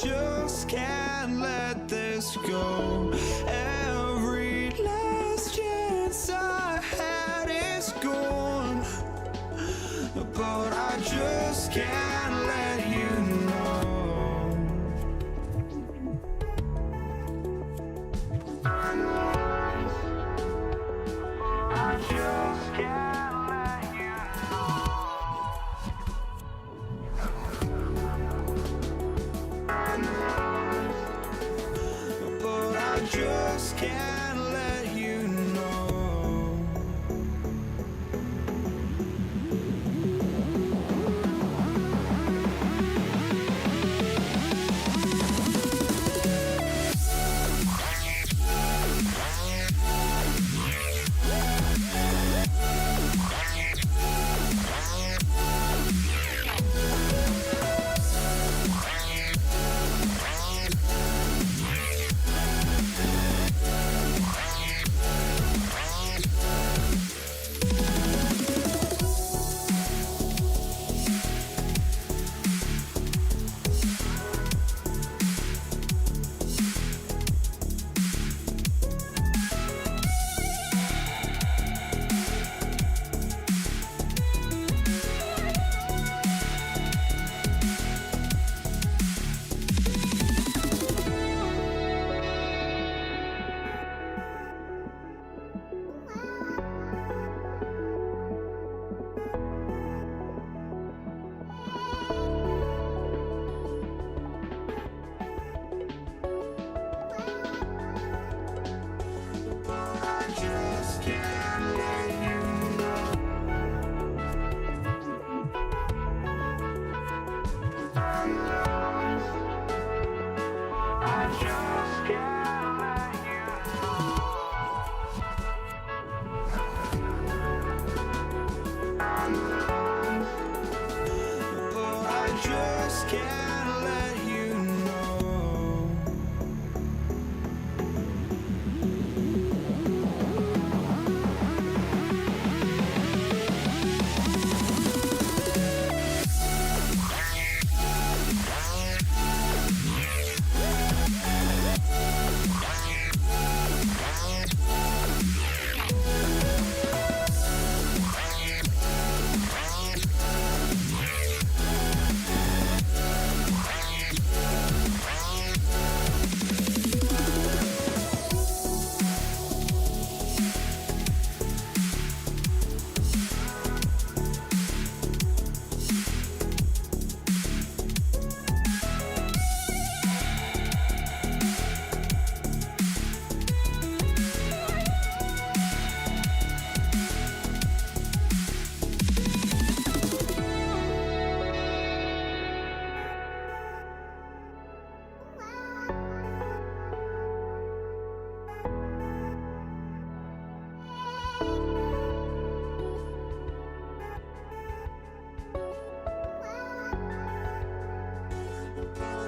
just can't let this go. Every last chance I had is gone, but I just can't let you know. I just can't let you know. But I just can't let you know. Can't let you know.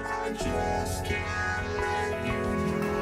I just can't let you know.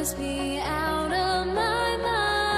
must be out of my mind.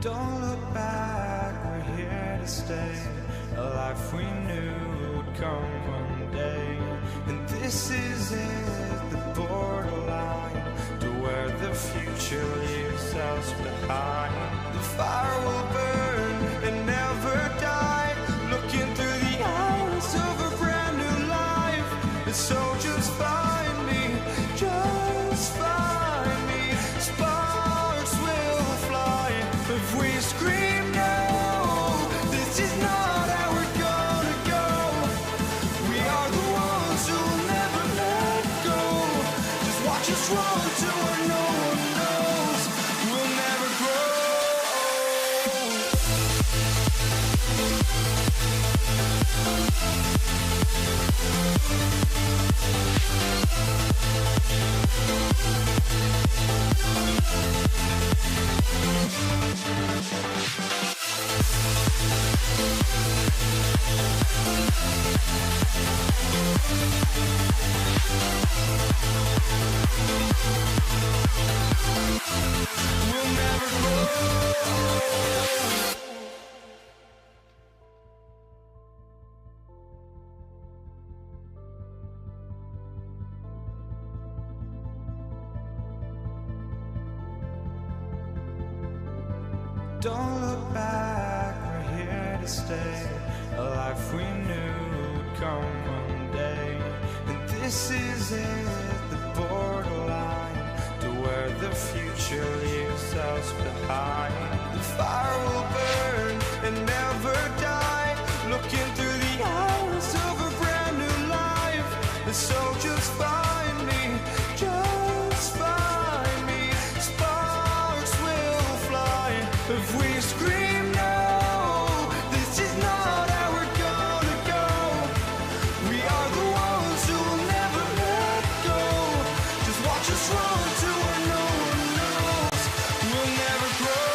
Don't look back, we're here to stay. A life we knew would come one day. And this is it, the borderline to where the future leaves us behind. The fire will burn and never die, looking through the eyes of a brand new life. And so just find me, just find me. Sparks will fly if we scream no. This is not how we're gonna go. We are the ones who'll never let go. Just watch us run to where no one knows. We'll never grow. We'll never grow. Don't look back, we're here to stay. A life we knew would come one day. And this is it, the borderline to where the future leaves us behind. The fire will burn and never die, looking through the eyes of a brand new life. And so just find me, just find me. Sparks will fly if we scream no. This is not how we're gonna go. We are the ones who will never let go. Just watch us run to where no one knows. We'll never grow.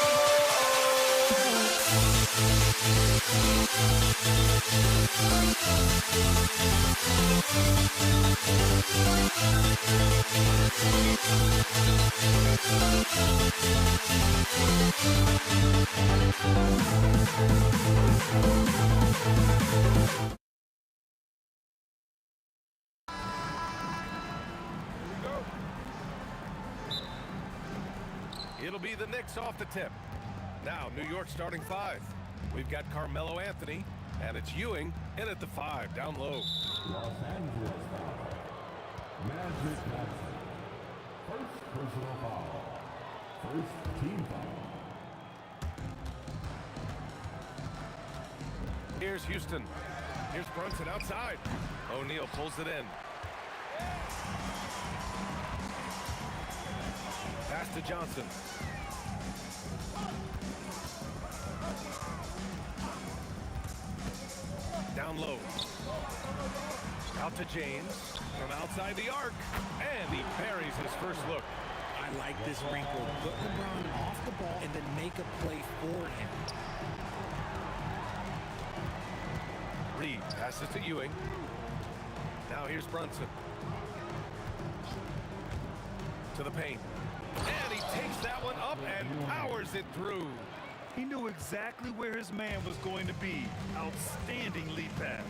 It'll be the Knicks off the tip. Now, New York starting 5. We've got Carmelo Anthony, and it's Ewing in at the 5, down low. Los Angeles foul. Magic Johnson. First personal foul. First team foul. Here's Houston. Here's Brunson outside. O'Neal pulls it in. Pass to Johnson. Down low. Out to James from outside the arc. And he buries his first look. I like this wrinkle. Put LeBron off the ball and then make a play for him. Reed passes to Ewing. Now here's Brunson. To the paint. And he takes that one up and powers it through. He knew exactly where his man was going to be. Outstanding lead pass.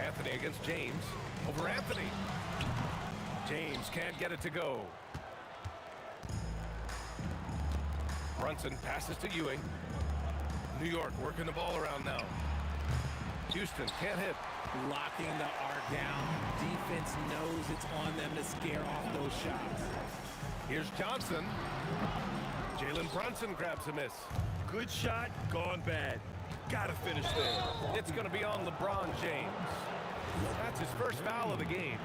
Anthony against James. Over Anthony. James can't get it to go. Brunson passes to Ewing. New York working the ball around now. Houston can't hit. Locking the arc down. Defense knows it's on them to scare off those shots. Here's Johnson. Jalen Brunson grabs a miss. Good shot, gone bad. Gotta finish there. It's going to be on LeBron James. That's his first foul of the game.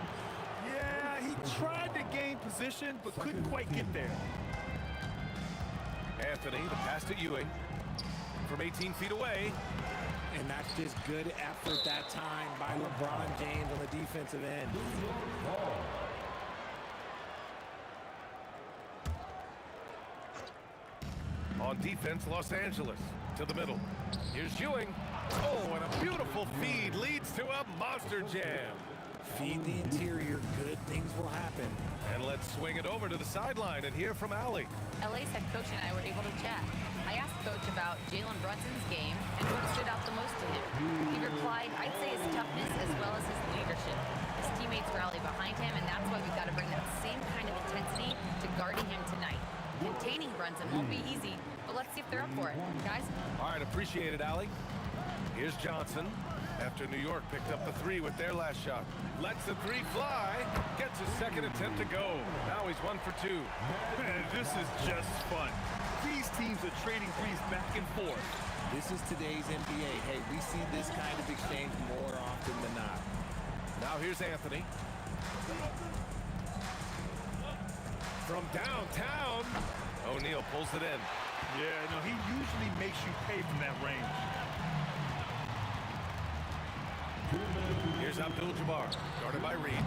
Yeah, he tried to gain position, but couldn't quite get there. Anthony, the pass to Ewing. From 18 feet away. And that's just good effort that time by LeBron James on the defensive end. On defense, Los Angeles to the middle. Here's Ewing. Oh, and a beautiful feed leads to a monster jam. Feed the interior, good things will happen. And let's swing it over to the sideline and hear from Allie. LA's head coach and I were able to chat. I asked Coach about Jalen Brunson's game and what stood out the most to him. He replied, I'd say his toughness as well as his leadership. His teammates rally behind him, and that's why we've got to bring that same kind of intensity to guarding him tonight. Containing Brunson won't be easy, but let's see if they're up for it. Guys? All right, appreciate it, Allie. Here's Johnson. After New York picked up the three with their last shot. Lets the three fly. Gets his second attempt to go. Now he's 1 for 2. Man, this is just fun. These teams are trading threes back and forth. This is today's NBA. Hey, we see this kind of exchange more often than not. Now here's Anthony. From downtown, O'Neal pulls it in. Yeah, no, he usually makes you pay from that range. Here's Abdul-Jabbar, guarded by Reed.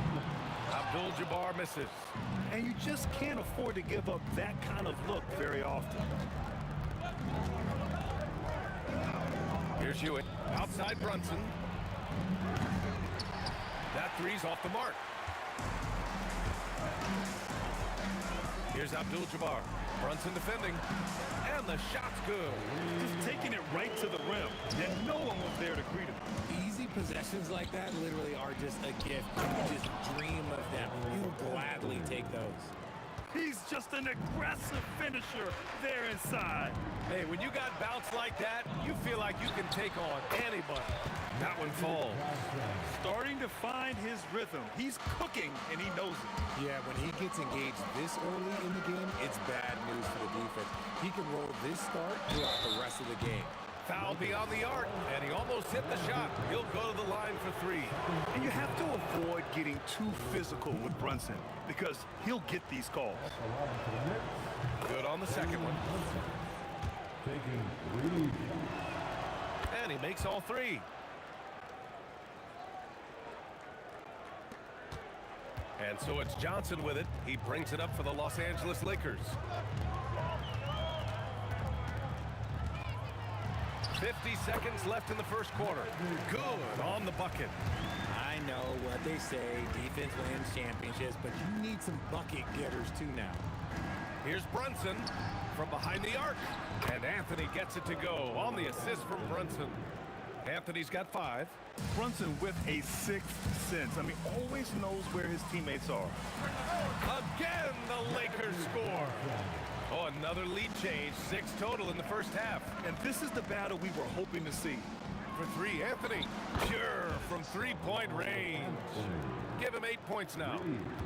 Abdul-Jabbar misses. And you just can't afford to give up that kind of look very often. Here's Hewitt, outside Brunson. That three's off the mark. Here's Abdul-Jabbar, Brunson defending, and the shot's good. Just taking it right to the rim, and no one was there to greet him. Easy possessions like that literally are just a gift. You just dream of them. You'll gladly take those. He's just an aggressive finisher there inside. Hey, when you got bounce like that, you feel like you can take on anybody. That one falls. Starting to find his rhythm. He's cooking, and he knows it. Yeah, when he gets engaged this early in the game, it's bad news for the defense. He can roll this start throughout the rest of the game. Foul beyond the arc, and he almost hit the shot. He'll go to the line for 3. And you have to avoid getting too physical with Brunson because he'll get these calls. Good on the second one. Taking Reed. And he makes all 3. And so it's Johnson with it. He brings it up for the Los Angeles Lakers. 50 seconds left in the first quarter. Good on the bucket. I know what they say, defense wins championships, but you need some bucket getters too now. Here's Brunson from behind the arc. And Anthony gets it to go on the assist from Brunson. Anthony's got 5. Brunson with a sixth sense. I mean, always knows where his teammates are. Again, the Lakers score. Oh, another lead change. 6 total in the first half. And this is the battle we were hoping to see. For 3, Anthony. Pure from 3-point range. Give him 8 points now.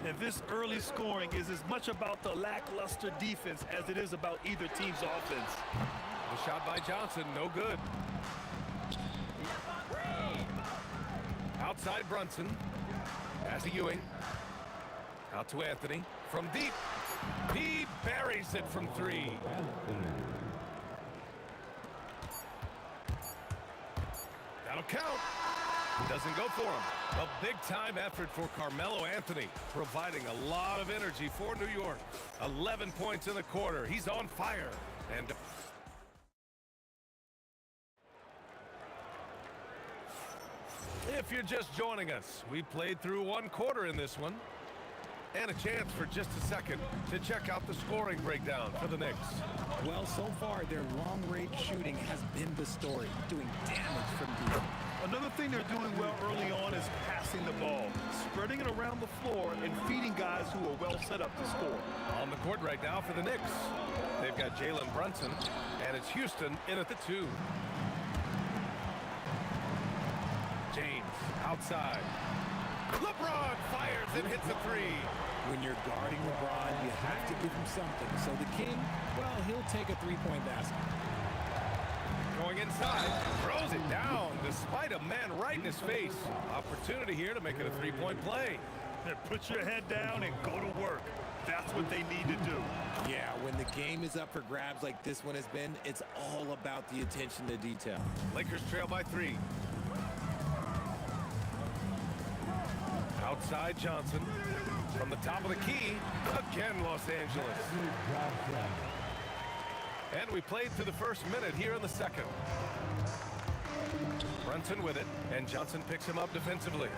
And this early scoring is as much about the lackluster defense as it is about either team's offense. The shot by Johnson, no good. Outside Brunson. Pass to Ewing. Out to Anthony. From deep. He buries it from 3. That'll count. Doesn't go for him. A big-time effort for Carmelo Anthony, providing a lot of energy for New York. 11 points in the quarter. He's on fire. And if you're just joining us, we played through 1 quarter in this one. And a chance for just a second to check out the scoring breakdown for the Knicks. Well, so far, their long-range shooting has been the story, doing damage from deep. Another thing they're doing well early on is passing the ball, spreading it around the floor and feeding guys who are well set up to score. On the court right now for the Knicks. They've got Jalen Brunson, and it's Houston in at the 2. James outside. LeBron fires and hits a 3. When you're guarding LeBron, you have to give him something. So the King, well, he'll take a 3-point basket. Going inside, throws it down despite a man right in his face. Opportunity here to make it a 3-point play. Put your head down and go to work. That's what they need to do. Yeah, when the game is up for grabs like this one has been, it's all about the attention to detail. Lakers trail by 3. Outside Johnson. From the top of the key, again Los Angeles. And we played through the first minute here in the second. Brunson with it, and Johnson picks him up defensively.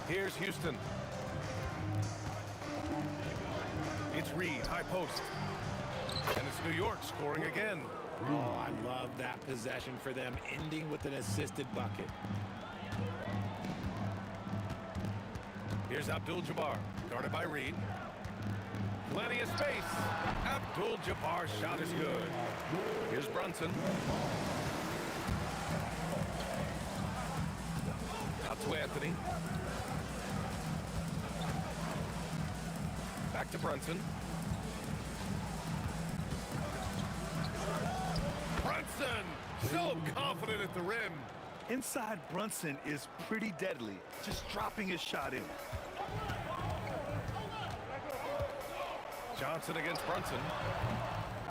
Here's Houston. It's Reed, high post. And it's New York scoring again. Oh, I love that possession for them, ending with an assisted bucket. Here's Abdul-Jabbar, guarded by Reed. Plenty of space. Abdul-Jabbar's shot is good. Here's Brunson. Out to Anthony. Back to Brunson. Brunson, so confident at the rim. Inside Brunson is pretty deadly, just dropping his shot in. Johnson against Brunson.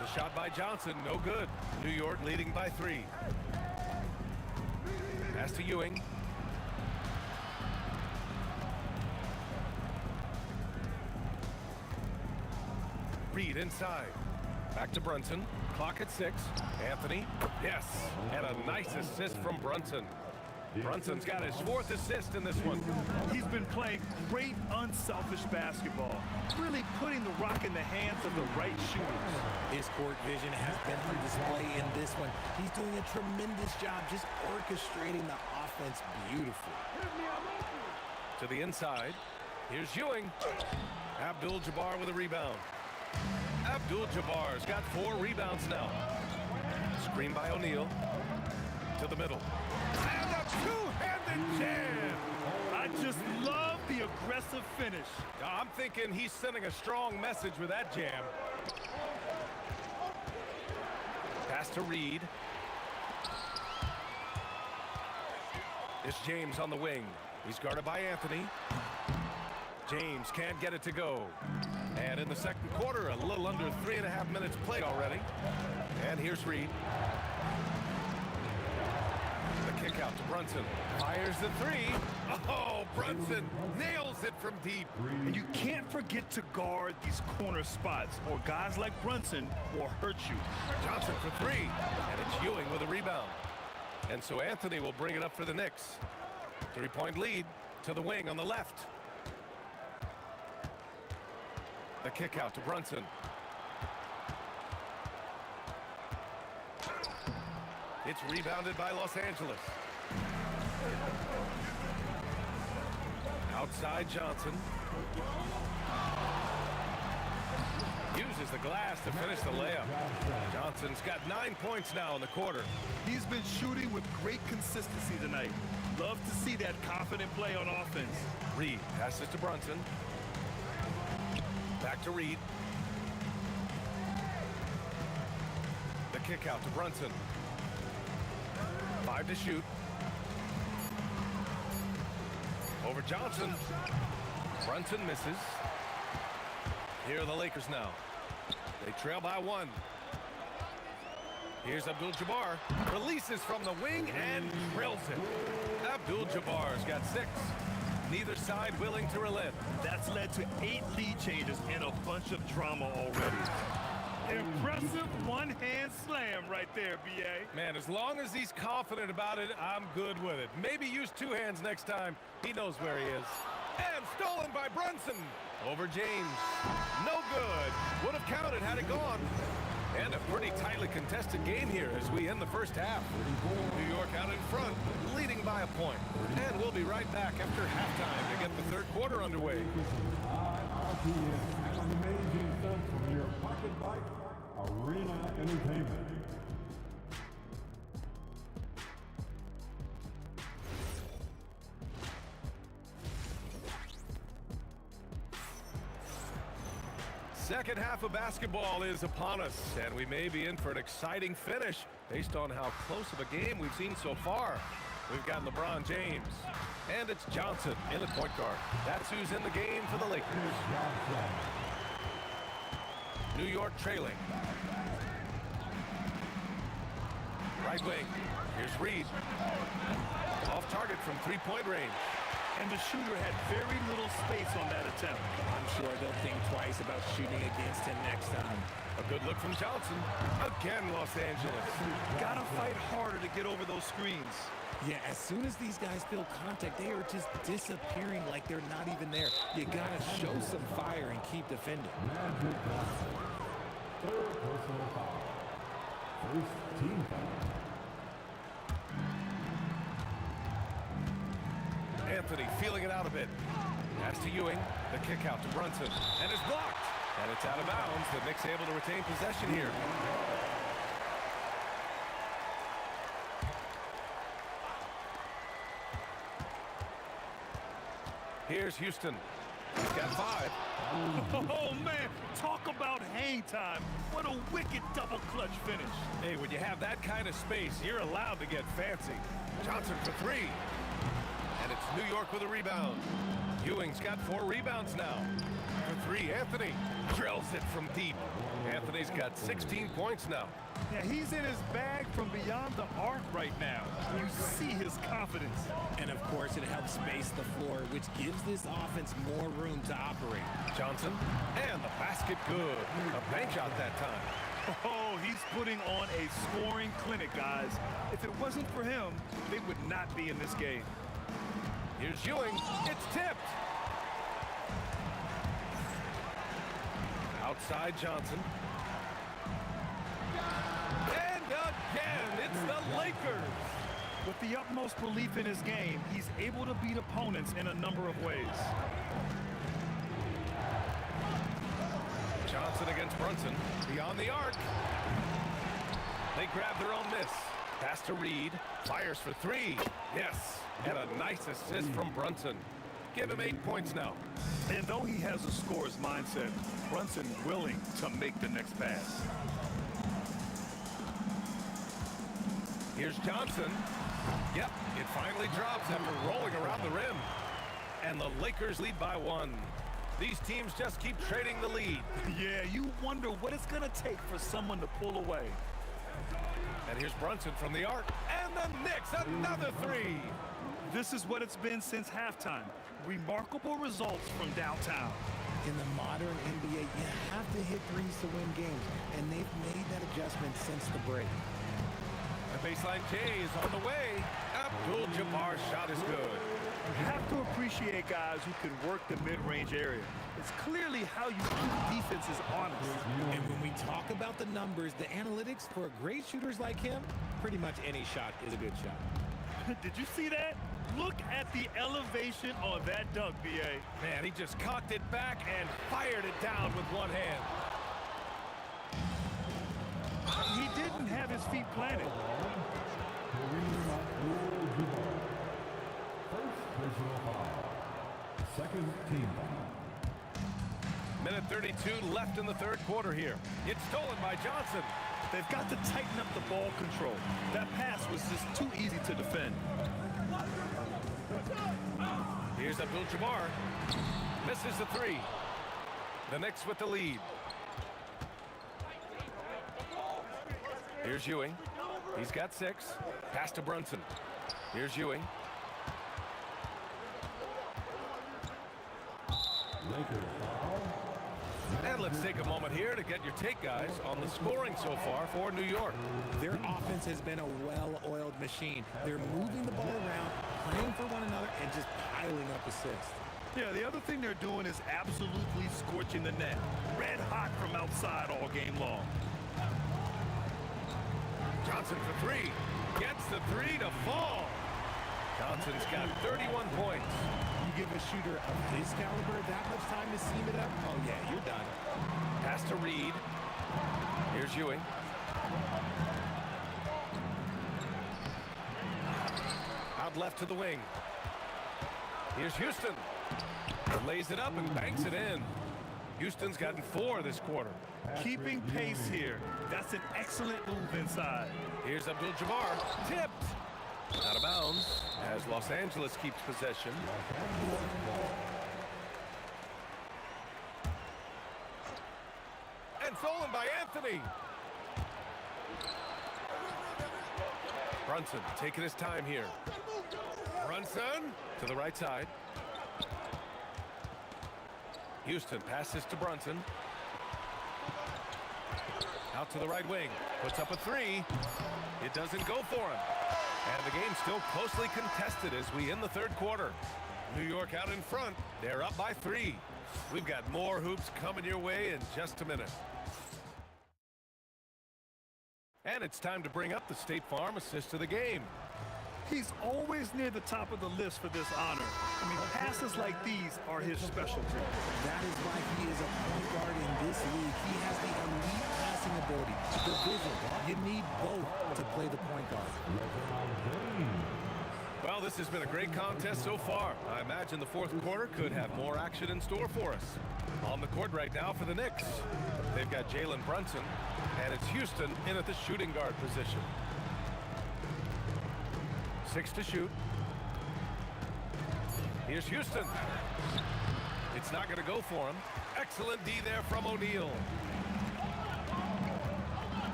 The shot by Johnson, no good. New York leading by 3. Pass to Ewing. Reed inside. Back to Brunson. Clock at 6. Anthony. Yes. And a nice assist from Brunson. Brunson's got his 4th assist in this one. He's been playing great, unselfish basketball, really putting the rock in the hands of the right shooters. His court vision has been on display in this one. He's doing a tremendous job just orchestrating the offense beautifully. To the inside. Here's Ewing. Abdul-Jabbar with a rebound. Abdul-Jabbar's got 4 rebounds now. Screen by O'Neal. To the middle. And a two-handed jam! I just love the aggressive finish. I'm thinking he's sending a strong message with that jam. Pass to Reed. It's James on the wing. He's guarded by Anthony. James can't get it to go. And in the second quarter, a little under 3.5 minutes played already. And here's Reed. The kick out to Brunson. Fires the 3. Oh, Brunson nails it from deep. And you can't forget to guard these corner spots, or guys like Brunson will hurt you. Johnson for 3. And it's Ewing with a rebound. And so Anthony will bring it up for the Knicks. 3-point lead to the wing on the left. The kick out to Brunson. It's rebounded by Los Angeles. Outside Johnson. Uses the glass to finish the layup. Johnson's got 9 points now in the quarter. He's been shooting with great consistency tonight. Love to see that confident play on offense. Reed passes to Brunson. Back to Reed. The kick out to Brunson. 5 to shoot. Over Johnson. Brunson misses. Here are the Lakers now. They trail by 1. Here's Abdul-Jabbar. Releases from the wing and drills it. Abdul-Jabbar's got 6. Neither side willing to relent. That's led to 8 lead changes and a bunch of drama already. Impressive one-hand slam right there, B.A. Man, as long as he's confident about it, I'm good with it. Maybe use 2 hands next time. He knows where he is. And stolen by Brunson. Over James. No good. Would have counted had it gone. And a pretty tightly contested game here as we end the first half. New York out in front, leading by a point. And we'll be right back after halftime to get the third quarter underway. An amazing stunt from your Pocket Bike Arena Entertainment. Second half of basketball is upon us, and we may be in for an exciting finish based on how close of a game we've seen so far. We've got LeBron James, and it's Johnson in the point guard. That's who's in the game for the Lakers. New York trailing. Right wing. Here's Reed. Off target from 3-point range. and the shooter had very little space on that attempt. I'm sure they'll think twice about shooting against him next time. A good look from Johnson. Again, Los Angeles. Gotta fight harder to get over those screens. Yeah, as soon as these guys feel contact, they are just disappearing like they're not even there. You gotta show some fire and keep defending. Magic Johnson. Third personal foul. First team foul. Anthony feeling it out a bit. Pass to Ewing. The kick out to Brunson. And it's blocked. And it's out of bounds. The Knicks able to retain possession here. Here's Houston. He's got 5. Oh, man, talk about hang time. What a wicked double clutch finish. Hey, when you have that kind of space, you're allowed to get fancy. Johnson for 3. And it's New York with a rebound. Ewing's got 4 rebounds now. For 3, Anthony drills it from deep. Anthony's got 16 points now. Yeah, he's in his bag from beyond the arc right now. You see his confidence. And of course, it helps space the floor, which gives this offense more room to operate. Johnson, and the basket good. A bank shot that time. Oh, he's putting on a scoring clinic, guys. If it wasn't for him, they would not be in this game. Here's Ewing. It's tipped. Outside Johnson. And again, it's the Lakers. With the utmost belief in his game, he's able to beat opponents in a number of ways. Johnson against Brunson. Beyond the arc. They grab their own miss. Pass to Reed. Fires for 3. Yes. And a nice assist from Brunson. Give him 8 points now. And though he has a scorer's mindset, Brunson willing to make the next pass. Here's Johnson. Yep, it finally drops after rolling around the rim. And the Lakers lead by 1. These teams just keep trading the lead. Yeah, you wonder what it's going to take for someone to pull away. And here's Brunson from the arc. And the Knicks, another 3. This is what it's been since halftime. Remarkable results from downtown. In the modern NBA, you have to hit threes to win games, and they've made that adjustment since the break. The baseline J is on the way. Abdul-Jabbar's shot is good. You have to appreciate guys who can work the mid-range area. It's clearly how you keep defenses honest. And when we talk about the numbers, the analytics for great shooters like him, pretty much any shot is a good shot. Did you see that? Look at the elevation on that dunk, B.A. Man, he just cocked it back and fired it down with one hand. He didn't have his feet planted. First personal foul. Second team foul. Minute 32 left in the third quarter here. It's stolen by Johnson. They've got to tighten up the ball control. That pass was just too easy to defend. Here's Abdul-Jabbar. Misses the 3. The Knicks with the lead. Here's Ewing. He's got 6. Pass to Brunson. Here's Ewing. Lakers foul. And let's take a moment here to get your take, guys, on the scoring so far for New York. Their offense has been a well-oiled machine. They're moving the ball around, playing for one another, and just piling up assists. Yeah, the other thing they're doing is absolutely scorching the net. Red hot from outside all game long. Johnson for 3. Gets the 3 to fall. Johnson's got 31 points. You give a shooter of his caliber that much time to seam it up, oh yeah, you're done. Pass to Reed. Here's Ewing. Out left to the wing. Here's Houston. Lays it up and banks it in. Houston's gotten 4 this quarter. Keeping pace here. That's an excellent move inside. Here's Abdul-Jabbar. Tipped. Out of bounds as Los Angeles keeps possession. And stolen by Anthony. Brunson taking his time here. Brunson to the right side. Houston passes to Brunson. Out to the right wing. Puts up a three. It doesn't go for him. And the game's still closely contested as we end the third quarter. New York out in front. They're up by 3. We've got more hoops coming your way in just a minute. And it's time to bring up the State Farm assist of the game. He's always near the top of the list for this honor. I mean, passes like these are his specialty. That is why he is a point guard in this league. He has the elite passing ability, the vision. You need both to play the point guard. Well, this has been a great contest so far. I imagine the fourth quarter could have more action in store for us. On the court right now for the Knicks, they've got Jalen Brunson, and it's Houston in at the shooting guard position. 6 to shoot. Here's Houston. It's not going to go for him. Excellent D there from O'Neal.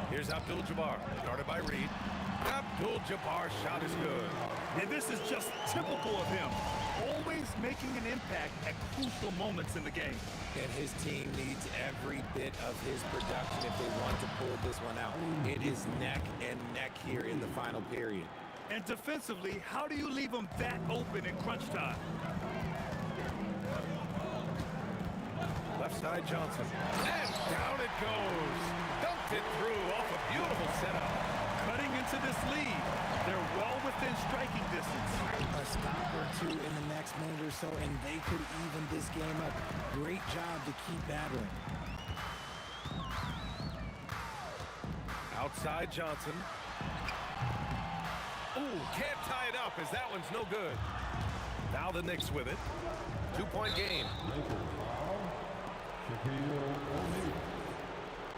Here's Abdul-Jabbar, guarded by Reed. Abdul-Jabbar's shot is good. And this is just typical of him. Always making an impact at crucial moments in the game. And his team needs every bit of his production if they want to pull this one out. It is neck and neck here in the final period. And defensively, how do you leave them that open in crunch time? Left side Johnson. And down it goes. Dunked it through off a beautiful setup. Cutting into this lead. They're well within striking distance. A stop or two in the next minute or so, and they could even this game up. Great job to keep battling. Outside Johnson. Ooh, can't tie it up as that one's no good. Now the Knicks with it. 2-point game.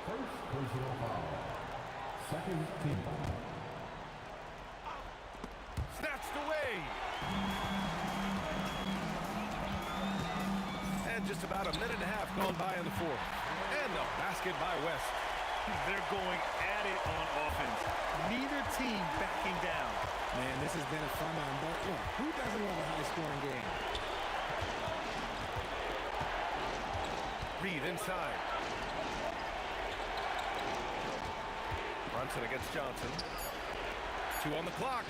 First personal foul. Second team foul. Snatched away. And just about a minute and a half gone by in the fourth. And the basket by West. They're going at it on offense. Neither team backing down. Man, this has been a fun one, but look, who doesn't love a high-scoring game? Reed inside. Brunson against Johnson. 2 on the clock.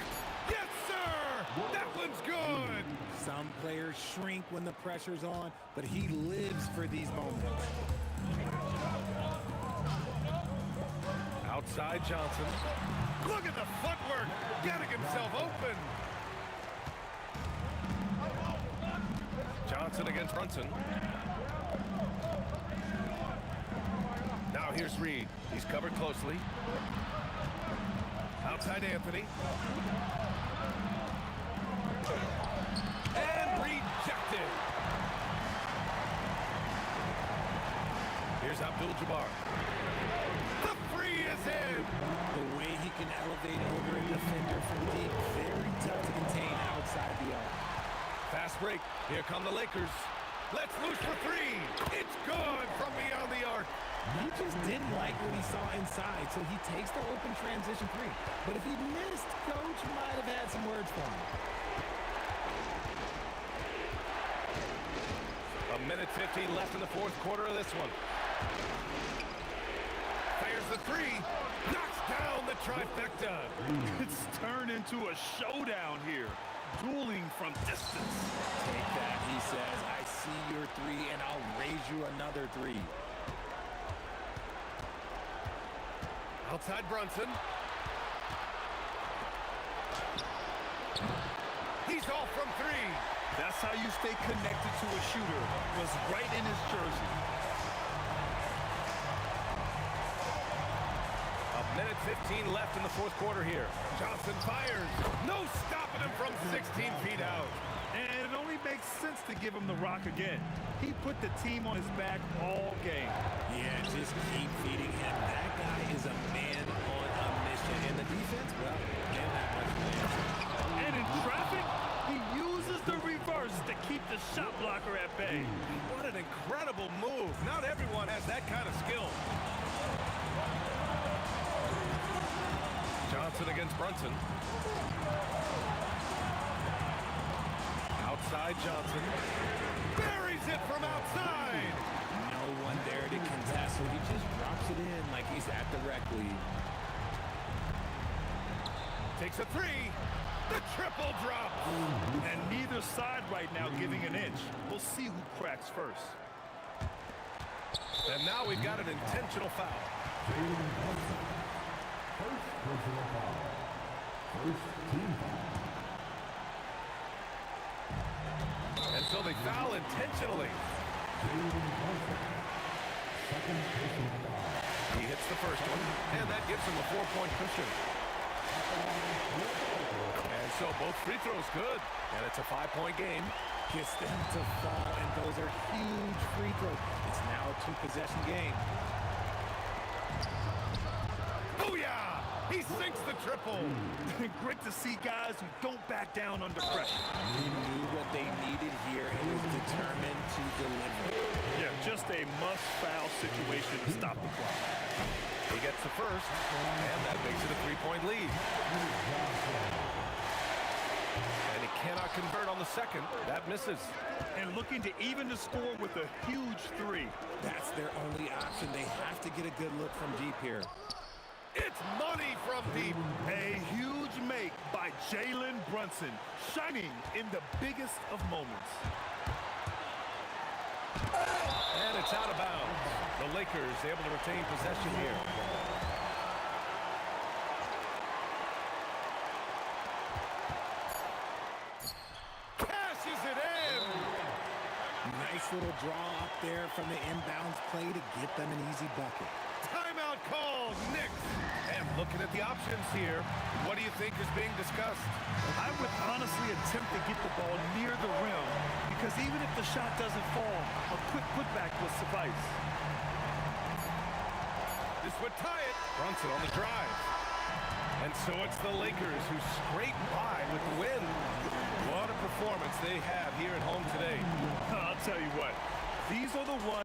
Yes, sir! That one's good! Some players shrink when the pressure's on, but he lives for these moments. Outside Johnson. Look at the footwork! Getting himself open! Johnson against Brunson. Now here's Reed. He's covered closely. Outside Anthony. And rejected. Here's Abdul-Jabbar. The three is in. The way he can elevate over a defender from deep, very tough to contain outside the arc. Fast break. Here come the Lakers. Let's loose for 3. It's good from beyond the arc. He just didn't like what he saw inside, so he takes the open transition 3. But if he missed, Coach might have had some words for him. A minute 15 left in the fourth quarter of this one. Fires the 3. Knocks down the trifecta. It's turned into a showdown here. Dueling from distance. Take that, he says. I see your 3, and I'll raise you another 3. Outside Brunson. He's off from 3. That's how you stay connected to a shooter. Was right in his jersey. A minute 15 left in the fourth quarter here. Johnson fires. No stopping him from 16 feet out. And it only makes sense to give him the rock again. He put the team on his back all game. Yeah, just keep feeding him. That guy is a man on a mission. And the defense, well, can't have much plans. And in traffic, he uses the reverse to keep the shot blocker at bay. What an incredible move. Not everyone has that kind of skill. Johnson Johnson against Brunson. Outside Johnson. Buries it from outside. No one there to contest, so he just drops it in like he's at the rec league. Takes a three. The triple drop. And neither side right now giving an inch. We'll see who cracks first. And now we've got an intentional foul. First personal foul. First team foul. And so they foul intentionally. Second personal foul. He hits the first one, and that gives him a 4-point cushion. And so both free throws good, and it's a 5-point game. Gets them to fall, and those are huge free throws. It's now a 2-possession game. Booyah! He sinks the triple. Great to see guys who don't back down under pressure. He knew what they needed here and was determined to deliver. Yeah, just a must-foul situation to stop the clock. He gets the first, and that makes it a 3-point lead. And he cannot convert on the second. That misses. And looking to even the score with a huge three. That's their only option. They have to get a good look from deep here. It's money from deep. A huge make by Jalen Brunson, shining in the biggest of moments. And it's out of bounds. The Lakers able to retain possession here. Cashes it in. Nice little draw up there from the inbounds play to get them an easy bucket. Timeout call, Knicks. And looking at the options here, what do you think is being discussed? I would honestly attempt to get the ball near the rim because even if the shot doesn't fall, a quick putback will suffice. This would tie it. Brunson on the drive. And so it's the Lakers who scrape by with the win. What a performance they have here at home today. I'll tell you what, these are the ones.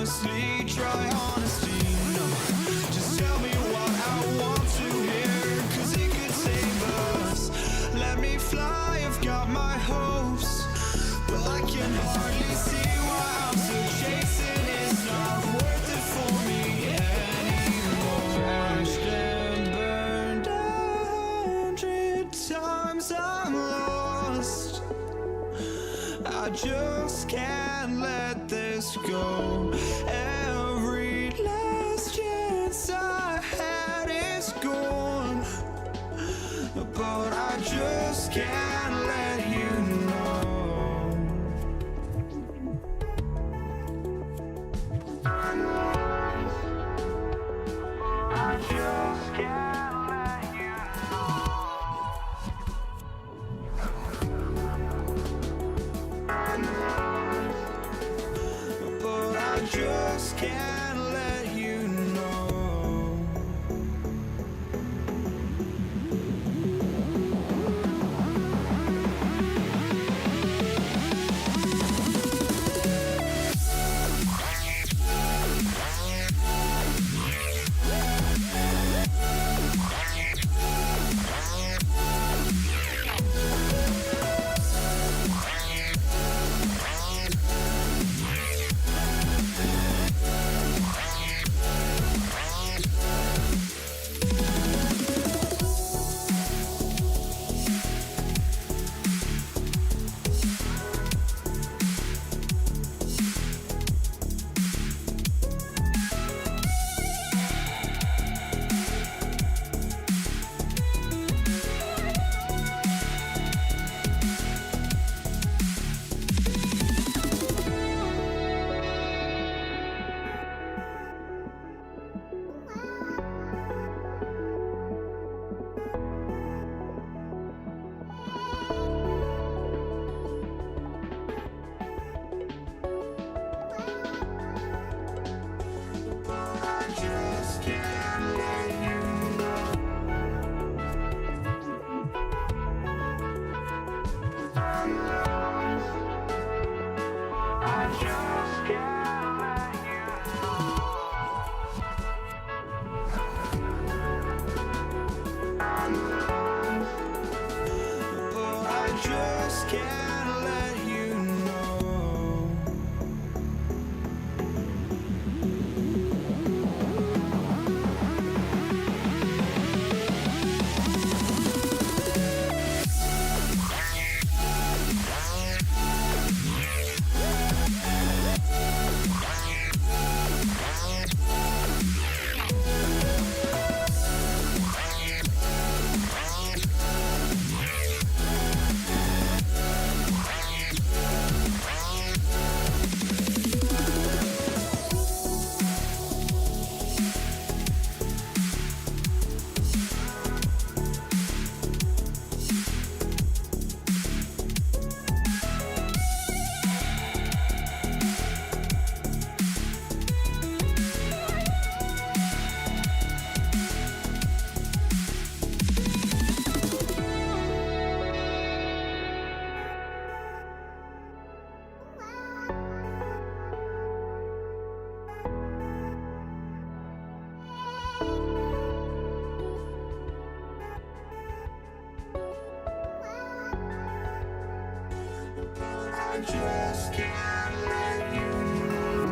honestly, try honesty. No, just tell me what I want to hear, 'cause it could save us. Let me fly, I've got my hopes, but I can hardly see why I'm still chasing. It's not worth it for me anymore. Crashed and burned 100 times, I'm lost. I just can't let this go. Every last chance I had is gone, but I just can't let you know. I just can't let you know. But I just can't let you know. Can't let you know. I just can't let you know.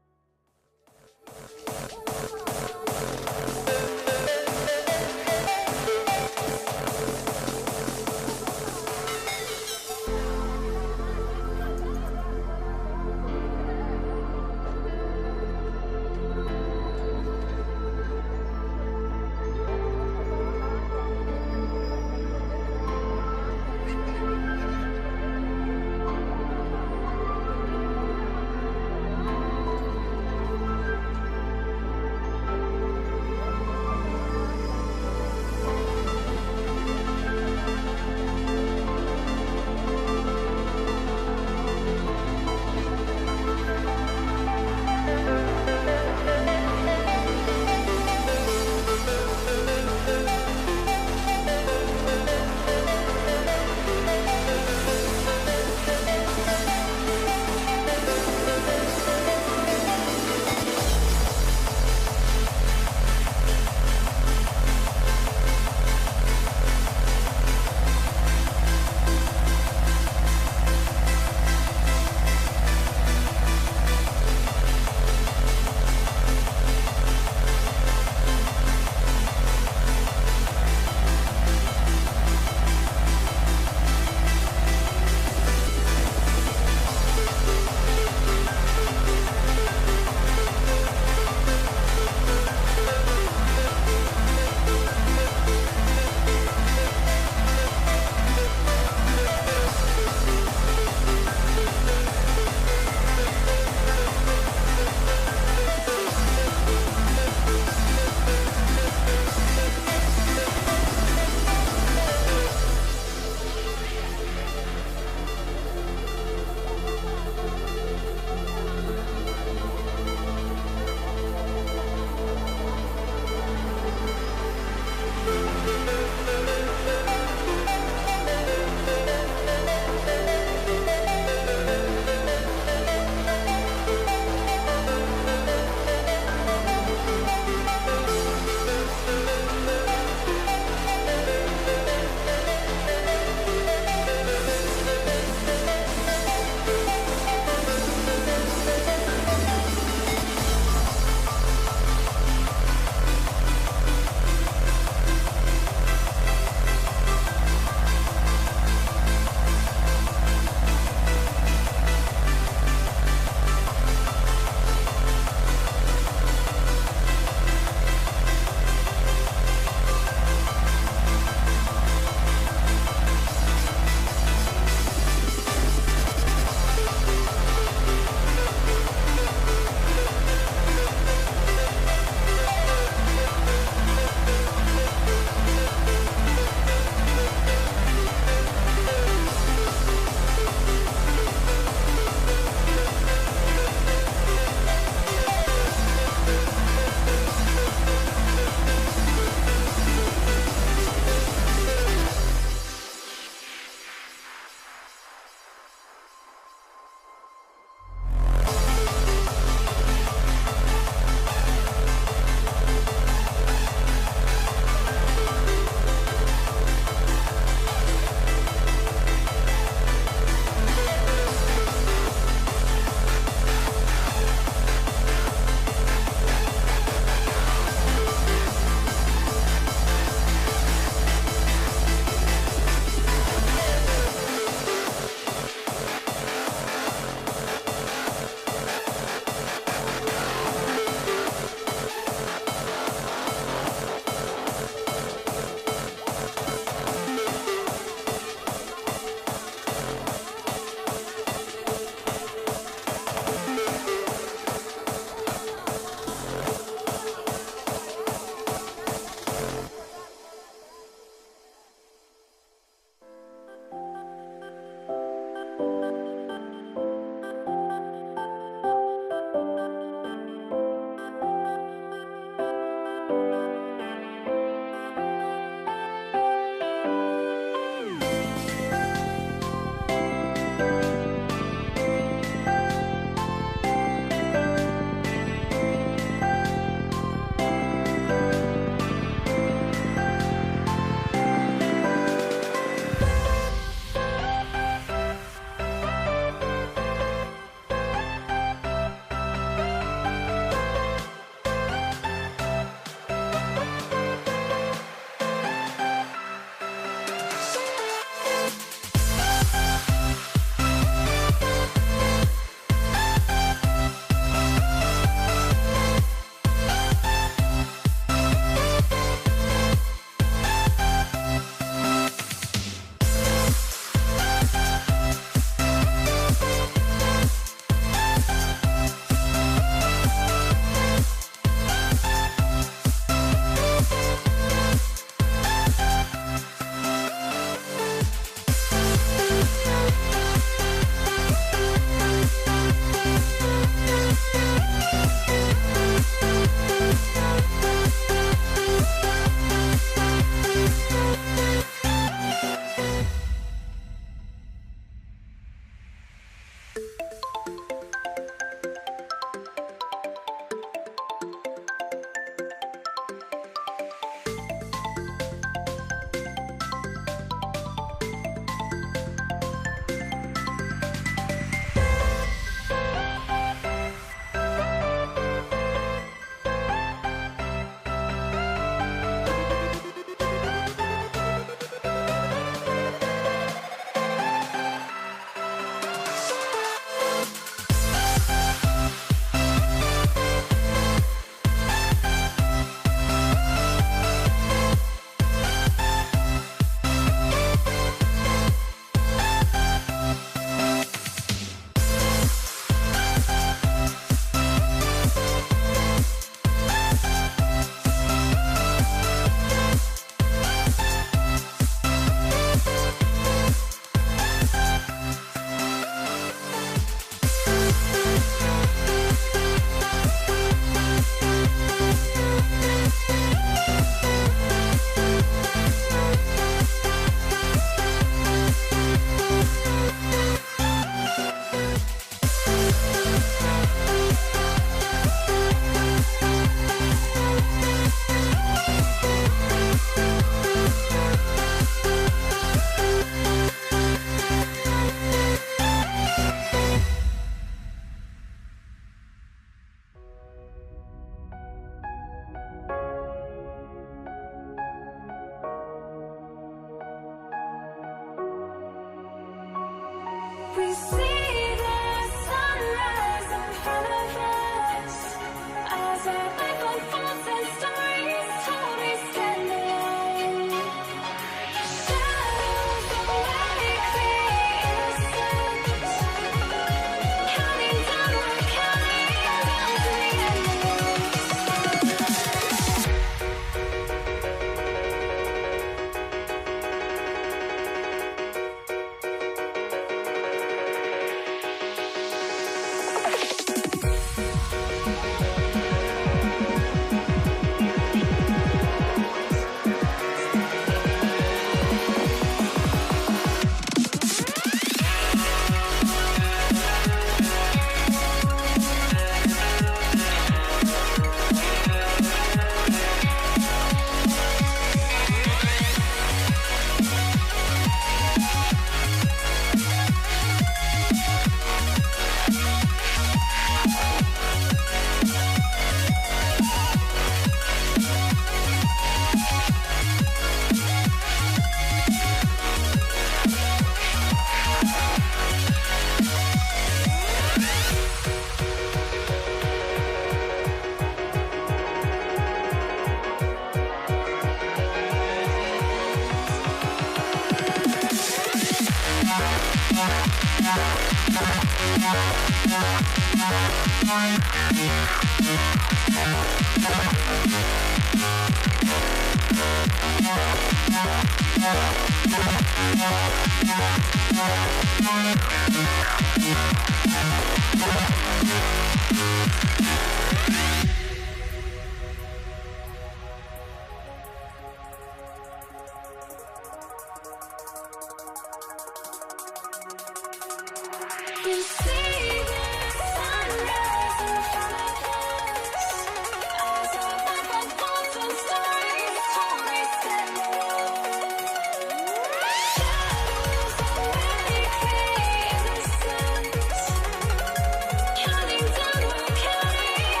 Counting down, we're counting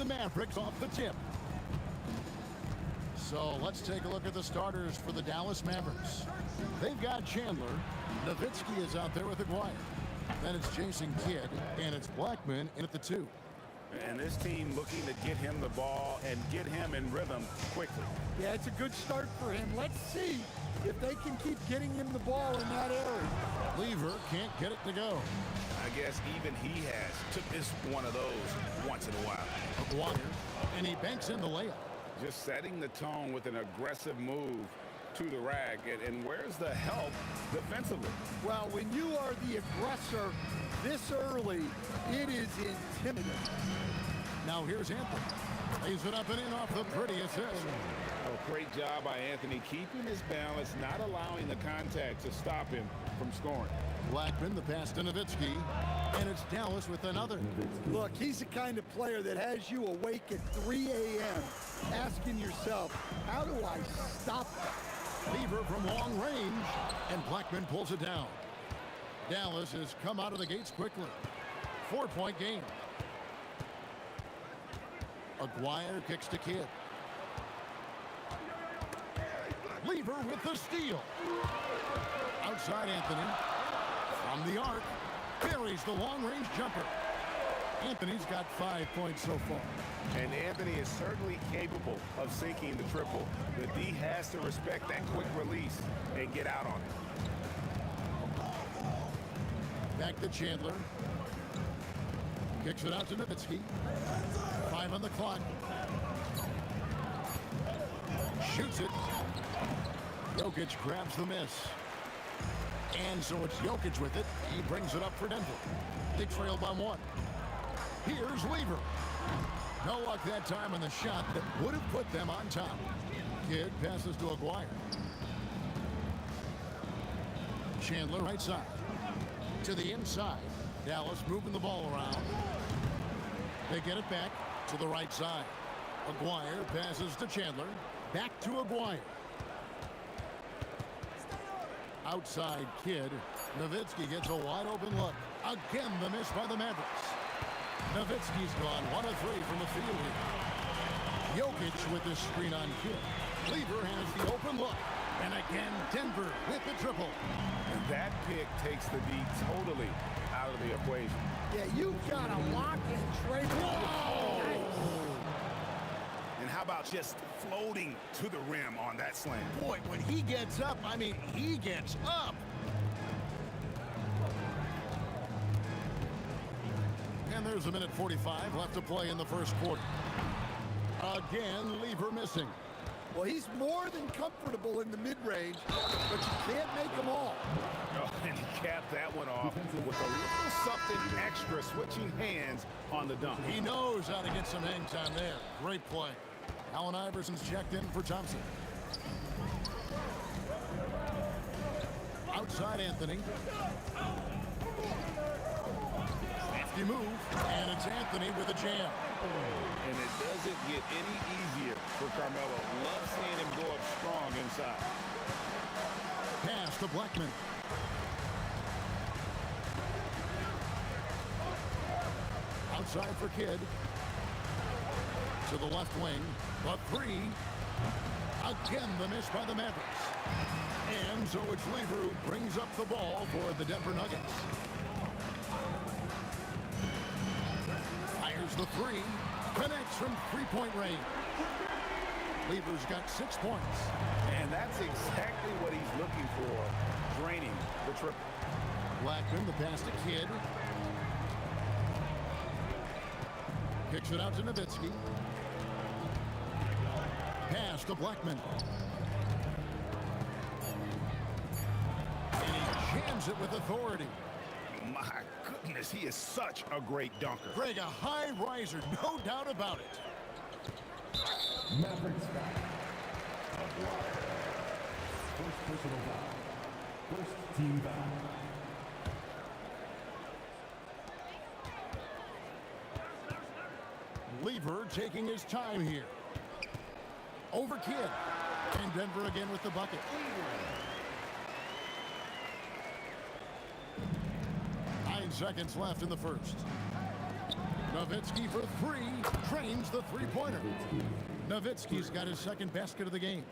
Mavericks off the tip. So let's take a look at the starters for the Dallas Mavericks. They've got Chandler. Nowitzki is out there with Aguirre. Then it's Jason Kidd, and it's Blackman in at the 2. And this team looking to get him the ball and get him in rhythm quickly. Yeah, it's a good start for him. Let's see if they can keep getting him the ball in that area. Lever can't get it to go. I guess even he has to miss one of those once in a while. Aguirre, and he banks in the layup. Just setting the tone with an aggressive move to the rack. And where's the help defensively? Well, when you are the aggressor this early, it is intimidating. Now here's Anthony. Lays it up and in off the pretty assist. Oh, great job by Anthony, keeping his balance, not allowing the contact to stop him from scoring. Blackman, the pass to Nowitzki, and it's Dallas with another. Look, he's the kind of player that has you awake at 3 a.m. asking yourself, how do I stop that? Lever from long range, and Blackman pulls it down. Dallas has come out of the gates quickly. 4-point game. Aguirre kicks to Kidd. Lever with the steal. Outside Anthony. From the arc. Buries the long-range jumper. Anthony's got 5 points so far. And Anthony is certainly capable of sinking the triple. The D has to respect that quick release and get out on it. Back to Chandler. Kicks it out to Nowitzki. 5 on the clock. Shoots it. Jokic grabs the miss. And so it's Jokic with it. He brings it up for Denver. They trail by 1. Here's Lever. No luck that time on the shot that would have put them on top. Kidd passes to Aguirre. Chandler right side. To the inside. Dallas moving the ball around. They get it back to the right side. Aguirre passes to Chandler. Back to Aguirre. Outside Kidd. Nowitzki gets a wide open look. Again the miss by the Mavericks. Nowitzki's gone 1 of 3 from the field here. Jokic with this screen on Kidd. Lever has the open look. And again Denver with the triple. And that pick takes the D totally out of the equation. Yeah, you've got to lock and trade. And how about just floating to the rim on that slam? Boy, when he gets up, I mean, he gets up. And there's a minute 45 left to play in the first quarter. Again, Lever missing. Well, he's more than comfortable in the mid-range, but you can't make them all. Oh, and he capped that one off with a little something extra, switching hands on the dunk. He knows how to get some hang time there. Great play. Allen Iverson's checked in for Thompson. Outside Anthony. Hefty move, and it's Anthony with a jam. And it doesn't get any easier for Carmelo. Love seeing him go up strong inside. Pass to Blackman. Outside for Kidd. To the left wing. The 3. Again the miss by the Mavericks. And so it's Lever who brings up the ball for the Denver Nuggets. Fires the 3. Connects from 3-point range. Lever's got 6 points. And that's exactly what he's looking for, draining the triple. Blackman, the pass to Kidd. Kicks it out to Nowitzki. Pass to Blackman. And he jams it with authority. My goodness, he is such a great dunker. Greg, a high riser, no doubt about it. Mavericks back. First personal foul. First team foul. Lever taking his time here. Over Kidd. And Denver again with the bucket. 9 seconds left in the first. Nowitzki for three. Drains the three-pointer. Nowitzki's got his second basket of the game.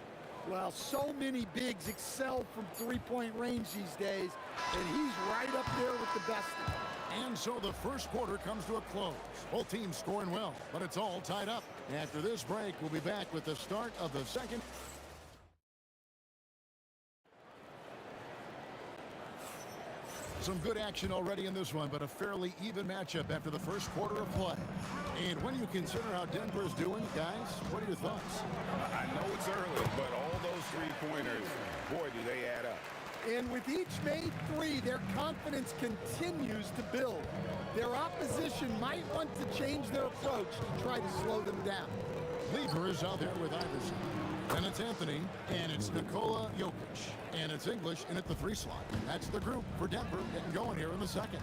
Well, so many bigs excel from three-point range these days, and he's right up there with the best. And so the first quarter comes to a close. Both teams scoring well, but it's all tied up. After this break, we'll be back with the start of the second. Some good action already in this one, but a fairly even matchup after the first quarter of play. And when you consider how Denver is doing, guys, what are your thoughts? I know it's early, but all those three-pointers, boy, do they add up. And with each made three, their confidence continues to build. Their opposition might want to change their approach to try to slow them down. Lever is out there with Iverson. And it's Anthony, and it's Nikola Jokic. And it's English in at the three slot. That's the group for Denver getting going here in the second.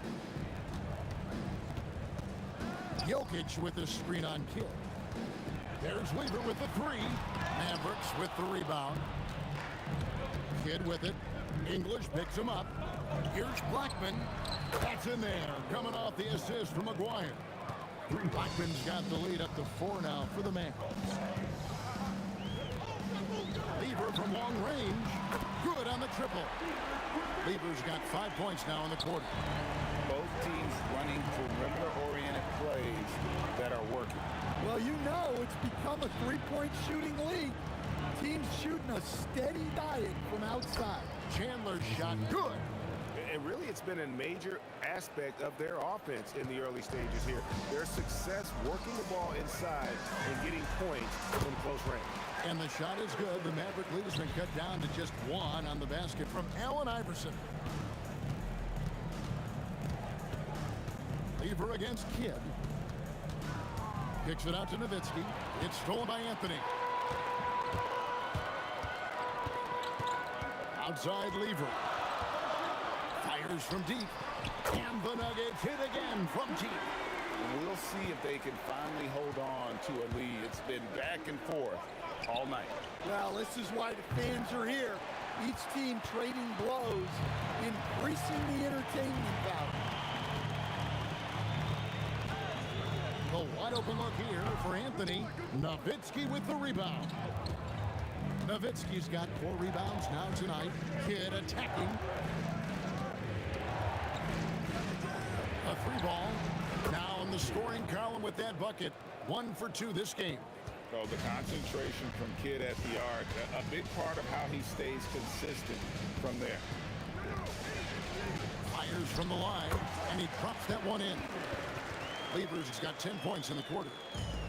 Jokic with the screen on Kidd. There's Weaver with the three. Mavericks with the rebound. Kidd with it. English picks him up. Here's Blackman. That's in there. Coming off the assist from McGuire. Blackman's got the lead up to 4 now for the Mavs. Lever from long range. Good on the triple. Lever's got 5 points now in the quarter. Both teams running perimeter-oriented plays that are working. Well, you know it's become a three-point shooting league. Teams shooting a steady diet from outside. Chandler's shot good. And really, it's been a major aspect of their offense in the early stages here. Their success working the ball inside and getting points from close range. And the shot is good. The Maverick lead has been cut down to just 1 on the basket from Allen Iverson. Lever against Kidd. Kicks it out to Nowitzki. It's stolen by Anthony. Outside Lever. Fires from deep. And the Nuggets hit again from deep. We'll see if they can finally hold on to a lead. It's been back and forth all night. Well, this is why the fans are here. Each team trading blows, increasing the entertainment value. The wide open look here for Anthony. Nowitzki with the rebound. Nowitzki's got 4 rebounds now tonight. Kidd attacking. A 3-ball. Now in the scoring column with that bucket. 1 for 2 this game. So the concentration from Kidd at the arc, a big part of how he stays consistent from there. Fires from the line, and he drops that one in. Lever's got 10 points in the quarter.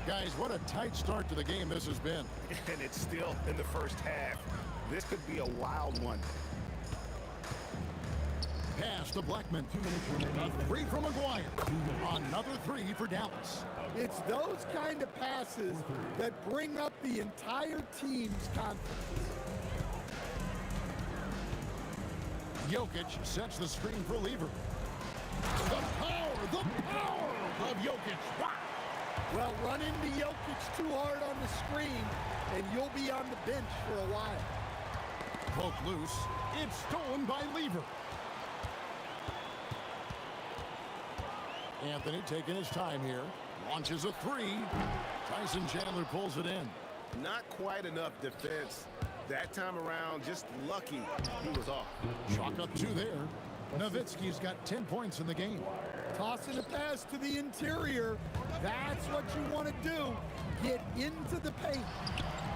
Guys, what a tight start to the game this has been. And it's still in the first half. This could be a wild one. Pass to Blackman. A 3 from McGuire. Another 3 for Dallas. It's those kind of passes that bring up the entire team's confidence. Jokic sets the screen for Lever. The power of Jokic. Wow. Well, run into Jokic too hard on the screen, and you'll be on the bench for a while. Poke loose. It's stolen by Lever. Anthony taking his time here. Launches a 3. Tyson Chandler pulls it in. Not quite enough defense that time around. Just lucky he was off. Chalk up 2 there. Nowitzki's got 10 points in the game. Tossing a pass to the interior. That's what you want to do. Get into the paint.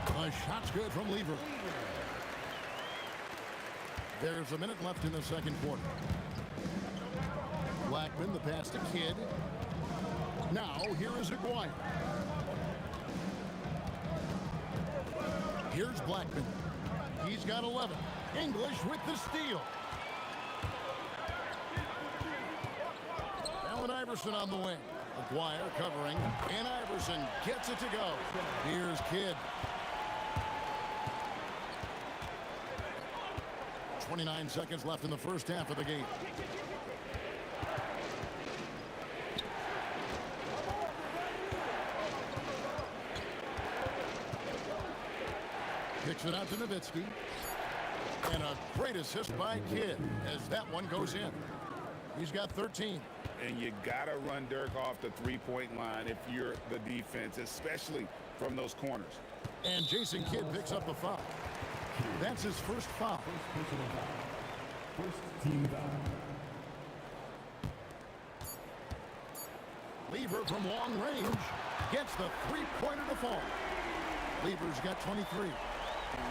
The shot's good from Lever. There's a minute left in the second quarter. Blackman, the pass to Kidd. Now, here is McGuire. Here's Blackman. He's got 11. English with the steal. Allen Iverson on the wing. McGuire covering. And Iverson gets it to go. Here's Kidd. 29 seconds left in the first half of the game. Kicks it out to Nowitzki. And a great assist by Kidd as that one goes in. He's got 13. And you got to run Dirk off the three-point line if you're the defense, especially from those corners. And Jason Kidd picks up the foul. That's his first foul. First team foul. Lever from long range gets the three-pointer to fall. Lever's got 23.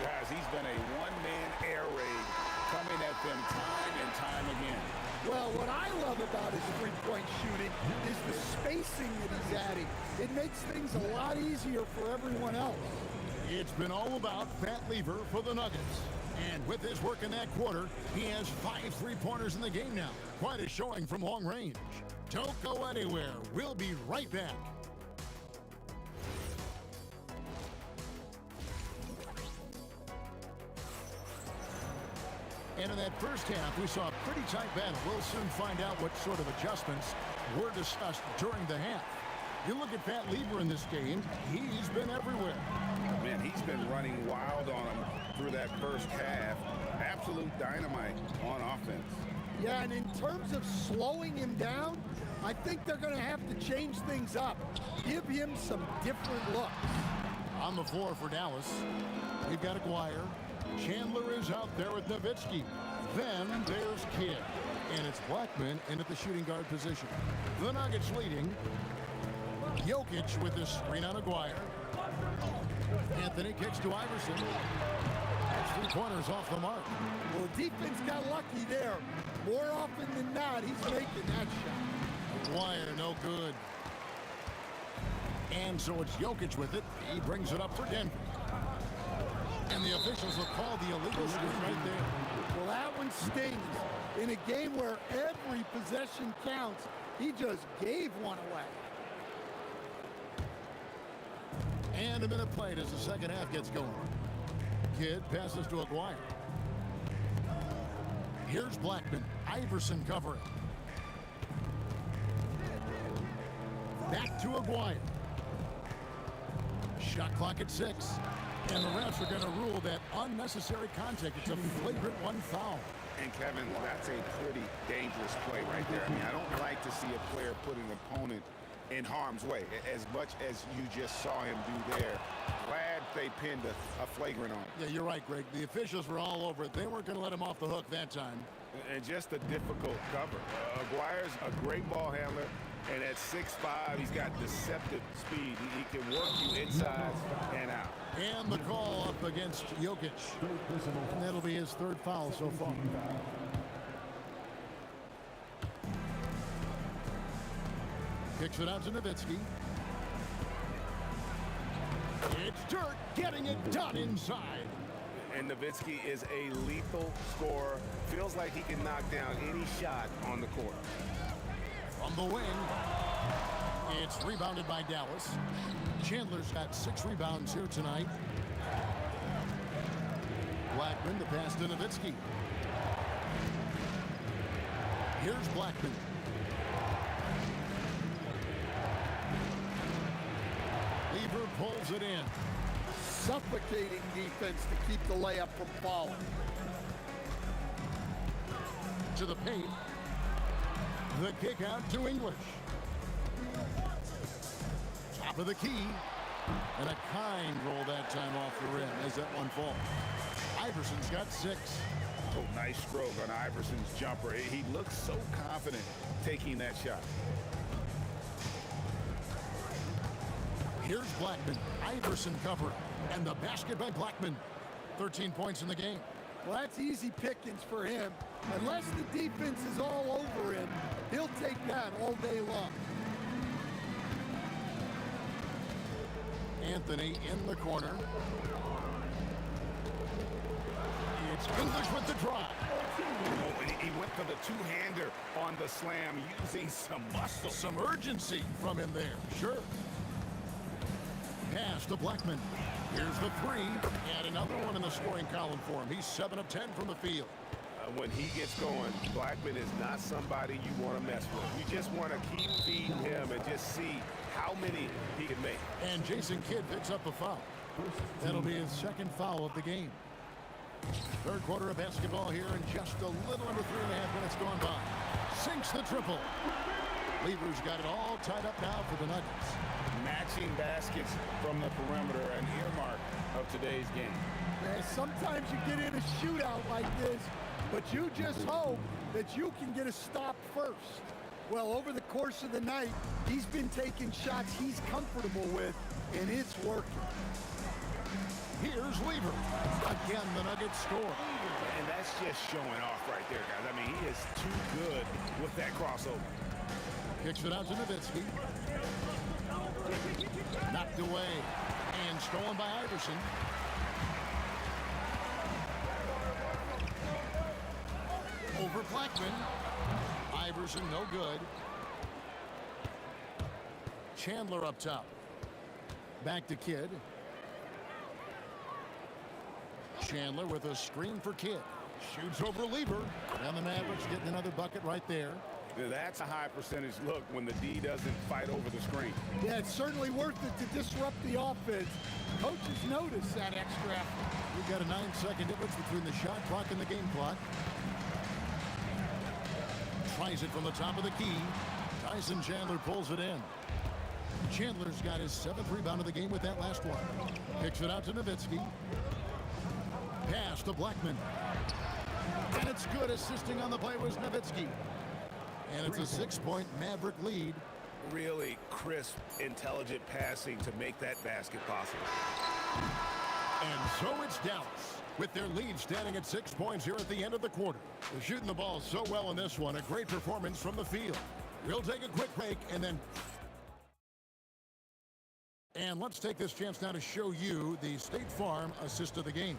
Guys, he's been a one-man air raid coming at them time and time again. Well, what I love about his three-point shooting is the spacing that he's adding. It makes things a lot easier for everyone else. It's been all about Pat Lever for the Nuggets. And with his work in that quarter, he has 5 three-pointers in the game now. Quite a showing from long range. Don't go anywhere. We'll be right back. And in that first half, we saw a pretty tight battle. We'll soon find out what sort of adjustments were discussed during the half. You look at Pat Lever in this game, he's been everywhere. Man, he's been running wild on him through that first half. Absolute dynamite on offense. Yeah, and in terms of slowing him down, I think they're going to have to change things up. Give him some different looks. On the floor for Dallas, we've got Aguirre. Chandler is out there with Nowitzki. Then there's Kidd. And it's Blackman in at the shooting guard position. The Nuggets leading. Jokic with this screen on Aguirre. Anthony kicks to Iverson. That's 3 pointers off the mark. Well, the defense got lucky there. More often than not, he's making that shot. Aguirre, no good. And so it's Jokic with it. He brings it up for Denver. And the officials have called the illegal screen right there. Well, that one stings. In a game where every possession counts, he just gave one away. And a minute played as the second half gets going. Kidd passes to Aguirre. Here's Blackman. Iverson covering. Back to Aguirre. Shot clock at 6. And the refs are going to rule that unnecessary contact. It's a flagrant 1 foul. And Kevin, that's a pretty dangerous play right there. I mean, I don't like to see a player put an opponent in harm's way, as much as you just saw him do there. Glad they pinned a flagrant on him. Yeah, you're right, Greg. The officials were all over it. They weren't going to let him off the hook that time. And just a difficult cover. Aguirre's a great ball handler, and at 6'5", he's got deceptive speed. He can work you inside and out. And the call up against Jokic. And that'll be his 3rd foul so far. Kicks it out to Nowitzki. It's Dirk getting it done inside. And Nowitzki is a lethal scorer. Feels like he can knock down any shot on the court. From the wing, it's rebounded by Dallas. Chandler's got 6 rebounds here tonight. Blackman, the pass to Nowitzki. Here's Blackman. Lever pulls it in. Suffocating defense to keep the layup from falling. To the paint. The kick out to English. Top of the key. And a kind roll that time off the rim as that one falls. Iverson's got 6. Oh, nice stroke on Iverson's jumper. He looks so confident taking that shot. Here's Blackman. Iverson covering. And the basket by Blackman. 13 points in the game. Well, that's easy pickings for him. Unless the defense is all over him, he'll take that all day long. Anthony in the corner. It's English with the drive. Oh, and he went for the two-hander on the slam, using some muscle. Some urgency from him there. Sure. Pass to Blackman. Here's the 3. And another one in the scoring column for him. He's 7 of 10 from the field. When he gets going, Blackman is not somebody you want to mess with. You just want to keep feeding him and just see how many he can make. And Jason Kidd picks up a foul. That'll be his 2nd foul of the game. 3rd quarter of basketball here, and just a little under 3.5 minutes gone by. Sinks the triple. Lever's got it all tied up now for the Nuggets. Matching baskets from the perimeter, an earmark of today's game. Man, sometimes you get in a shootout like this, but you just hope that you can get a stop first. Well, over the course of the night, he's been taking shots he's comfortable with, and it's working. Here's Lever. Again, the Nuggets score. And that's just showing off right there, guys. I mean, he is too good with that crossover. Kicks it out to Nowitzki. Knocked away and stolen by Iverson. Over Blackman. Iverson, no good. Chandler up top. Back to Kidd. Chandler with a screen for Kidd. Shoots over Lever. And the Mavericks getting another bucket right there. That's a high percentage look when the D doesn't fight over the screen. Yeah, it's certainly worth it to disrupt the offense. Coaches notice that extra effort. We've got a 9-second difference between the shot clock and the game clock. Tries it from the top of the key. Tyson Chandler pulls it in. Chandler's got his 7th rebound of the game with that last one. Kicks it out to Nowitzki. Pass to Blackman. And it's good. Assisting on the play was Nowitzki. And it's a 6-point Maverick lead. Really crisp, intelligent passing to make that basket possible. And so it's Dallas, with their lead standing at 6 points here at the end of the quarter. They're shooting the ball so well in this one. A great performance from the field. We'll take a quick break and then... And let's take this chance now to show you the State Farm assist of the game.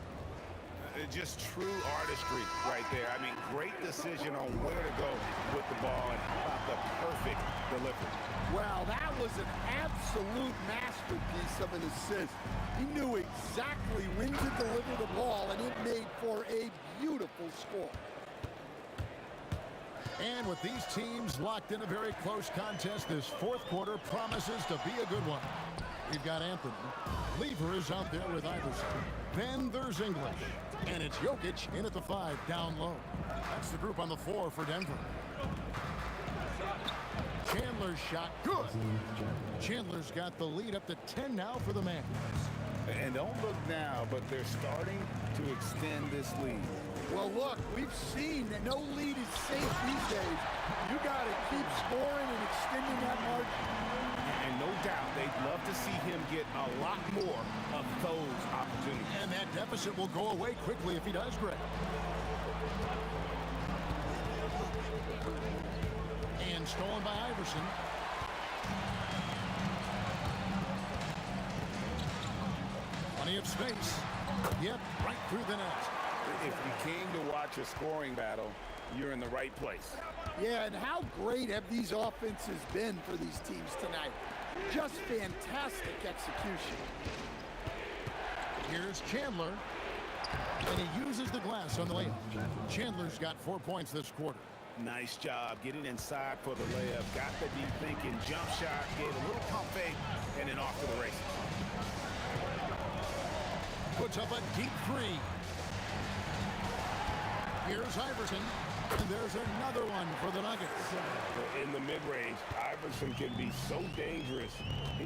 Just true artistry right there. I mean, great decision on where to go with the ball and how about the perfect delivery. Wow, that was an absolute masterpiece of an assist. He knew exactly when to deliver the ball, and it made for a beautiful score. And with these teams locked in a very close contest, this fourth quarter promises to be a good one. We've got Anthony. Lever is out there with Iverson. Then there's English. And it's Jokic in at the 5, down low. That's the group on the 4 for Denver. Chandler's shot, good. Chandler's got the lead up to 10 now for the man. And don't look now, but they're starting to extend this lead. Well, look, we've seen that no lead is safe these days. You got to keep scoring and extending that margin. And no doubt they'd love to see him get a lot more of those opportunities. And that deficit will go away quickly if he does, Greg. And stolen by Iverson. Plenty of space. Yep, right through the net. If you came to watch a scoring battle, you're in the right place. Yeah, and how great have these offenses been for these teams tonight? Just fantastic execution. Here's Chandler. And he uses the glass on the layup. Chandler's got 4 points this quarter. Nice job getting inside for the layup. Got the deep thinking jump shot, gave a little pump fake, and then off to the races. Puts up a deep 3. Here's Iverson. And there's another one for the Nuggets. In the mid-range, Iverson can be so dangerous.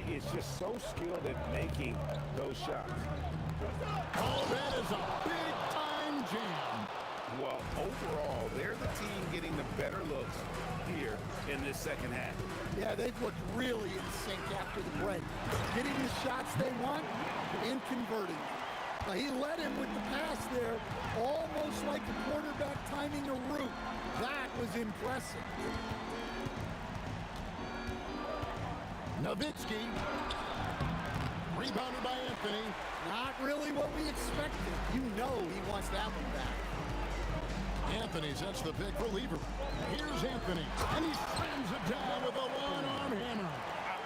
He's just so skilled at making those shots. Oh, that is a big-time jam. Well, overall, they're the team getting the better looks here in this second half. Yeah, they've looked really in sync after the break. Getting the shots they want and converting. Now, he led him with the pass there, almost like the quarterback timing a route. That was impressive. Nowitzki. Rebounded by Anthony. Not really what we expected. You know he wants that one back. Anthony sets the pick for Lever. Here's Anthony. And he slams it down with a one-arm hammer.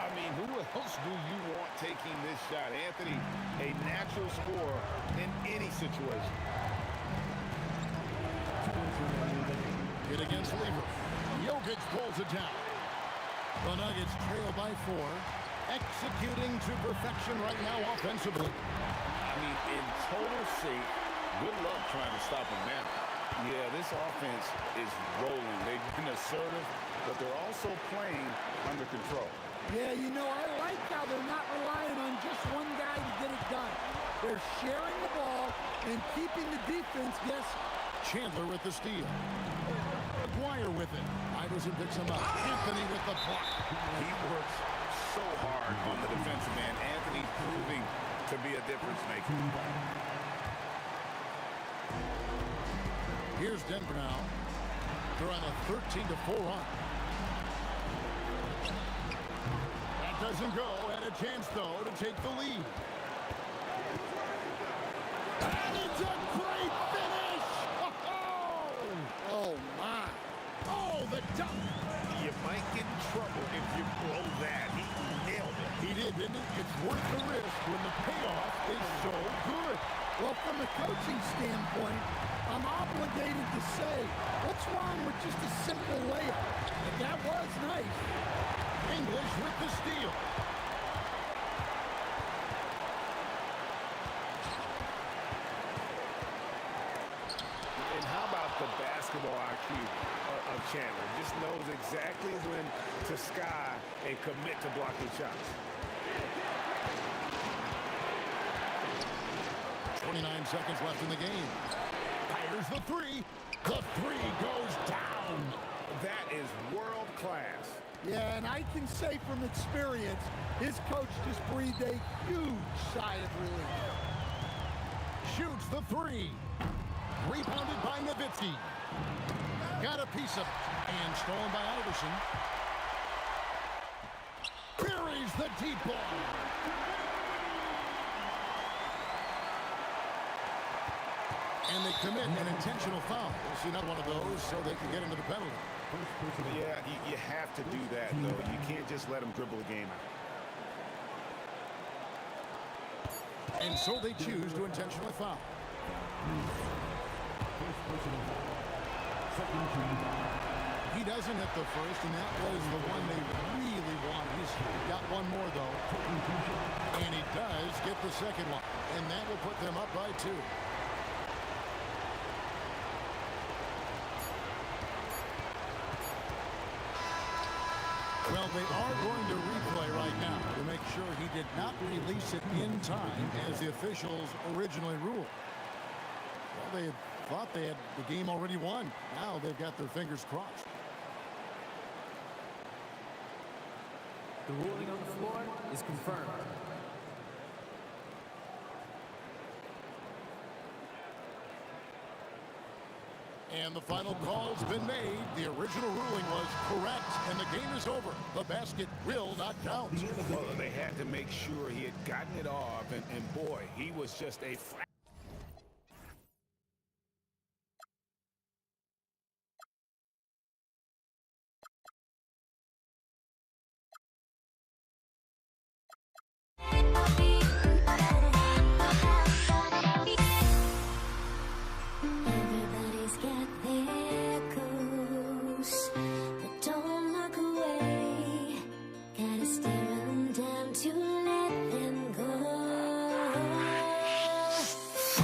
I mean, who else do you want taking this shot? Anthony, a natural scorer in any situation. Hit against Lever. Jokic pulls it down. The Nuggets trail by 4. Executing to perfection right now offensively. I mean, in total sync. Good luck trying to stop him now. Yeah, this offense is rolling. They've been assertive, but they're also playing under control. Yeah, you know, I like how they're not relying on just one guy to get it done. They're sharing the ball and keeping the defense, yes. Chandler with the steal. McGuire with it. Iverson picks him up. Anthony with the block. He works so hard on the defensive man. Anthony proving to be a difference maker. Here's Denver now. They're on a 13-4 run. That doesn't go. Had a chance, though, to take the lead. And it's a great finish! Oh, my. Oh, the dunk! You might get in trouble if you blow that. He nailed it. He did, didn't he? It's worth the risk when the payoff is so good. Well, from a coaching standpoint, I'm obligated to say, what's wrong with just a simple layup? But that was nice. English with the steal. And how about the basketball IQ of Chandler? Just knows exactly when to sky and commit to blocking shots. 29 seconds left in the game. Fires the three. The three goes down. That is world class. Yeah, and I can say from experience, his coach just breathed a huge sigh of relief. Shoots the three. Rebounded by Nowitzki. Got a piece of and stolen by Iverson. Buries the deep ball. And they commit an intentional foul. We'll see another one of those so they can get into the penalty. Yeah, you have to do that, though. You can't just let them dribble the game out. And so they choose to intentionally foul. He doesn't hit the first, and that was the one they really wanted. He's got one more, though. And he does get the second one. And that will put them up by 2. Well, they are going to replay right now to make sure he did not release it in time as the officials originally ruled. Well, they thought they had the game already won. Now they've got their fingers crossed. The ruling on the floor is confirmed. And the final call's been made. The original ruling was correct, and the game is over. The basket will not count. Well, they had to make sure he had gotten it off, and boy, he was just a Everybody's got their goals, but don't look away. Gotta stare them down to let them go. I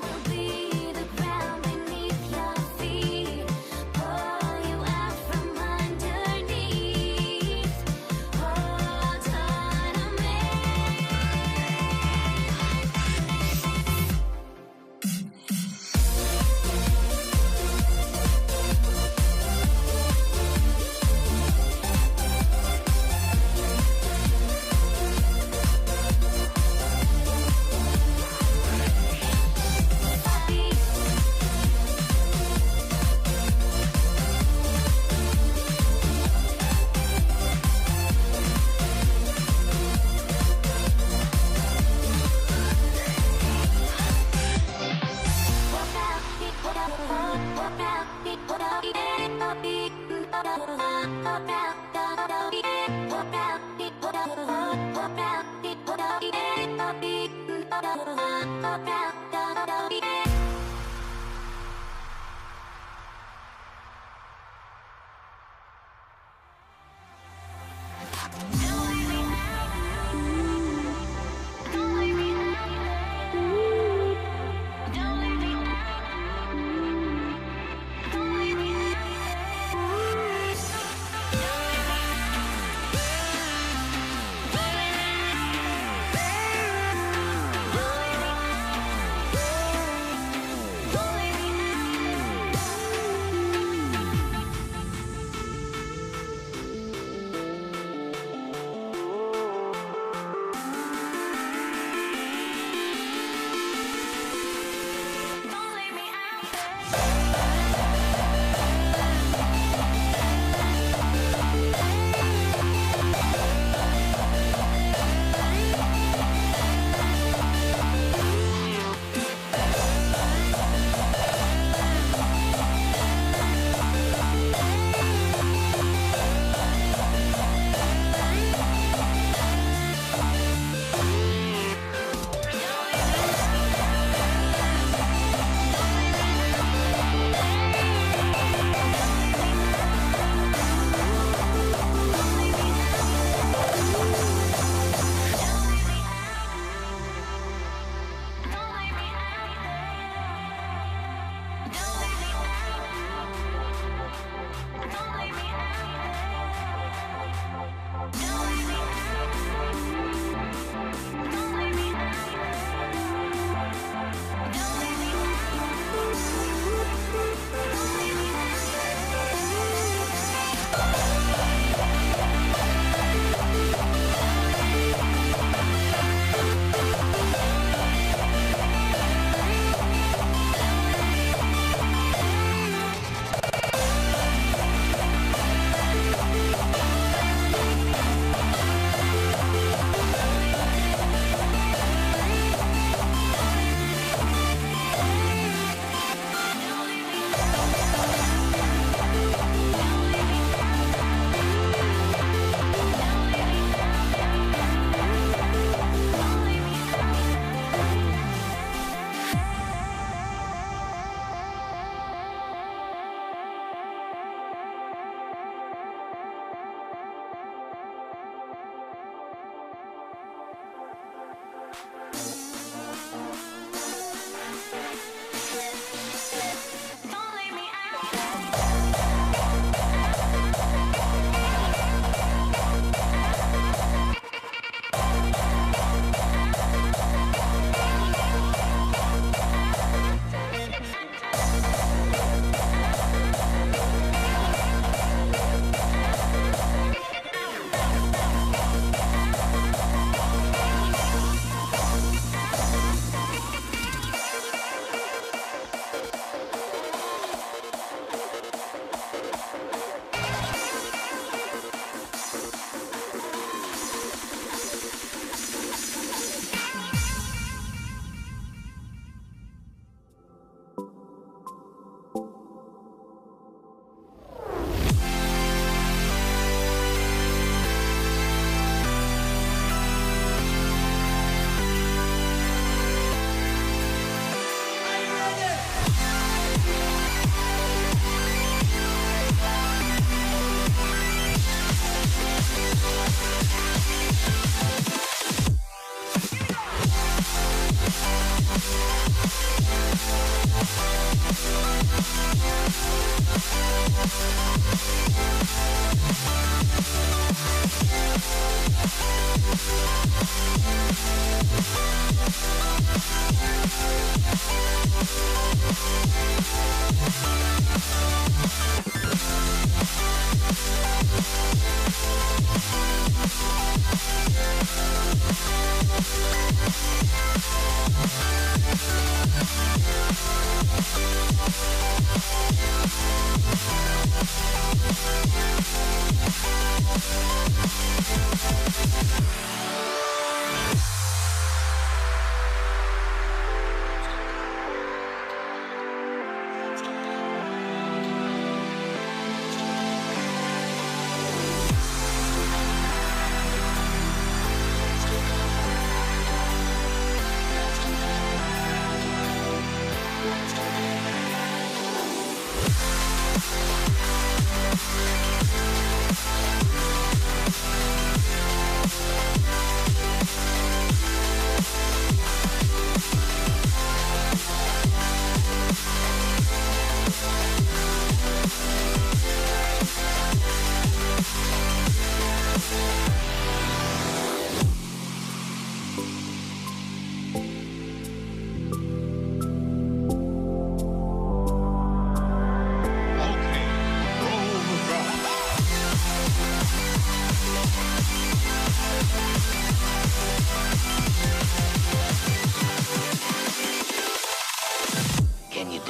will be the ground beneath your feet, pull you out from underneath. Hold on to me.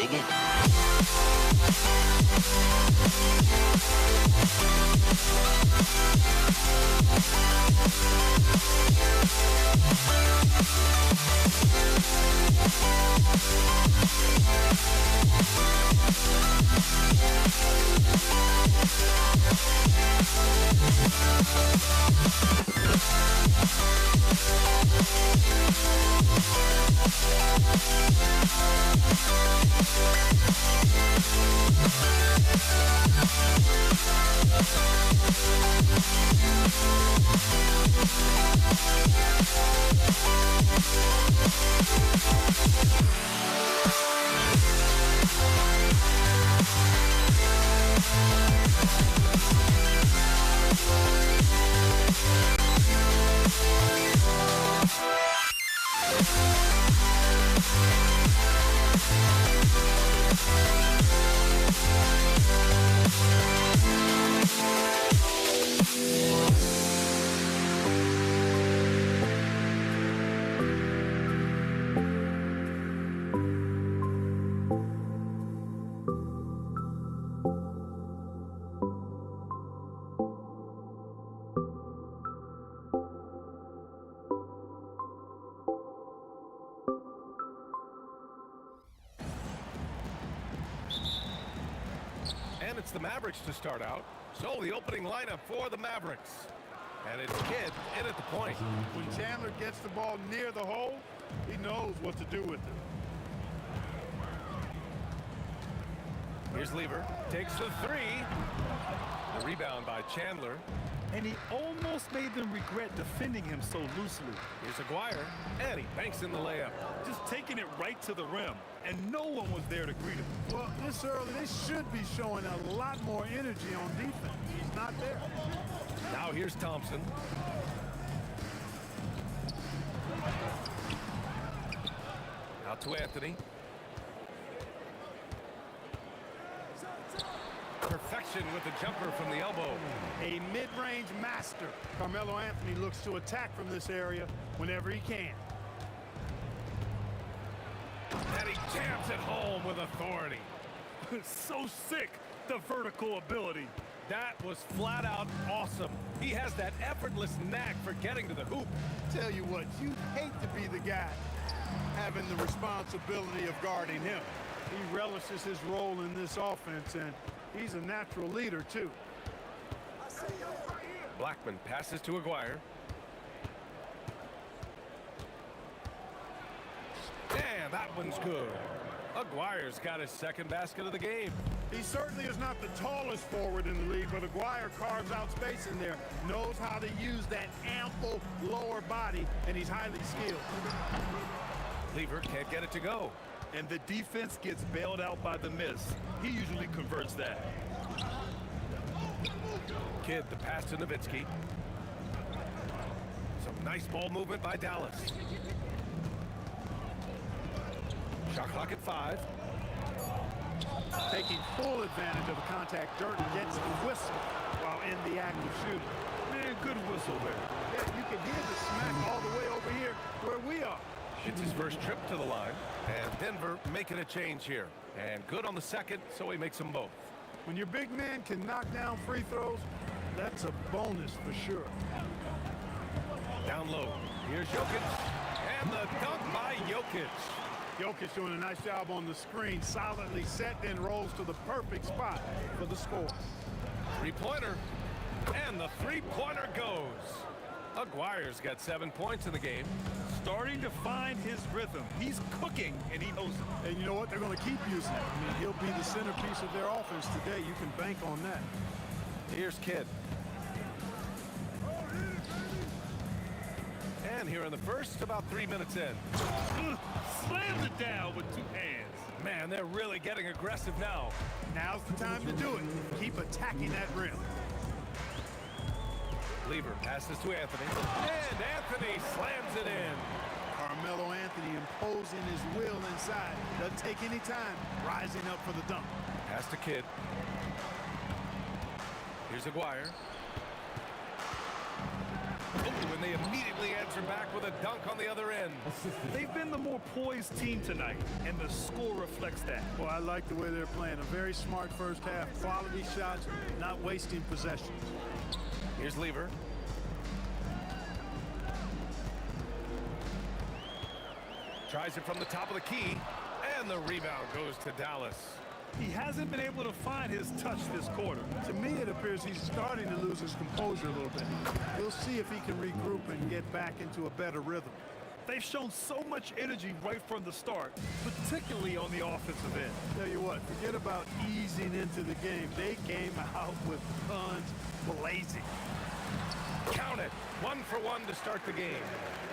Dig it? And it's the Mavericks to start out. So the opening lineup for the Mavericks. And it's Kidd in at the point. When Chandler gets the ball near the hole, he knows what to do with it. Here's Lever. Takes the three. The rebound by Chandler. And he almost made them regret defending him so loosely. Here's Aguirre. And he banks in the layup. Just taking it right to the rim. And no one was there to greet him. Well, this early, they should be showing a lot more energy on defense. He's not there. Now here's Thompson. Out to Anthony. Perfection with the jumper from the elbow. A mid-range master. Carmelo Anthony looks to attack from this area whenever he can. And he jams it home with authority. So sick, the vertical ability. That was flat out awesome. He has that effortless knack for getting to the hoop. Tell you what, you hate to be the guy having the responsibility of guarding him. He relishes his role in this offense, and he's a natural leader, too. Blackman passes to Aguirre. And that one's good. Aguirre's got his second basket of the game. He certainly is not the tallest forward in the league, but Aguirre carves out space in there, knows how to use that ample lower body, and he's highly skilled. Lever can't get it to go. And the defense gets bailed out by the miss. He usually converts that. Kidd, the pass to Nowitzki. Some nice ball movement by Dallas. Shot clock at 5. Taking full advantage of the contact dirt against the whistle while in the act of shooting. Man, good whistle there. Yeah, you can hear the smack all the way over here where we are. It's his first trip to the line. And Denver making a change here. And good on the second, so he makes them both. When your big man can knock down free throws, that's a bonus for sure. Down low. Here's Jokic. And the dunk by Jokic. Jokic doing a nice job on the screen, solidly set, then rolls to the perfect spot for the score. Three-pointer. And the three-pointer goes. Aguirre's got 7 points in the game. Starting to find his rhythm. He's cooking, and he knows it. And you know what? They're going to keep using it. I mean, he'll be the centerpiece of their offense today. You can bank on that. Here's Kidd. And here in the first, about 3 minutes in. Slams it down with 2 hands. Man, they're really getting aggressive now. Now's the time to do it. Keep attacking that rim. Lever passes to Anthony. And Anthony slams it in. Carmelo Anthony imposing his will inside. Doesn't take any time. Rising up for the dunk. Pass to Kidd. Here's Aguirre. Oh, and they immediately answer back with a dunk on the other end. They've been the more poised team tonight, and the score reflects that. Well, I like the way they're playing. A very smart first half. Quality shots, not wasting possessions. Here's Lever. Tries it from the top of the key, and the rebound goes to Dallas. He hasn't been able to find his touch this quarter. To me, it appears he's starting to lose his composure a little bit. We'll see if he can regroup and get back into a better rhythm. They've shown so much energy right from the start, particularly on the offensive end. Tell you what, forget about easing into the game. They came out with guns blazing. Count it. 1 for 1 to start the game.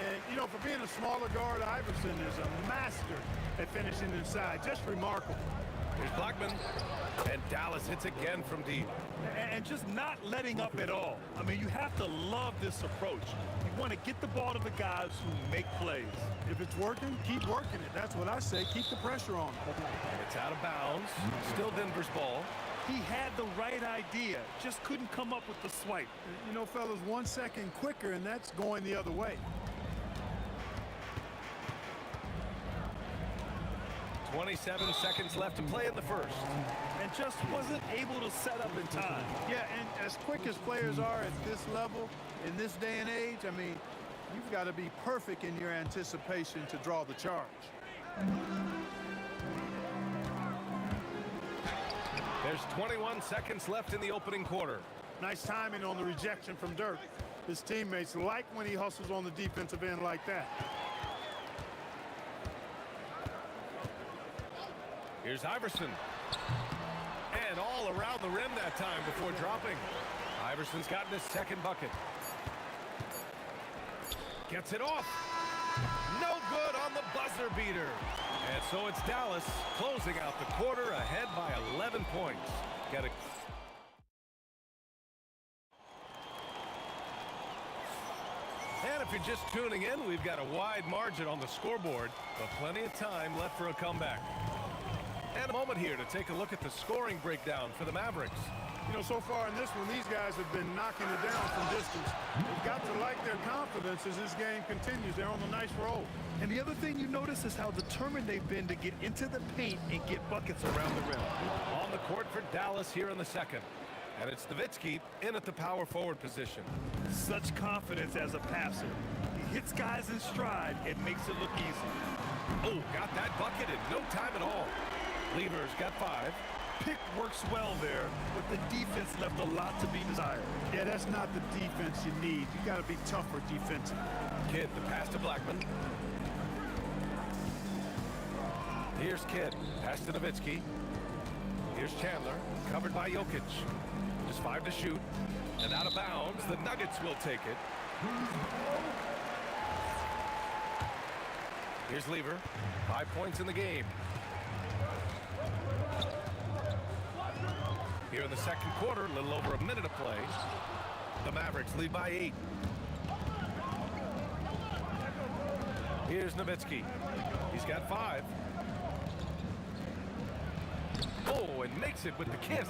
And, you know, for being a smaller guard, Iverson is a master at finishing inside. Just remarkable. Here's Blackman. And Dallas hits again from deep. And just not letting up at all. I mean, you have to love this approach. You want to get the ball to the guys who make plays. If it's working, keep working it. That's what I say. Keep the pressure on. It's out of bounds. Still Denver's ball. He had the right idea, just couldn't come up with the swipe. You know, fellas, 1 second quicker, and that's going the other way. 27 seconds left to play in the first. And just wasn't able to set up in time. Yeah, and as quick as players are at this level, in this day and age, I mean, you've got to be perfect in your anticipation to draw the charge. There's 21 seconds left in the opening quarter. Nice timing on the rejection from Dirk. His teammates like when he hustles on the defensive end like that. Here's Iverson. And all around the rim that time before dropping. Iverson's gotten his second bucket. Gets it off. No good on the buzzer beater. And so it's Dallas closing out the quarter ahead by 11 points. Got it. And if you're just tuning in, we've got a wide margin on the scoreboard, but plenty of time left for a comeback. And a moment here to take a look at the scoring breakdown for the Mavericks. You know, so far in this one, these guys have been knocking it down from distance. They've got to like their confidence as this game continues. They're on a nice roll. And the other thing you notice is how determined they've been to get into the paint and get buckets around the rim. On the court for Dallas here in the second. And it's Nowitzki in at the power forward position. Such confidence as a passer. He hits guys in stride and makes it look easy. Oh, got that bucket in no time at all. Lever's got 5. Pick works well there, but the defense left a lot to be desired. Yeah, that's not the defense you need. You got to be tougher defensively. Kidd, the pass to Blackman. Here's Kidd, pass to Nowitzki. Here's Chandler, covered by Jokic. Just 5 to shoot, and out of bounds. The Nuggets will take it. Here's Lever, 5 points in the game. Here in the second quarter, a little over a minute of play. The Mavericks lead by 8. Here's Nowitzki. He's got 5. Oh, and makes it with the kiss.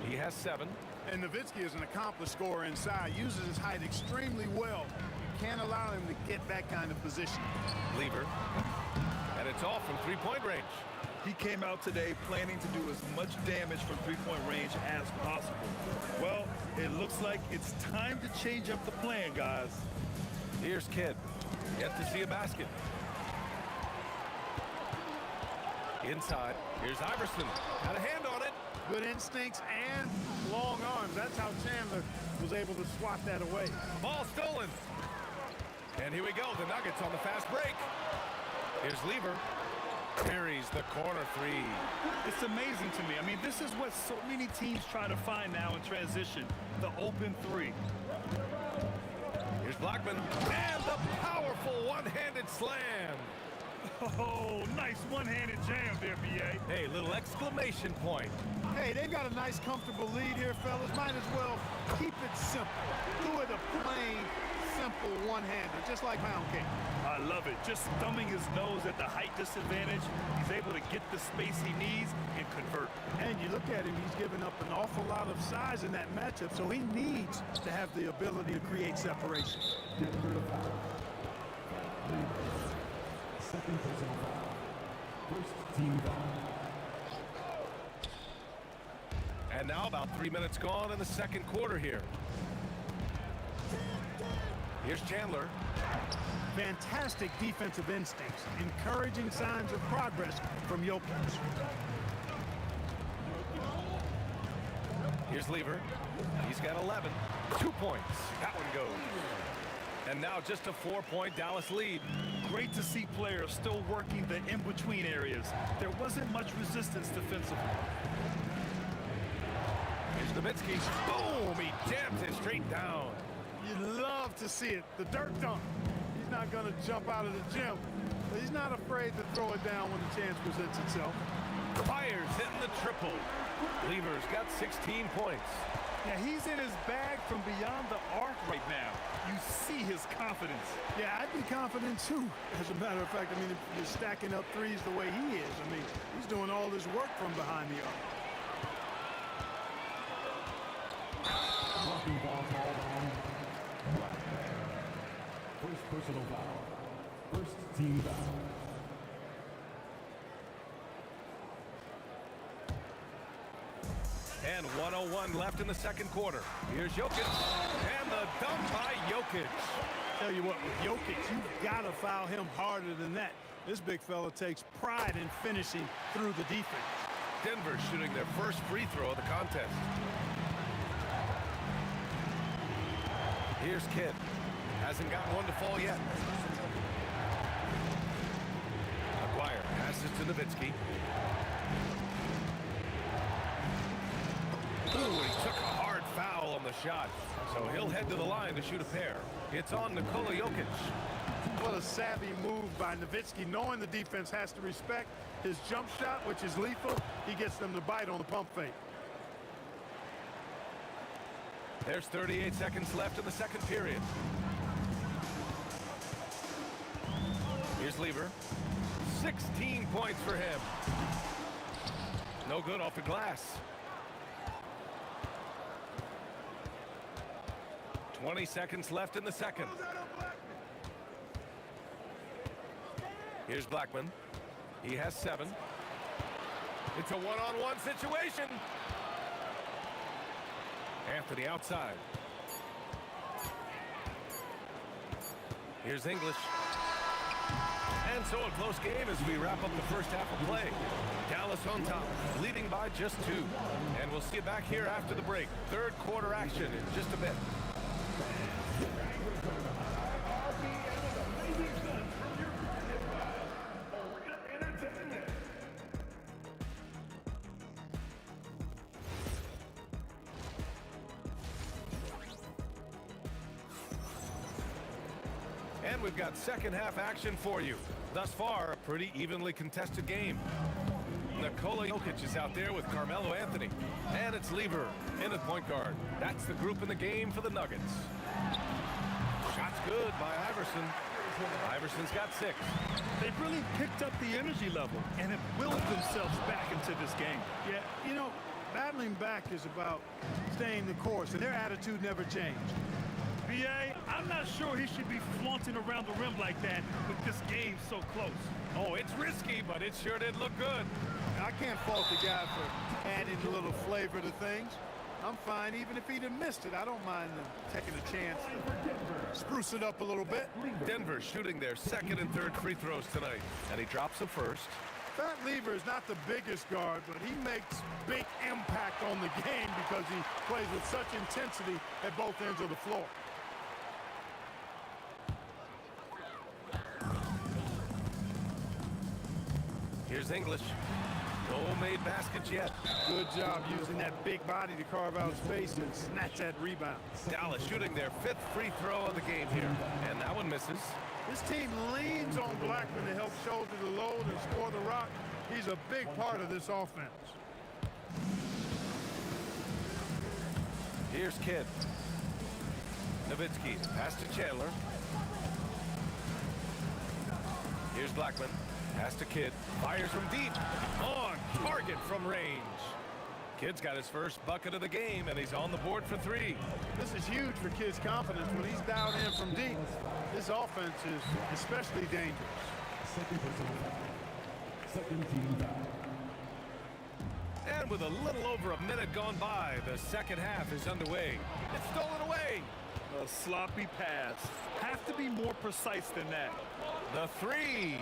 He has 7. And Nowitzki is an accomplished scorer inside. Uses his height extremely well. You can't allow him to get that kind of position. Lever. And it's off from three-point range. He came out today planning to do as much damage from three-point range as possible. Well, it looks like it's time to change up the plan, guys. Here's Kidd. Yet to see a basket. Inside. Here's Iverson. Got a hand on it. Good instincts and long arms. That's how Chandler was able to swat that away. Ball stolen. And here we go. The Nuggets on the fast break. Here's Lever. Carries the corner 3. It's amazing to me. I mean, this is what so many teams try to find now in transition, the open 3. Here's Blackman. And the powerful one-handed slam. Oh, nice one-handed jam there, B.A. Hey, little exclamation point. Hey, they've got a nice, comfortable lead here, fellas. Might as well keep it simple. Do it a plain, simple one-hander, just like pound cake. I love it. Just thumbing his nose at the height disadvantage, he's able to get the space he needs and convert. And you look at him, he's given up an awful lot of size in that matchup, so he needs to have the ability to create separation. Second personal foul. First team foul. And now about 3 minutes gone in the second quarter here. Here's Chandler. Fantastic defensive instincts, encouraging signs of progress from Jokic. Here's Lever. He's got 11. 2 points. That one goes. And now just a 4-point Dallas lead. Great to see players still working the in-between areas. There wasn't much resistance defensively. Here's Nowitzki. Boom! He jams it straight down. You love to see it. The dirt dunk. He's not going to jump out of the gym, but he's not afraid to throw it down when the chance presents itself. Fires hitting the triple. Lever's got 16 points. Yeah, he's in his bag from beyond the arc right now. You see his confidence. Yeah, I'd be confident too. As a matter of fact, I mean, if you're stacking up threes the way he is, I mean, he's doing all this work from behind the arc. Blocking ball called on. First personal foul. First team foul. And 1:01 left in the second quarter. Here's Jokic. And the dunk by Jokic. Tell you what, with Jokic, you've got to foul him harder than that. This big fella takes pride in finishing through the defense. Denver shooting their first free throw of the contest. Here's Kidd. Hasn't gotten one to fall yet. Aguirre passes to Nowitzki. Ooh, he took a hard foul on the shot. So he'll head to the line to shoot a pair. It's on Nikola Jokic. What a savvy move by Nowitzki, knowing the defense has to respect his jump shot, which is lethal. He gets them to bite on the pump fake. There's 38 seconds left in the second period. Here's Lever. 16 points for him. No good off the glass. 20 seconds left in the second. Here's Blackman. He has 7. It's a one-on-one situation. Anthony outside. Here's English. And so a close game as we wrap up the first half of play. Dallas on top, leading by just 2. And we'll see you back here after the break. Third quarter action in just a bit. And we've got second half action for you. Thus far, a pretty evenly contested game. Nikola Jokic is out there with Carmelo Anthony. And it's Lever in at point guard. That's the group in the game for the Nuggets. Shot's good by Iverson. Iverson's got 6. They've really picked up the energy level and have willed themselves back into this game. Yeah, you know, battling back is about staying the course, and their attitude never changed. B.A., I'm not sure he should be flaunting around the rim like that with this game so close. Oh, it's risky, but it sure did look good. I can't fault the guy for adding a little flavor to things. I'm fine, even if he'd have missed it. I don't mind them taking a chance to spruce it up a little bit. Denver shooting their second and third free throws tonight, and he drops them first. Fat Lever is not the biggest guard, but he makes big impact on the game because he plays with such intensity at both ends of the floor. Here's English. No made baskets yet. Good job using that big body to carve out space and snatch that rebound. Dallas shooting their 5th free throw of the game here. And that one misses. This team leans on Blackman to help shoulder the load and score the rock. He's a big part of this offense. Here's Kidd. Nowitzki, pass to Chandler. Here's Blackman. Pass to Kidd. Fires from deep. On target from range. Kidd's got his first bucket of the game, and he's on the board for 3. This is huge for Kidd's confidence when he's dialed in from deep. This offense is especially dangerous. Second team foul. And with a little over a minute gone by, the second half is underway. It's stolen away. A sloppy pass. Have to be more precise than that. The 3.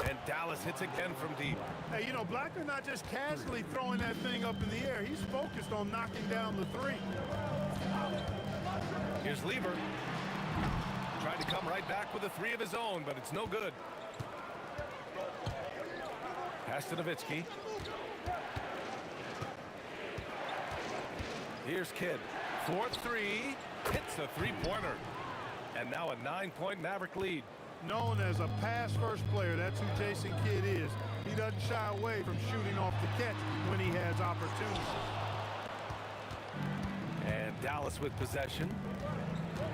And Dallas hits again from deep. Hey, you know, Blackman not just casually throwing that thing up in the air. He's focused on knocking down the 3. Here's Lever. Tried to come right back with a 3 of his own, but it's no good. Pass to Nowitzki. Here's Kidd. 4-3. Hits the 3-pointer. And now a 9-point Maverick lead. Known as a pass-first player, that's who Jason Kidd is. He doesn't shy away from shooting off the catch when he has opportunity. And Dallas with possession.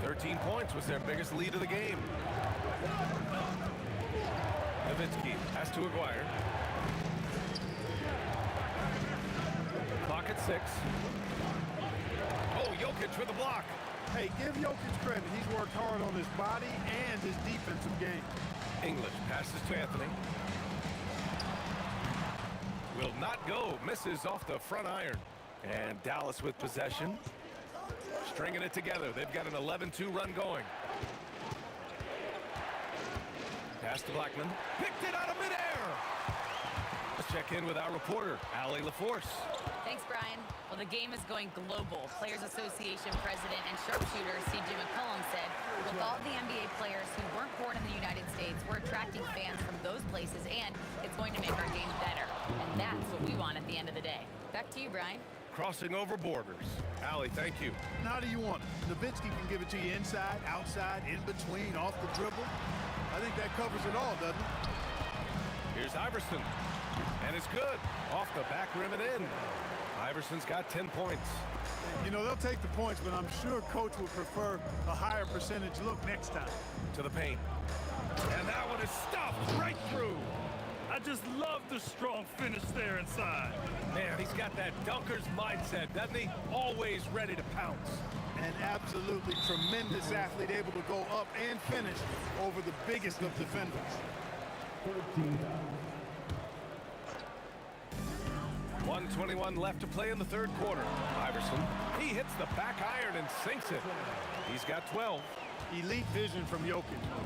13 points was their biggest lead of the game. Nowitzki pass to Aguirre. Clock at 6. Oh, Jokic with a block. Hey, give Jokic credit. He's worked hard on his body and his defensive game. English passes to Anthony. Will not go. Misses off the front iron. And Dallas with possession. Stringing it together. They've got an 11-2 run going. Pass to Blackman. Picked it out of midair. Let's check in with our reporter, Allie LaForce. Thanks, Brian. Well, the game is going global. Players Association President and sharpshooter C.J. McCollum said, with all the NBA players who weren't born in the United States, we're attracting fans from those places, and it's going to make our game better. And that's what we want at the end of the day. Back to you, Brian. Crossing over borders. Allie, thank you. And how do you want it? Nowitzki can give it to you inside, outside, in between, off the dribble. I think that covers it all, doesn't it? Here's Iverson. And it's good. Off the back rim and in. Iverson's got 10 points. You know, they'll take the points, but I'm sure Coach would prefer a higher percentage look next time. To the paint. And that one is stuffed right through. I just love the strong finish there inside. Man, he's got that dunker's mindset, doesn't he? Always ready to pounce. An absolutely tremendous athlete, able to go up and finish over the biggest of defenders. 1:21 left to play in the third quarter. Iverson, he hits the back iron and sinks it. He's got 12. Elite vision from Jokic.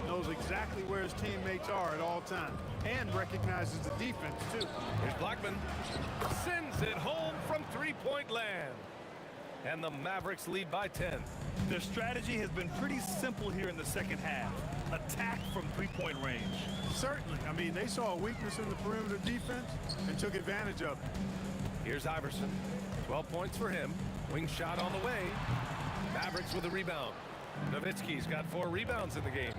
Knows exactly where his teammates are at all times. And recognizes the defense, too. Here's Blackman. Sends it home from three-point land. And the Mavericks lead by 10. Their strategy has been pretty simple here in the second half. Attack from three-point range. Certainly. I mean, they saw a weakness in the perimeter defense and took advantage of it. Here's Iverson. 12 points for him. Wing shot on the way. Mavericks with a rebound. Nowitzki's got 4 rebounds in the game.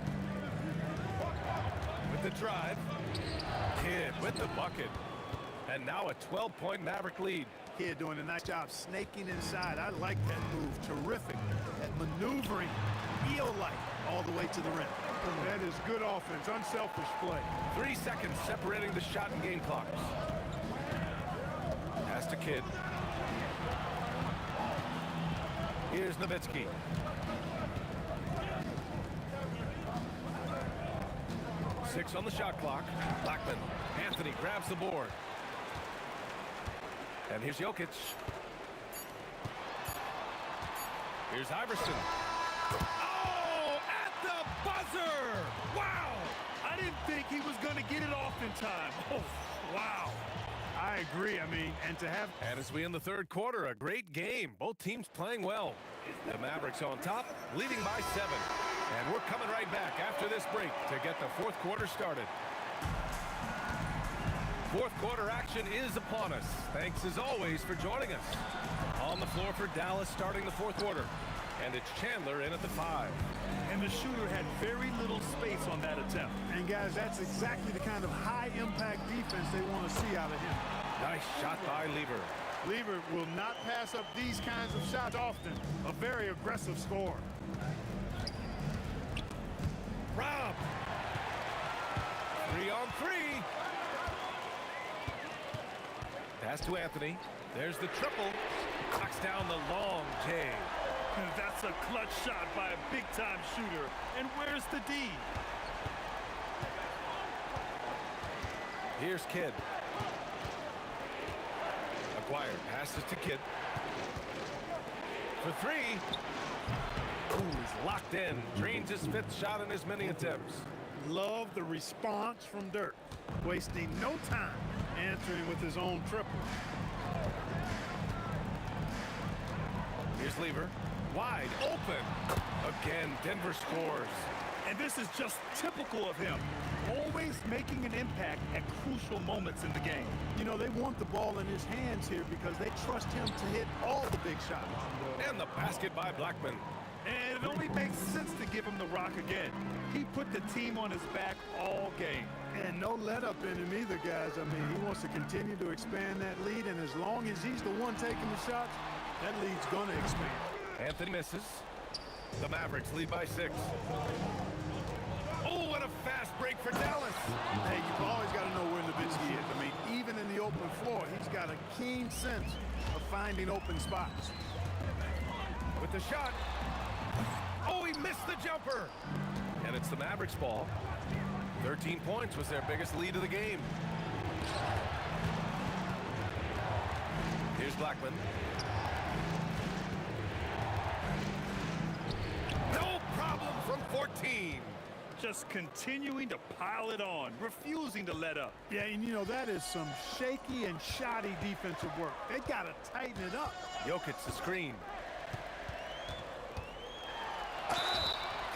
With the drive. Kidd with the bucket. And now a 12-point Maverick lead. Kidd doing a nice job snaking inside. I like that move. Terrific at maneuvering, eel-like, all the way to the rim. That is good offense, unselfish play. 3 seconds separating the shot and game clocks. Pass to Kidd. Here's Nowitzki. Six on the shot clock. Blackman. Anthony grabs the board. And here's Jokic. Here's Iverson. Oh, at the buzzer! Wow! I didn't think he was going to get it off in time. Oh, wow. I agree. I mean, and to have... And as we end the third quarter, a great game. Both teams playing well. The Mavericks on top, leading by 7. And we're coming right back after this break to get the fourth quarter started. Fourth quarter action is upon us. Thanks as always for joining us. On the floor for Dallas starting the fourth quarter. And it's Chandler in at the 5. And the shooter had very little space on that attempt. And guys, that's exactly the kind of high-impact defense they want to see out of him. Nice shot by Lever. Lever will not pass up these kinds of shots often. A very aggressive scorer. robbed. 3-on-3. Pass to Anthony. There's the triple. Knocks down the long J. That's a clutch shot by a big-time shooter. And where's the D? Here's Kidd. Acquired. Passes to Kidd. For three. Ooh, he's locked in. Drains his fifth shot in as many attempts. Love the response from Dirk. Wasting no time answering with his own triple. Here's Lever. Wide open. Again, Denver scores. And this is just typical of him. Always making an impact at crucial moments in the game. You know, they want the ball in his hands here because they trust him to hit all the big shots. And the basket by Blackman. And it only makes sense to give him the rock again. He put the team on his back all game. And no let up in him either, guys. I mean, he wants to continue to expand that lead, and as long as he's the one taking the shots, that lead's going to expand. Anthony misses. The Mavericks lead by 6. Oh, what a fast break for Dallas. Hey, you've always got to know where Nowitzki is. I mean, even in the open floor, he's got a keen sense of finding open spots. With the shot. Oh, he missed the jumper. And it's the Mavericks' ball. 13 points was their biggest lead of the game. Here's Blackman. No problem from 14. Just continuing to pile it on, refusing to let up. Yeah, and you know, that is some shaky and shoddy defensive work. They got to tighten it up. Jokic the screen.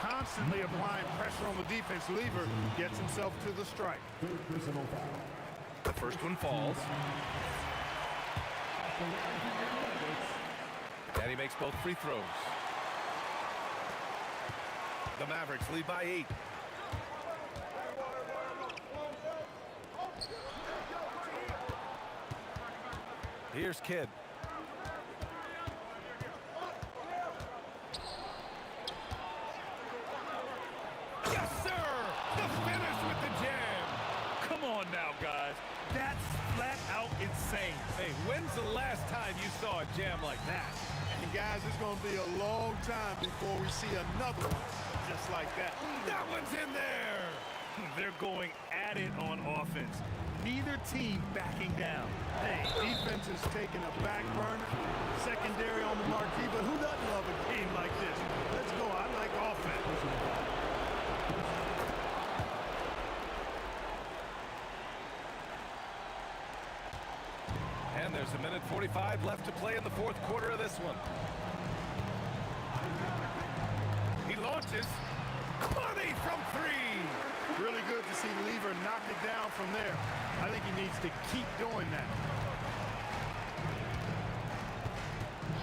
Constantly applying pressure on the defense. Lever gets himself to the strike. The first one falls. And he makes both free throws. The Mavericks lead by 8. Here's Kidd. Yes, sir! The finish with the jam. Come on now, guys. That's flat out insane. Hey, when's the last time you saw a jam like that? And guys, it's going to be a long time before we see another one just like that. That one's in there! They're going at it on offense. Neither team backing down. Hey, defense is taking a back burner, secondary on the marquee, but who doesn't love a game like this? Let's go. I like offense. And there's a minute 45 left to play in the fourth quarter of this one. He launches. Money from 3. Really good to see Lever knock it down from there. I think he needs to keep doing that.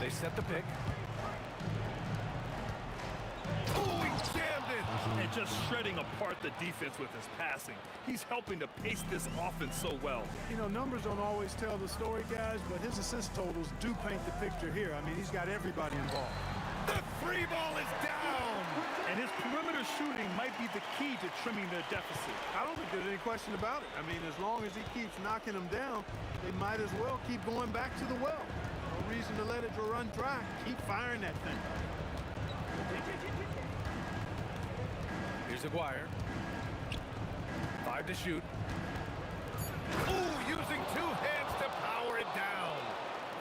They set the pick. Oh, he jammed it! And just shredding apart the defense with his passing. He's helping to pace this offense so well. You know, numbers don't always tell the story, guys, but his assist totals do paint the picture here. I mean, he's got everybody involved. The 3 ball is down! And his perimeter shooting might be the key to trimming their deficit. I don't think there's any question about it. I mean, as long as he keeps knocking them down, they might as well keep going back to the well. No reason to let it run dry. Keep firing that thing. Here's Aguirre. 5 to shoot. Ooh, using 2 hands to power it down.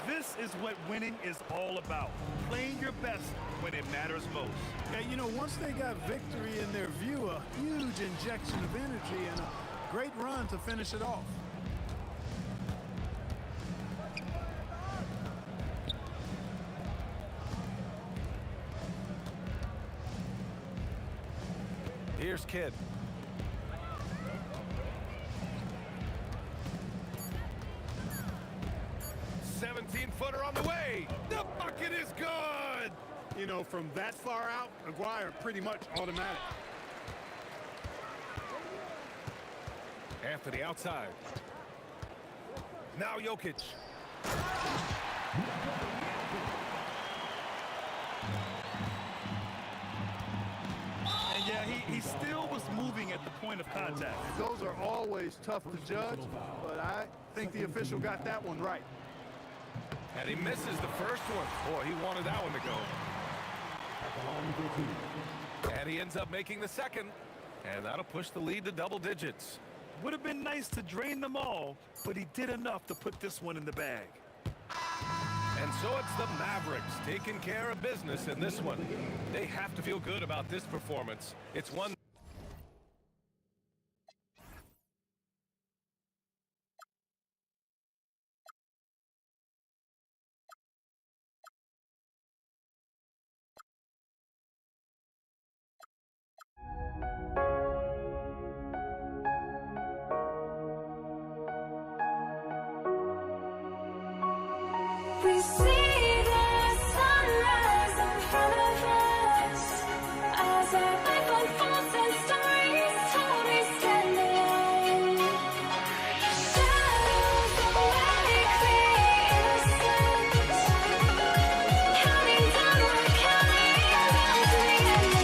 This is what winning is all about. Playing your best when it matters most. Yeah, you know, once they got victory in their view, a huge injection of energy and a great run to finish it off. Here's Kidd. Footer on the way. The bucket is good. You know, from that far out, Aguirre pretty much automatic. Anthony outside. Now Jokic. And yeah, he he still was moving at the point of contact. Those are always tough to judge, but I think the official got that one right. And he misses the first one. Boy, he wanted that one to go. And he ends up making the second. And that'll push the lead to double digits. Would have been nice to drain them all, but he did enough to put this one in the bag. And so it's the Mavericks taking care of business in this one. They have to feel good about this performance. It's one. We see the sunrise in front of us as our life unfolds and stories told. We stand alone. Shadows of light create innocence. Counting down, we're counting down to the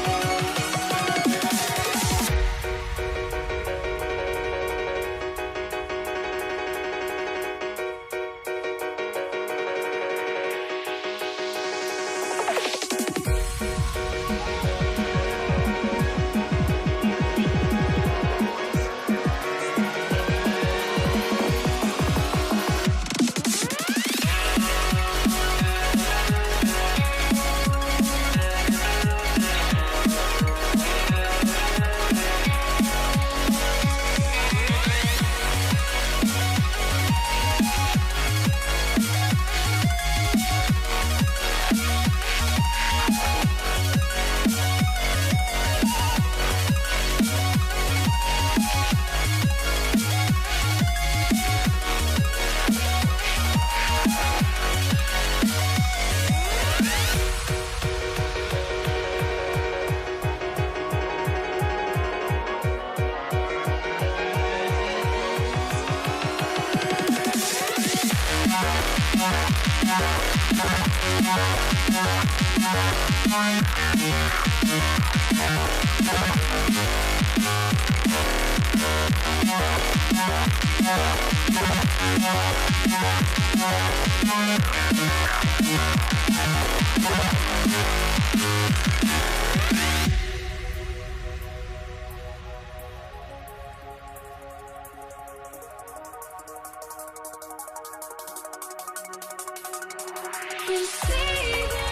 We see the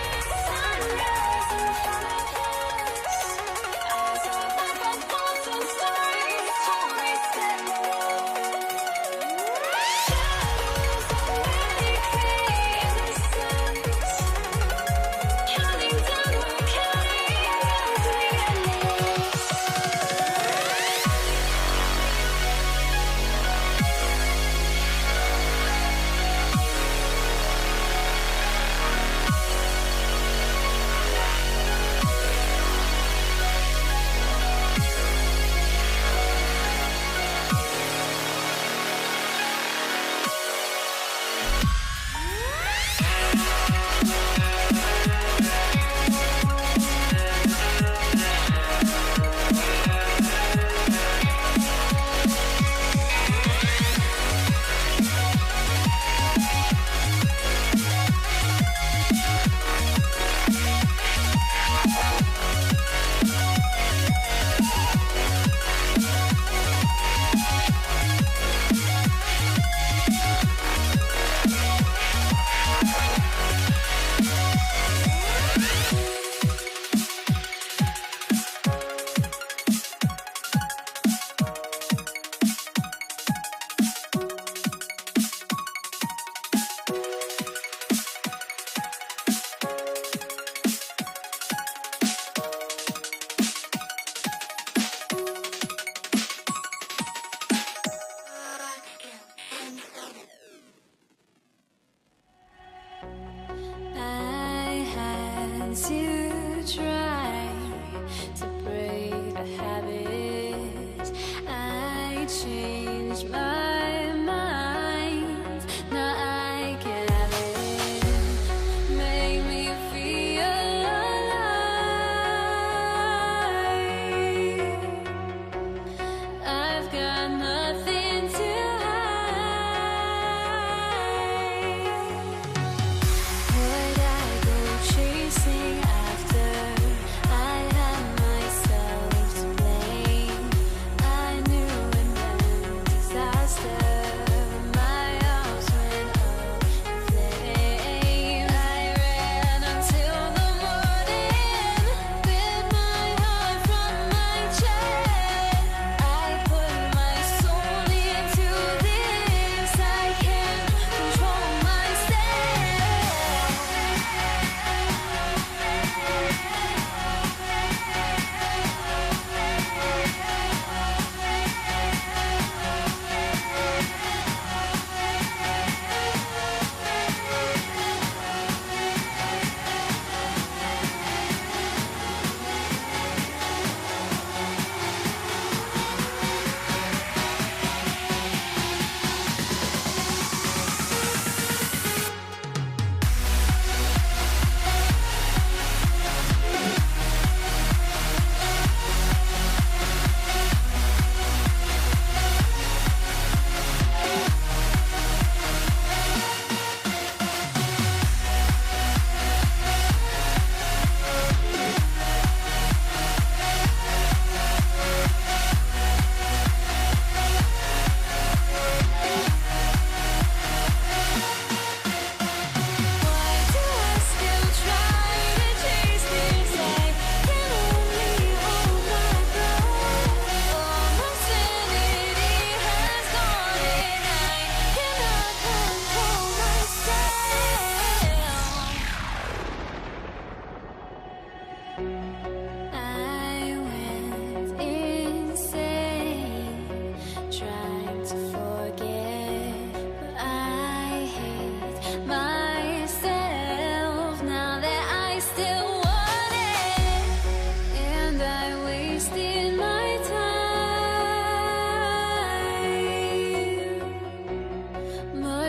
sunrise in front of us as our life unfolds and stories told. We stand alone. Shadows of light create innocence. Counting down, we're counting down to the endless.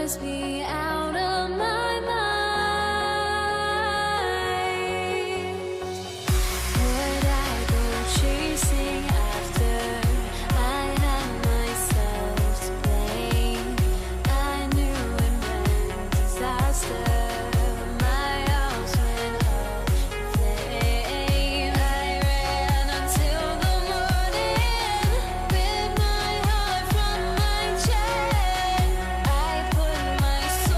drives me out of my mind. Would I go chasing after? I had myself to blame. I knew it meant disaster. My house went up in flames. I ran until the morning with my heart from my chest. I put my soul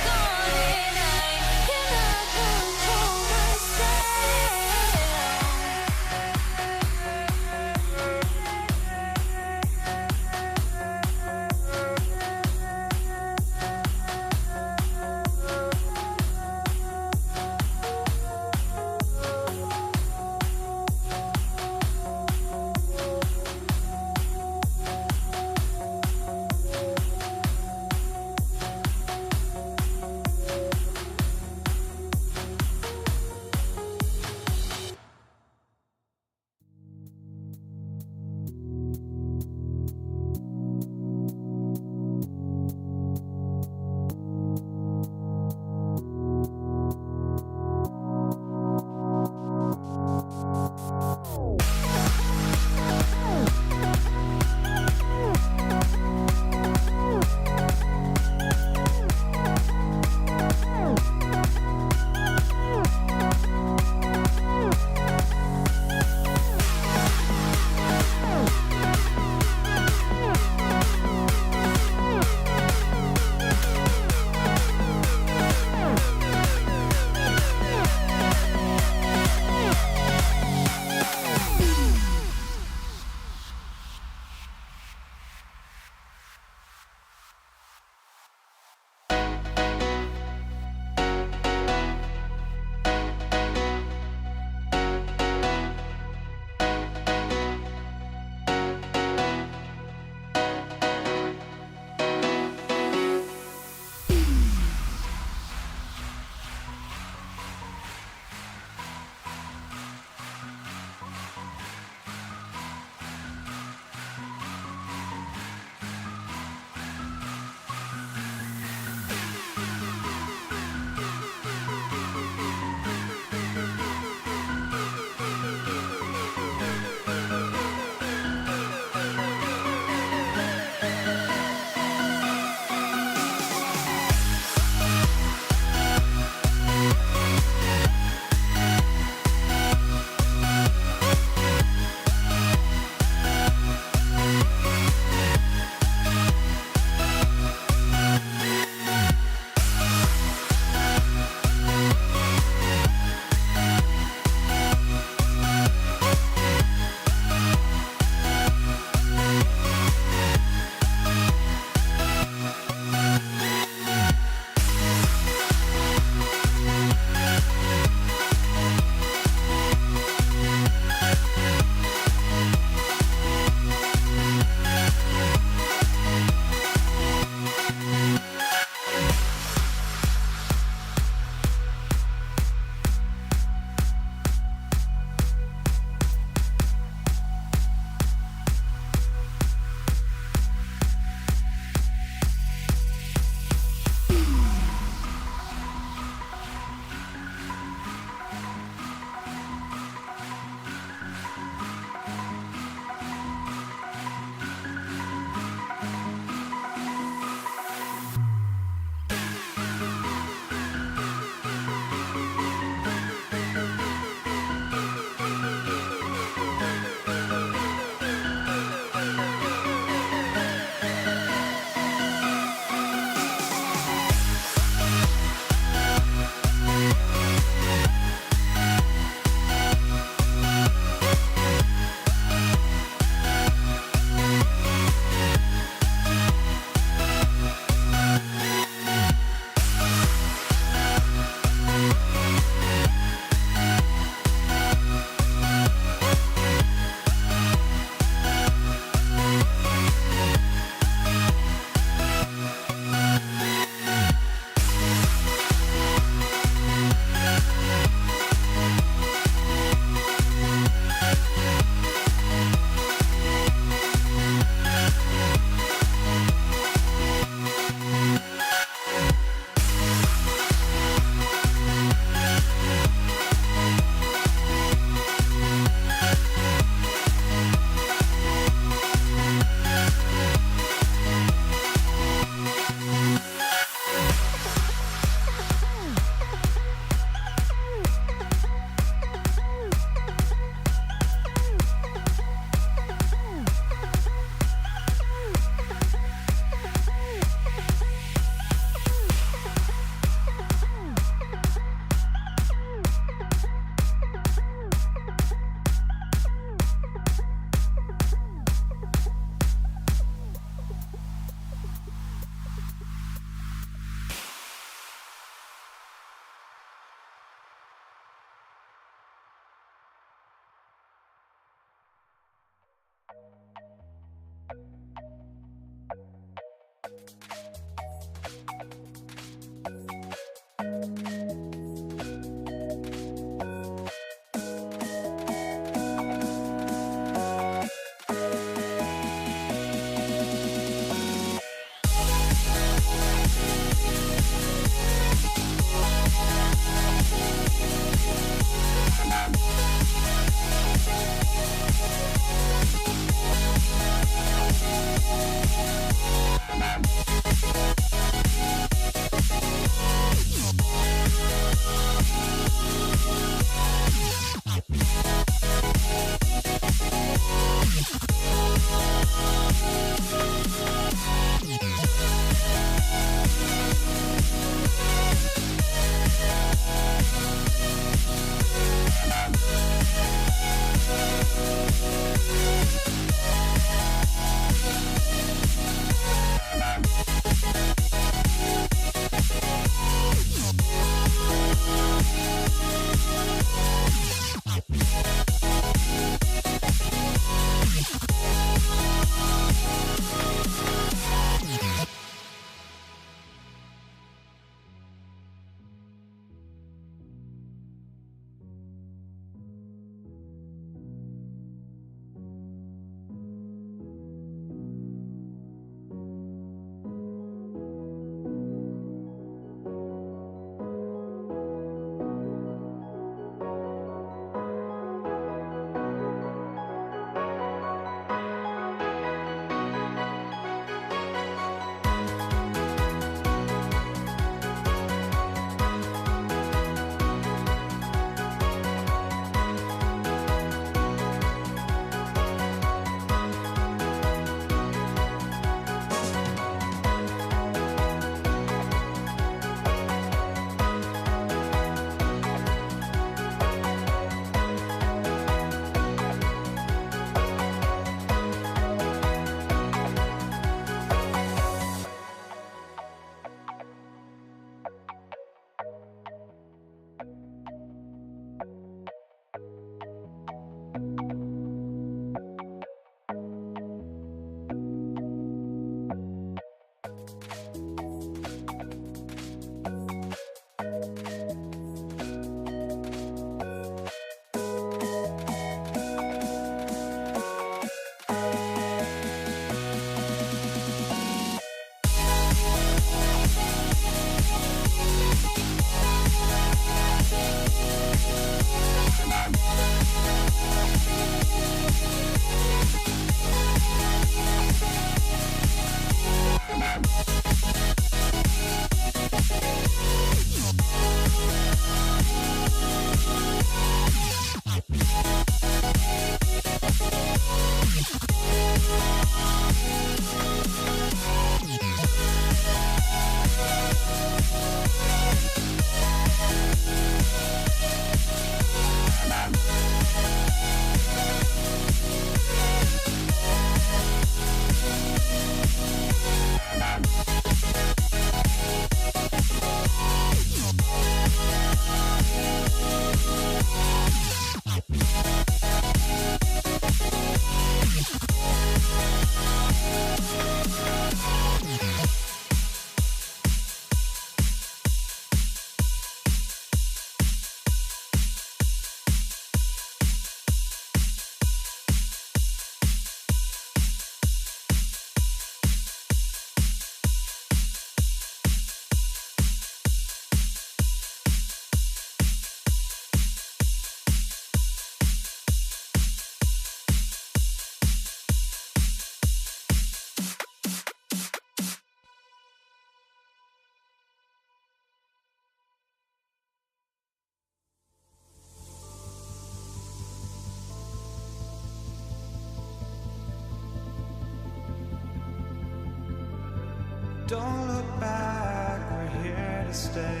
Don't look back, we're here to stay.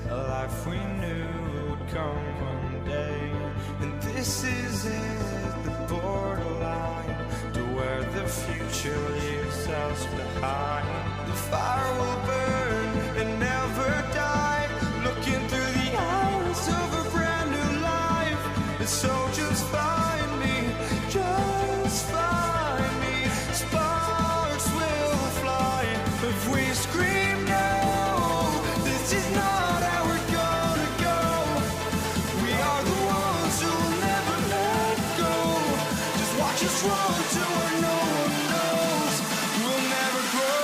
A life we knew would come one day. And this is it, the borderline to where the future leaves us behind. The fire will burn and never die. Looking through the eyes of a brand new life. And so just find me, just find me. Sparks will fly if we scream no. This is not how we're gonna go. We are the ones who will never let go. Just watch us run to where no one knows. We'll never grow.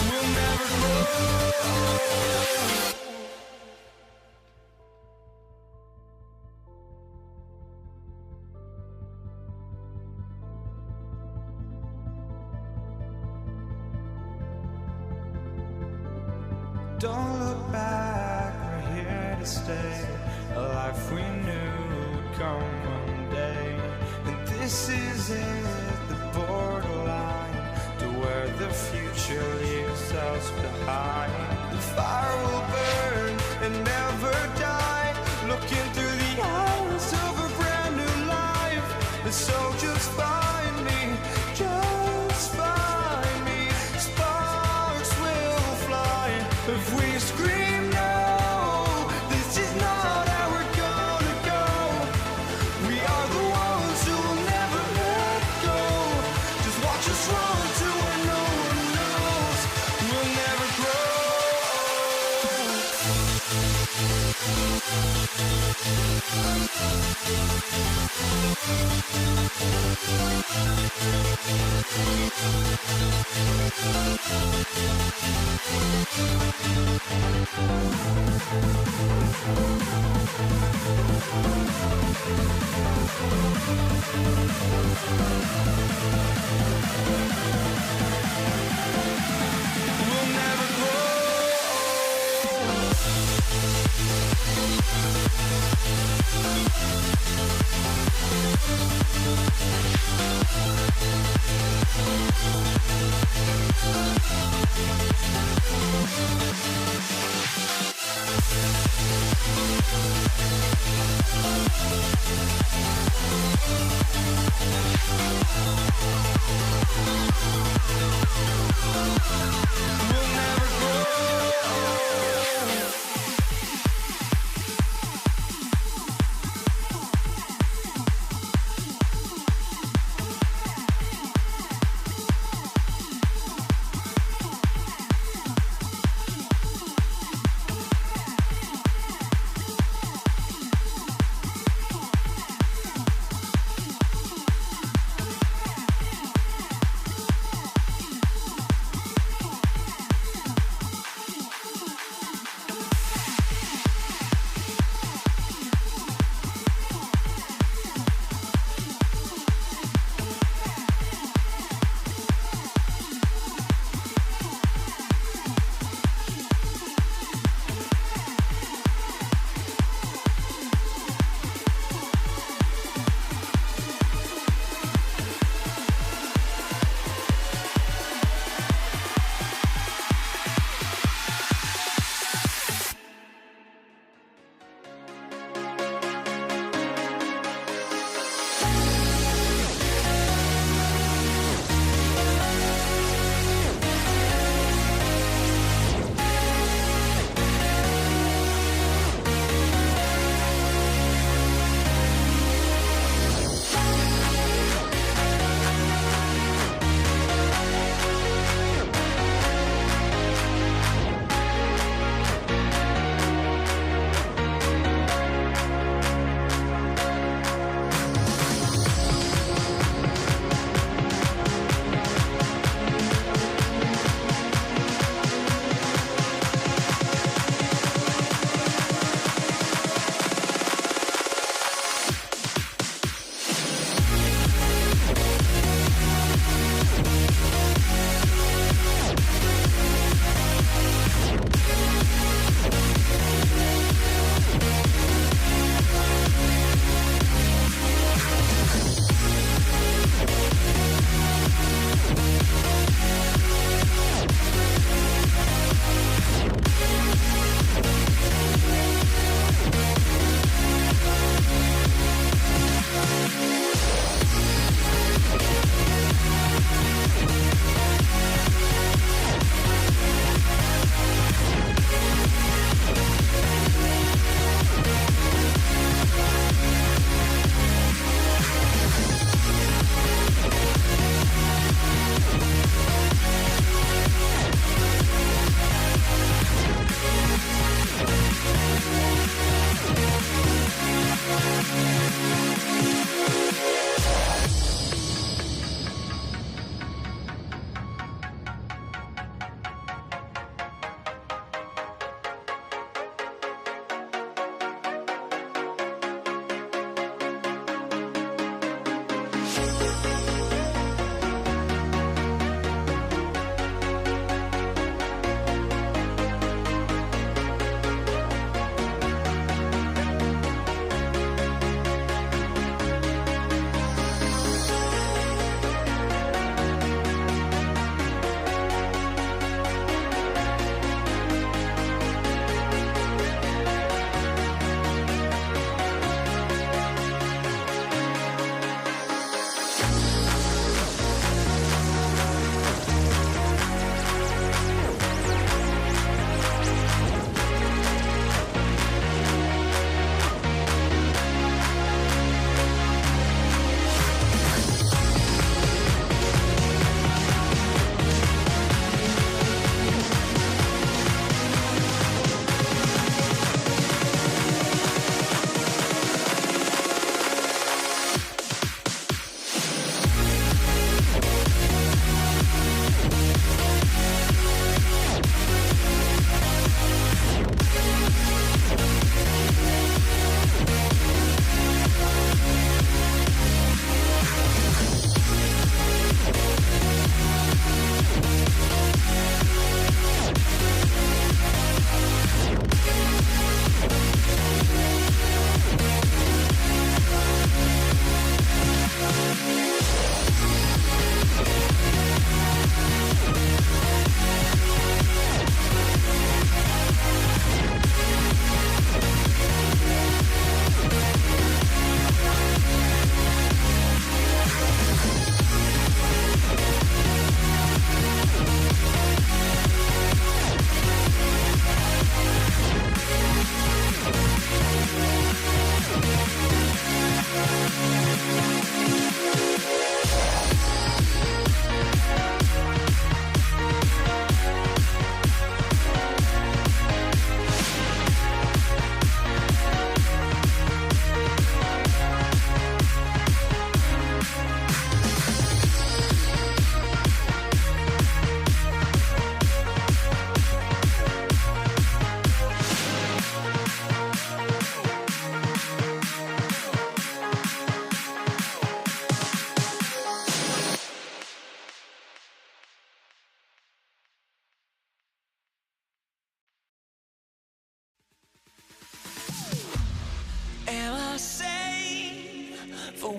We'll never grow. Don't look back, we're here to stay. A life we knew would come one day. And this is it, the borderline to where the future leaves us behind. The fire will burn and never die. Looking through the eyes of a brand new life. And so just find me, just find me. Sparks will fly if we scream no. This is not how we're gonna go. We are the ones who will never let go. Just watch us run to where no one knows. We'll never grow. We'll never grow. We'll never grow.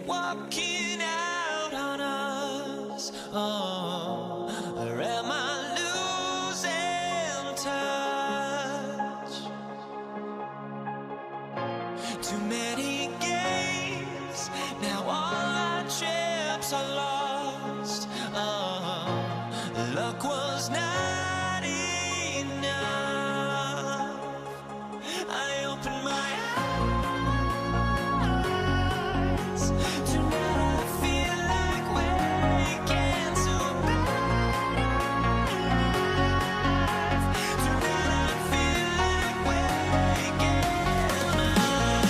walking out on us? Oh, or am I losing touch? Too many games, now all our chips are lost. Oh, luck was not enough. I opened my eyes. Tonight I feel like waking to a better life. Tonight I feel like waking up.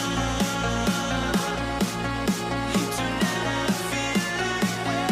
Tonight I feel like waking up.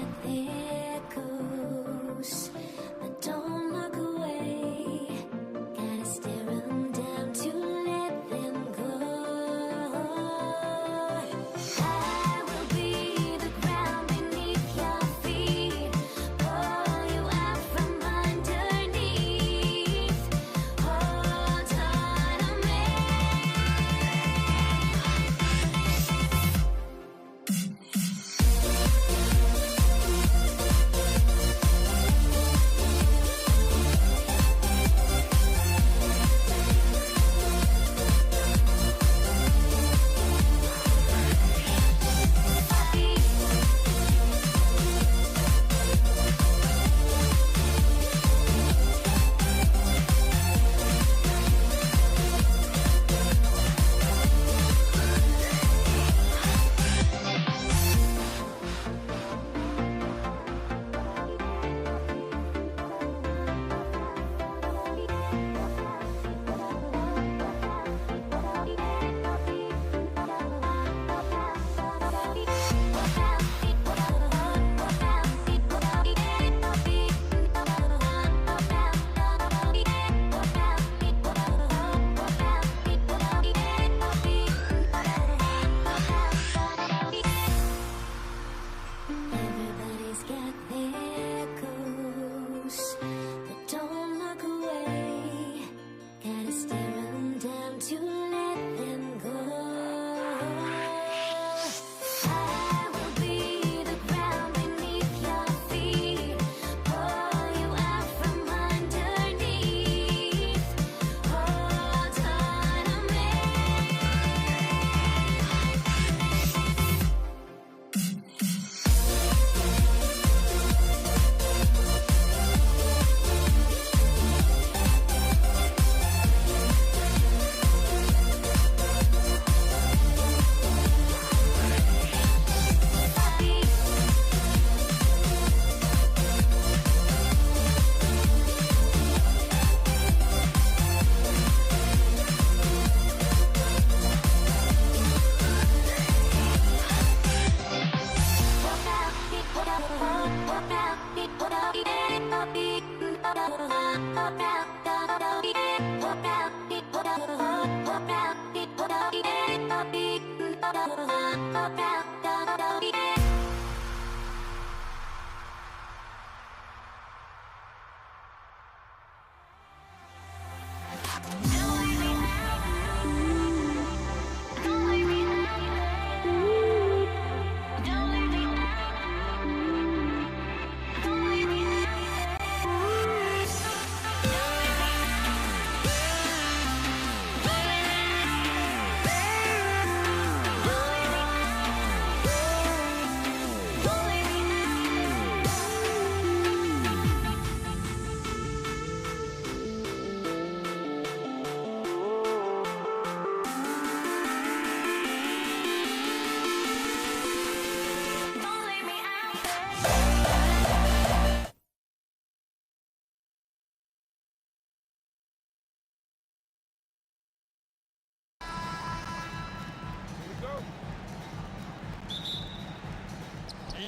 got their goose, but don't look away. Gotta stare 'em down to let them go. I will be the ground beneath your feet, pull you out from underneath. Hold on to me. Everybody's got their goose, but don't look away. Gotta stare 'em down to let them go. I will be the ground beneath your feet, pull you out from underneath. Hold on to me.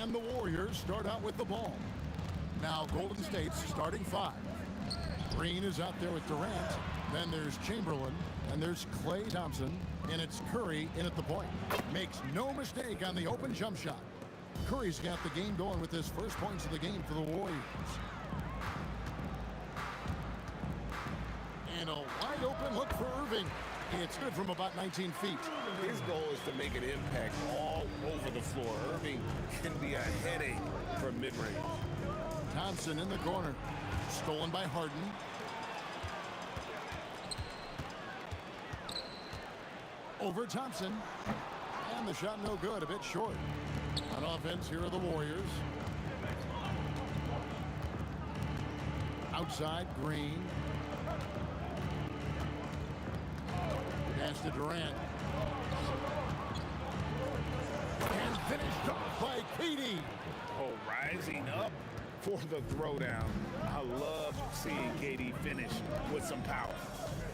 And the Warriors start out with the ball. Now Golden State's starting five. Green is out there with Durant. Then there's Chamberlain. And there's Klay Thompson. And it's Curry in at the point. Makes no mistake on the open jump shot. Curry's got the game going with his first points of the game for the Warriors. And a wide open look for Irving. It's good from about 19 feet. His goal is to make an impact all over the floor. Irving can be a headache from mid-range. Thompson in the corner. Stolen by Harden. Over Thompson. And the shot no good, a bit short. On offense, here are the Warriors. Outside, Green. Pass to Durant. And finished off by KD. Oh, rising up for the throwdown. I love seeing KD finish with some power.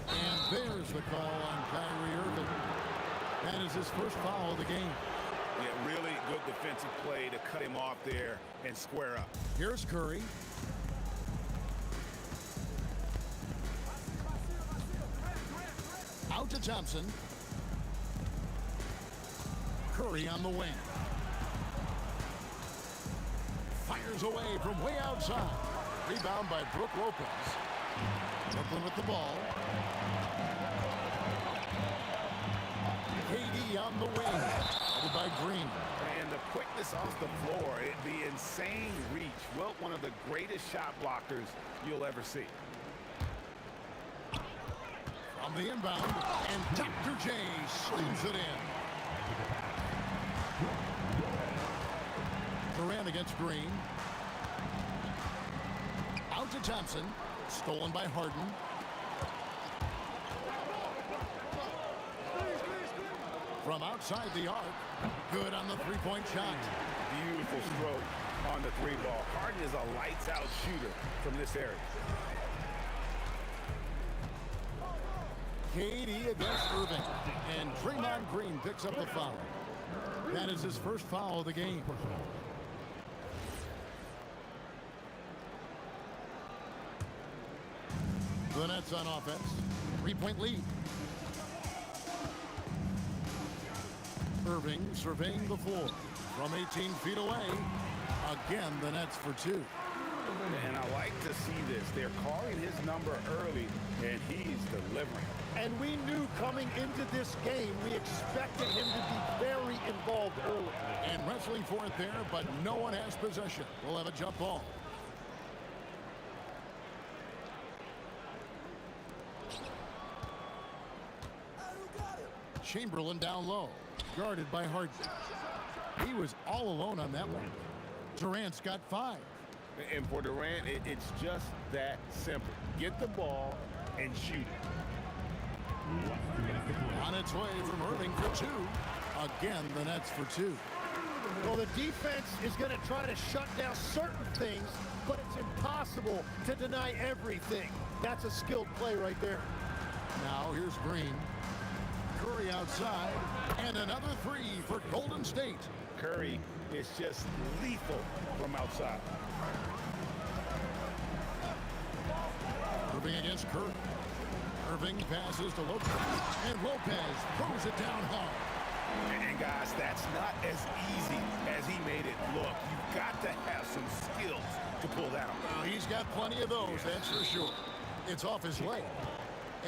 And there's the call on Kyrie Irving. That is his first foul of the game. Yeah, really good defensive play to cut him off there and square up. Here's Curry. Out to Thompson. Curry on the wing. Fires away from way outside. Rebound by Brook Lopez. Brooklyn with the ball. KD on the wing. Headed by Green. And the quickness off the floor, the insane reach. Well, one of the greatest shot blockers you'll ever see. From the inbound, and Dr. J slings it in. Durant against Green. Out to Thompson. Stolen by Harden. From outside the arc. Good on the three-point shot. Beautiful stroke on the three ball. Harden is a lights-out shooter from this area. KD against Irving. And Draymond Green picks up the foul. That is his first foul of the game. The Nets on offense. 3-point lead. Irving surveying the floor from 18 feet away. Again, the Nets for two. And I like to see this. They're calling his number early, and he's delivering. And we knew coming into this game, we expected him to be very involved early. And wrestling for it there, but no one has possession. We'll have a jump ball. Chamberlain down low, guarded by Harden. He was all alone on that one. Durant's got 5. And for Durant, it's just that simple. Get the ball and shoot it. On its way from Irving for 2. Again, the Nets for 2. Well, the defense is going to try to shut down certain things, but it's impossible to deny everything. That's a skilled play right there. Now here's Green. Curry outside, and another 3 for Golden State. Curry is just lethal from outside. Irving against Curry. Irving passes to Lopez, and Lopez throws it down hard. And guys, that's not as easy as he made it look. You've got to have some skills to pull that off. Well, he's got plenty of those, that's for sure. It's off his leg,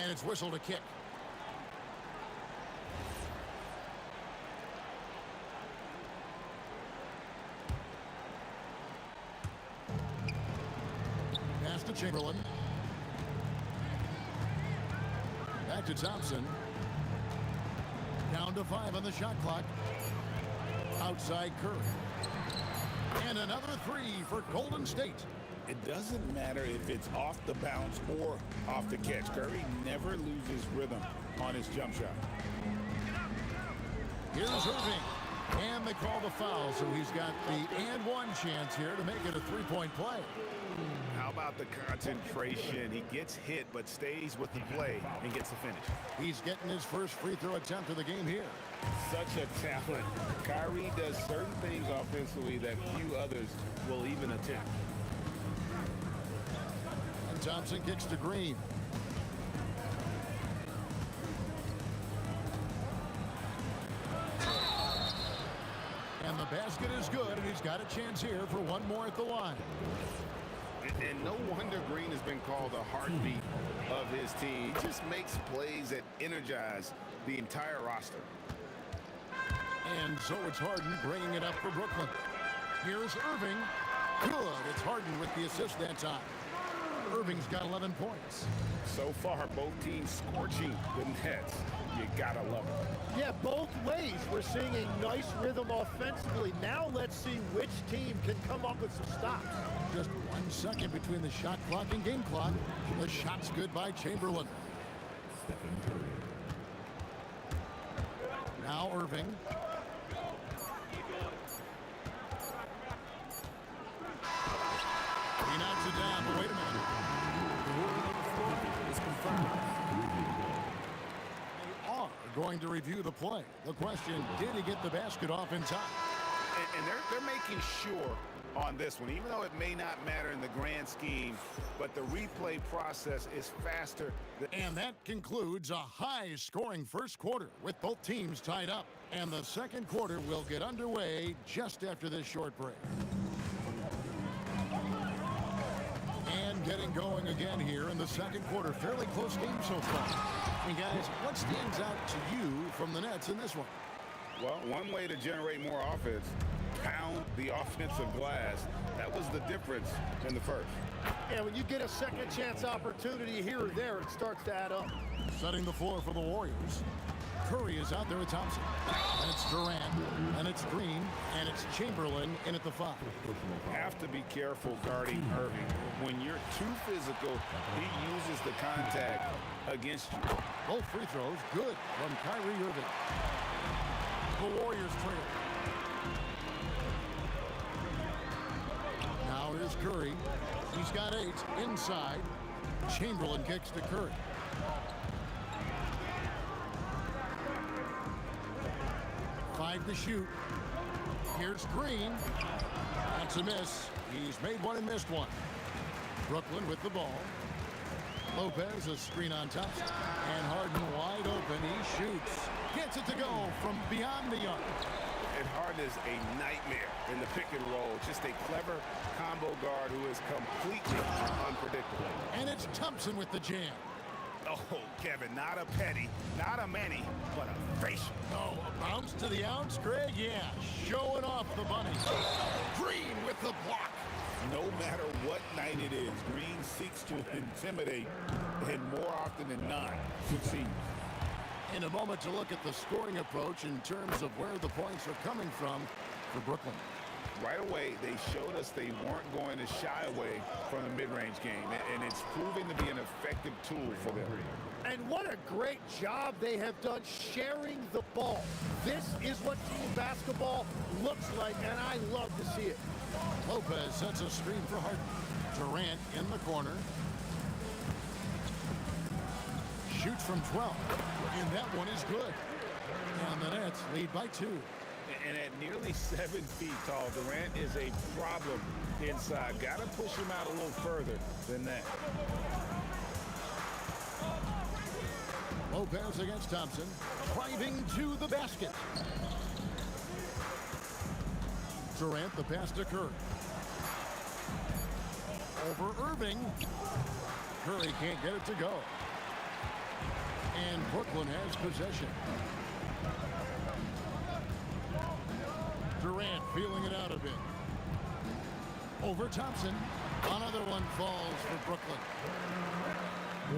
and it's whistled a kick. Pass to Chamberlain. Back to Thompson. Down to 5 on the shot clock. Outside Curry. And another 3 for Golden State. It doesn't matter if it's off the bounce or off the catch. Curry never loses rhythm on his jump shot. Here's Irving. And they call the foul, so he's got the and one chance here to make it a 3-point play. How about the concentration? He gets hit but stays with the play and gets the finish. He's getting his first free throw attempt of the game here. Such a talent. Kyrie does certain things offensively that few others will even attempt. And Thompson kicks to Green. And the basket is good, and he's got a chance here for one more at the line. And no wonder Green has been called the heartbeat of his team. He just makes plays that energize the entire roster. And so it's Harden bringing it up for Brooklyn. Here's Irving. Good. It's Harden with the assist that time. Irving's got 11 points. So far, both teams scorching the Nets. You gotta love it. Yeah, both ways. We're seeing a nice rhythm offensively. Now let's see which team can come up with some stops. Just 1 second between the shot clock and game clock. The shot's good by Chamberlain. Now Irving. He knocks it down, but wait a minute. The ruling on the floor is confirmed. They are going to review the play. The question, did he get the basket off in time? And they're making sure on this one, even though it may not matter in the grand scheme, but the replay process is faster. And that concludes a high-scoring first quarter with both teams tied up. And the second quarter will get underway just after this short break. And getting going again here in the second quarter. Fairly close game so far. And guys, what stands out to you from the Nets in this one? Well, one way to generate more offense, pound the offensive glass. That was the difference in the first. Yeah, when you get a second chance opportunity here or there, it starts to add up. Setting the floor for the Warriors. Curry is out there with Thompson. And it's Durant. And it's Green. And it's Chamberlain in at the 5. Have to be careful guarding Irving. When you're too physical, he uses the contact against you. Both free throws good from Kyrie Irving. The Warriors trail. Now here's Curry. He's got 8 inside. Chamberlain kicks to Curry. Five to shoot. Here's Green. That's a miss. He's made one and missed one. Brooklyn with the ball. Lopez, a screen on Thompson. And Harden wide open. He shoots. Gets it to go from beyond the arc. And Harden is a nightmare in the pick and roll. Just a clever combo guard who is completely unpredictable. And it's Thompson with the jam. Oh, Kevin, not a penny, not a many, but a facial. Oh, a bounce to the ounce, Greg? Yeah, showing off the bunny. Green with the block. No matter what night it is, Green seeks to intimidate and more often than not succeeds. In a moment to look at the scoring approach in terms of where the points are coming from for Brooklyn. Right away, they showed us they weren't going to shy away from the mid-range game, and it's proving to be an effective tool for them. And what a great job they have done sharing the ball. This is what team basketball looks like, and I love to see it. Lopez sets a screen for Harden. Durant in the corner. Shoots from 12, and that one is good. And the Nets lead by 2. And at nearly 7 feet tall, Durant is a problem inside. Got to push him out a little further than that. Lopez against Thompson, driving to the basket. Durant, the pass to Curry. Over Irving. Curry can't get it to go. And Brooklyn has possession. Durant feeling it out a bit. Over Thompson. Another one falls for Brooklyn.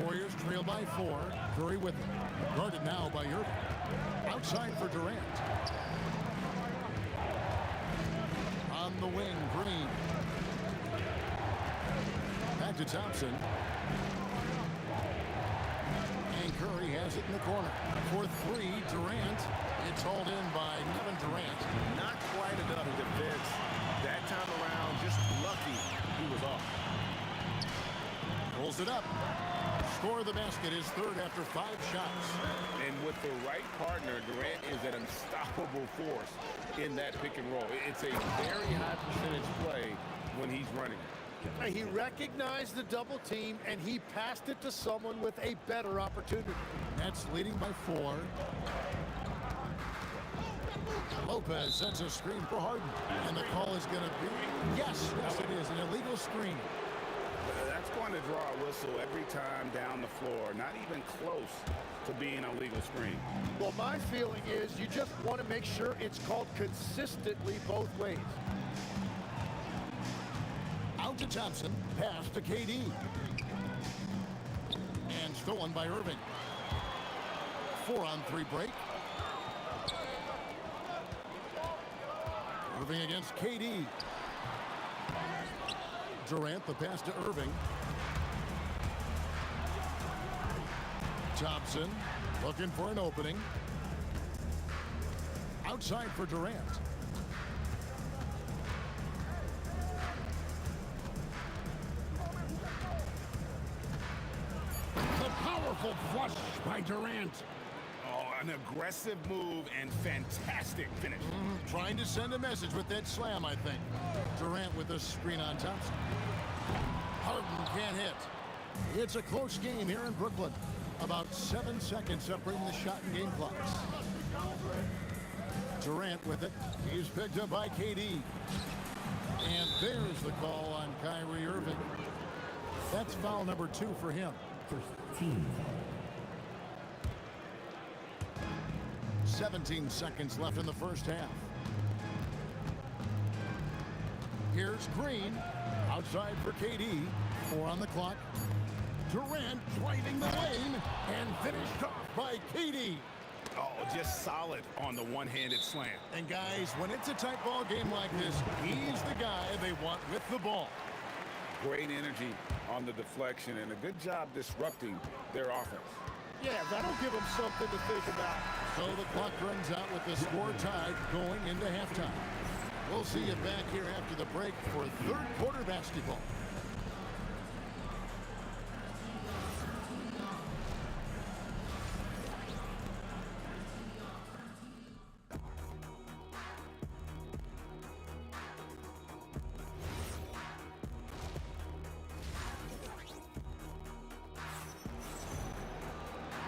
Warriors trail by 4. Curry with it. Guarded now by Irving. Outside for Durant. On the wing, Green. Back to Thompson. And Curry has it in the corner. For 3, Durant. It's hauled in by Kevin Durant. Not quite enough defense. That time around, just lucky he was off. Pulls it up. Score the basket is 3rd after 5 shots. And with the right partner, Durant is an unstoppable force in that pick and roll. It's a very high percentage play when he's running it. He recognized the double team, and he passed it to someone with a better opportunity. Nets leading by 4. Lopez sets a screen for Harden. And the call is going to be, yes, it is, an illegal screen. That's going to draw a whistle every time down the floor. Not even close to being a legal screen. Well, my feeling is you just want to make sure it's called consistently both ways. Out to Thompson. Pass to KD. And stolen by Irving. 4-on-3 break. Irving against KD. Durant, the pass to Irving. Thompson looking for an opening. Outside for Durant. The powerful flush by Durant. Oh, An aggressive move and fantastic finish. Trying to send a message with that slam, I think. Durant with a screen on Thompson. Harden can't hit. It's a close game here in Brooklyn. About 7 seconds separating the shot and game clocks. Durant with it. He's picked up by KD. And there's the call on Kyrie Irving. That's foul number 2 for him. First team. 17 seconds left in the first half. Here's Green. Outside for KD. 4 on the clock. Durant driving the lane and finished off by KD. Oh, just solid on the one-handed slam. And guys, when it's a tight ball game like this, he's the guy they want with the ball. Great energy on the deflection and a good job disrupting their offense. Yeah, that'll give them something to think about. So the clock runs out with the score tied going into halftime. We'll see you back here after the break for third quarter basketball.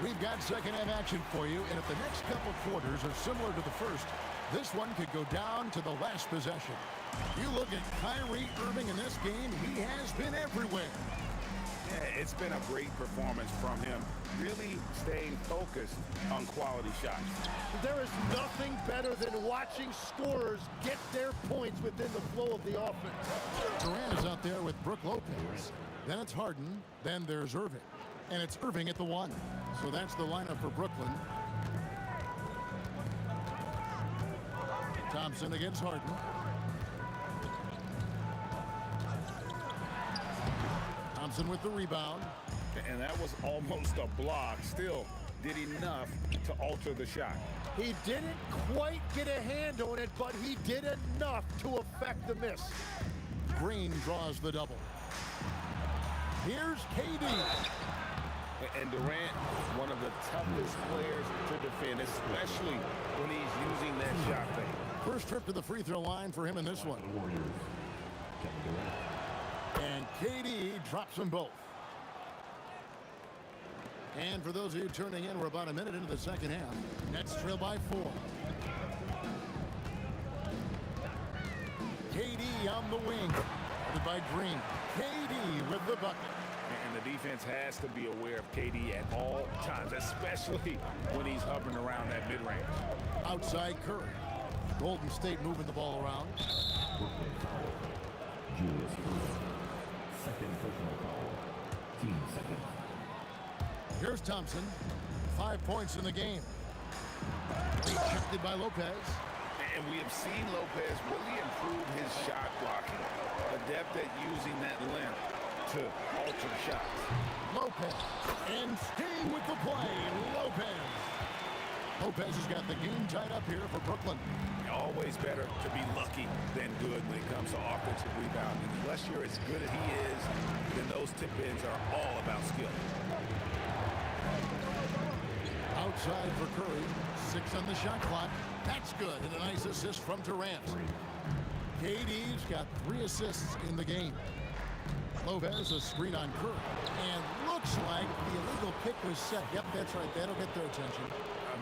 We've got second half action for you, and if the next couple quarters are similar to the first, this one could go down to the last possession. You look at Kyrie Irving in this game, he has been everywhere. Yeah, it's been a great performance from him, really staying focused on quality shots. There is nothing better than watching scorers get their points within the flow of the offense. Durant is out there with Brook Lopez. Then it's Harden. Then there's Irving. And it's Irving at the 1. So that's the lineup for Brooklyn. Thompson against Harden. Thompson with the rebound. And that was almost a block. Still did enough to alter the shot. He didn't quite get a hand on it, but he did enough to affect the miss. Green draws the double. Here's KD. And Durant, one of the toughest players to defend, especially when he's using that shot fake. First trip to the free throw line for him in this one. And KD drops them both. And for those of you turning in, we're about a minute into the second half. Nets trail by 4. KD on the wing. Guarded by Green. KD with the bucket. And the defense has to be aware of KD at all times, especially when he's hovering around that mid-range. Outside Curry. Golden State moving the ball around. Julius Randle. Second personal foul. Team second. Here's Thompson. 5 points in the game. Rejected by Lopez. And we have seen Lopez really improve his shot blocking. Adept at using that length to alter shots. Lopez. And staying with the play. Lopez. Lopez has got the game tied up here for Brooklyn. Always better to be lucky than good when it comes to offensive rebounding. Unless you're as good as he is, then those tip-ins are all about skill. Outside for Curry. 6 on the shot clock. That's good. And a nice assist from Durant. KD's got 3 assists in the game. Lopez a screen on Curry. And looks like the illegal kick was set. Yep, that's right. That'll get their attention.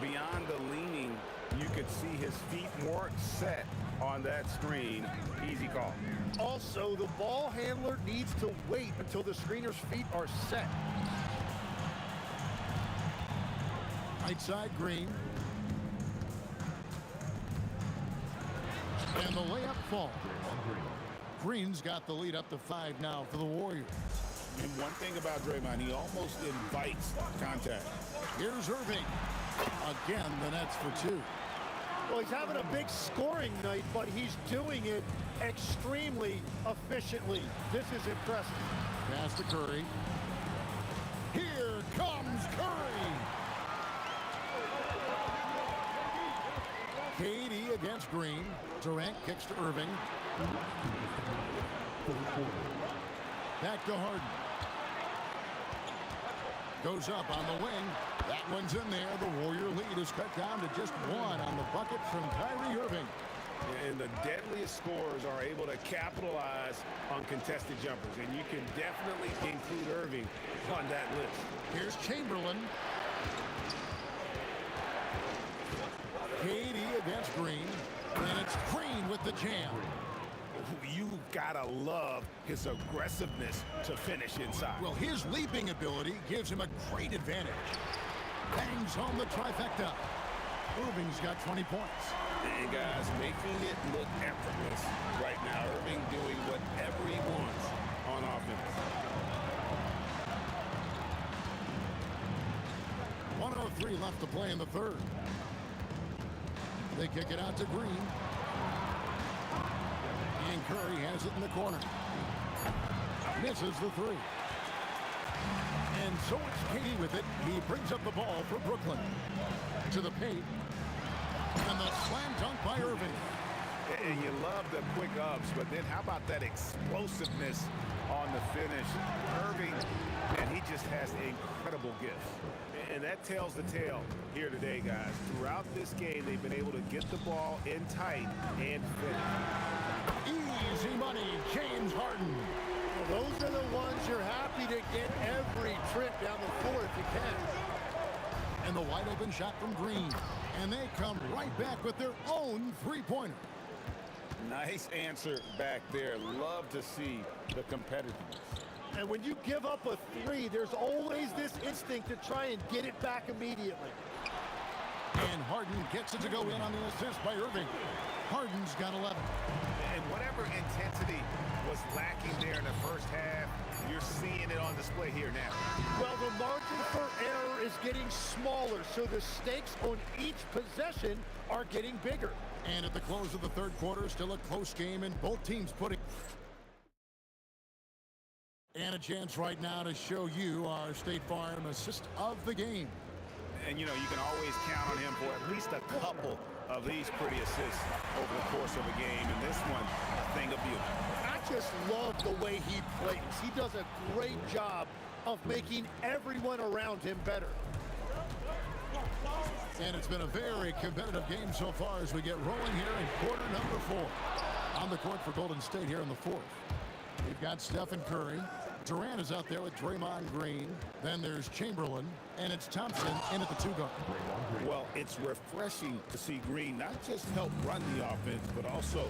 Beyond the leaning, you could see his feet weren't set on that screen. Easy call. Also, the ball handler needs to wait until the screener's feet are set. Right side Green. And the layup falls. Green's got the lead up to 5 now for the Warriors. And one thing about Draymond, he almost invites contact. Here's Irving. Again, the Nets for 2. Well, he's having a big scoring night, but he's doing it extremely efficiently. This is impressive. Pass to Curry. Here comes Curry. KD against Green. Durant kicks to Irving. Back to Harden. Goes up on the wing. That one's in there. The Warrior lead is cut down to just one on the bucket from Kyrie Irving. And the deadliest scorers are able to capitalize on contested jumpers. And you can definitely include Irving on that list. Here's Chamberlain. KD against Green. And it's Green with the jam. You've got to love his aggressiveness to finish inside. Well, his leaping ability gives him a great advantage. Bangs home the trifecta. Irving's got 20 points. And guys, making it look effortless right now. Irving doing whatever he wants on offense. 1:03 left to play in the third. They kick it out to Green. And Curry has it in the corner. Misses the three. And so it's KD with it. He brings up the ball for Brooklyn. To the paint. And the slam dunk by Irving. And you love the quick ups, but then how about that explosiveness on the finish? Irving, and he just has incredible gifts. And that tells the tale here today, guys. Throughout this game, they've been able to get the ball in tight and finish. Easy money, James Harden. Well, those are the ones you're happy to get every trip down the floor if you can. And the wide open shot from Green. And they come right back with their own three-pointer. Nice answer back there. Love to see the competitiveness. And when you give up a three, there's always this instinct to try and get it back immediately. And Harden gets it to go in on the assist by Irving. Harden's got 11. And whatever intensity was lacking there in the first half, you're seeing it on display here now. Well, the margin for error is getting smaller, so the stakes on each possession are getting bigger. And at the close of the third quarter, still a close game, and both teams putting... And a chance right now to show you our State Farm assist of the game. And, you know, you can always count on him for at least a couple of these pretty assists over the course of a game. And this one, a thing of beauty. I just love the way he plays. He does a great job of making everyone around him better. And it's been a very competitive game so far as we get rolling here in quarter number 4. On the court for Golden State here in the fourth. We've got Stephen Curry. Durant is out there with Draymond Green. Then there's Chamberlain. And it's Thompson in at the 2-guard. Well, it's refreshing to see Green not just help run the offense, but also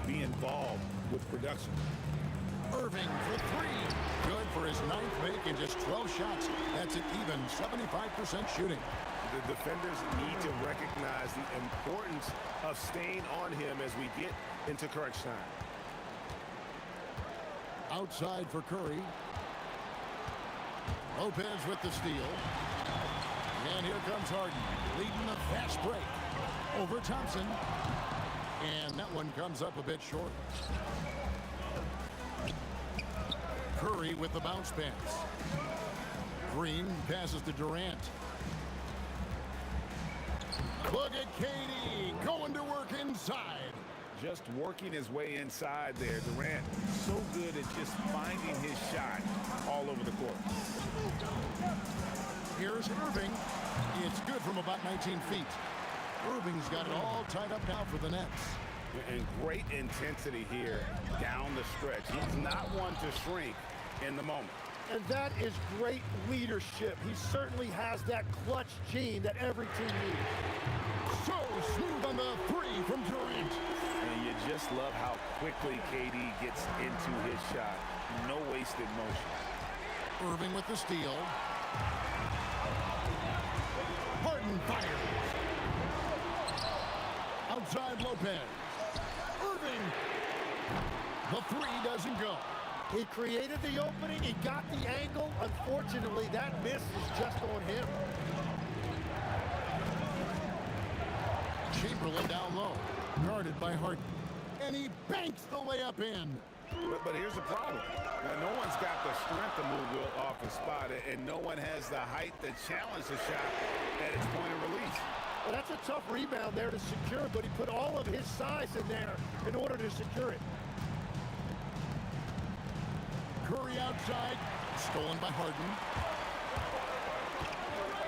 be involved with production. Irving for three. Good for his 9th make in just 12 shots. That's an even 75% shooting. The defenders need to recognize the importance of staying on him as we get into crunch time. Outside for Curry. Lopez with the steal. And here comes Harden, leading the fast break over Thompson. And that one comes up a bit short. Curry with the bounce pass. Green passes to Durant. Look at KD going to work inside. Just working his way inside there. Durant so good at just finding his shot all over the court. Here's Irving. It's good from about 19 feet. Irving's got it all tied up now for the Nets. And great intensity here down the stretch. He's not one to shrink in the moment. And that is great leadership. He certainly has that clutch gene that every team needs. So smooth on the three from Durant. And you just love how quickly KD gets into his shot. No wasted motion. Irving with the steal. Harden fires. Outside Lopez. Irving. The three doesn't go. He created the opening. He got the angle. Unfortunately, that miss is just on him. Chamberlain down low. Guarded by Harden. And he banks the layup in. But here's the problem. Now, no one's got the strength to move Will off a spot, and no one has the height to challenge the shot at its point of release. Well, that's a tough rebound there to secure, but he put all of his size in there in order to secure it. Curry outside. Stolen by Harden.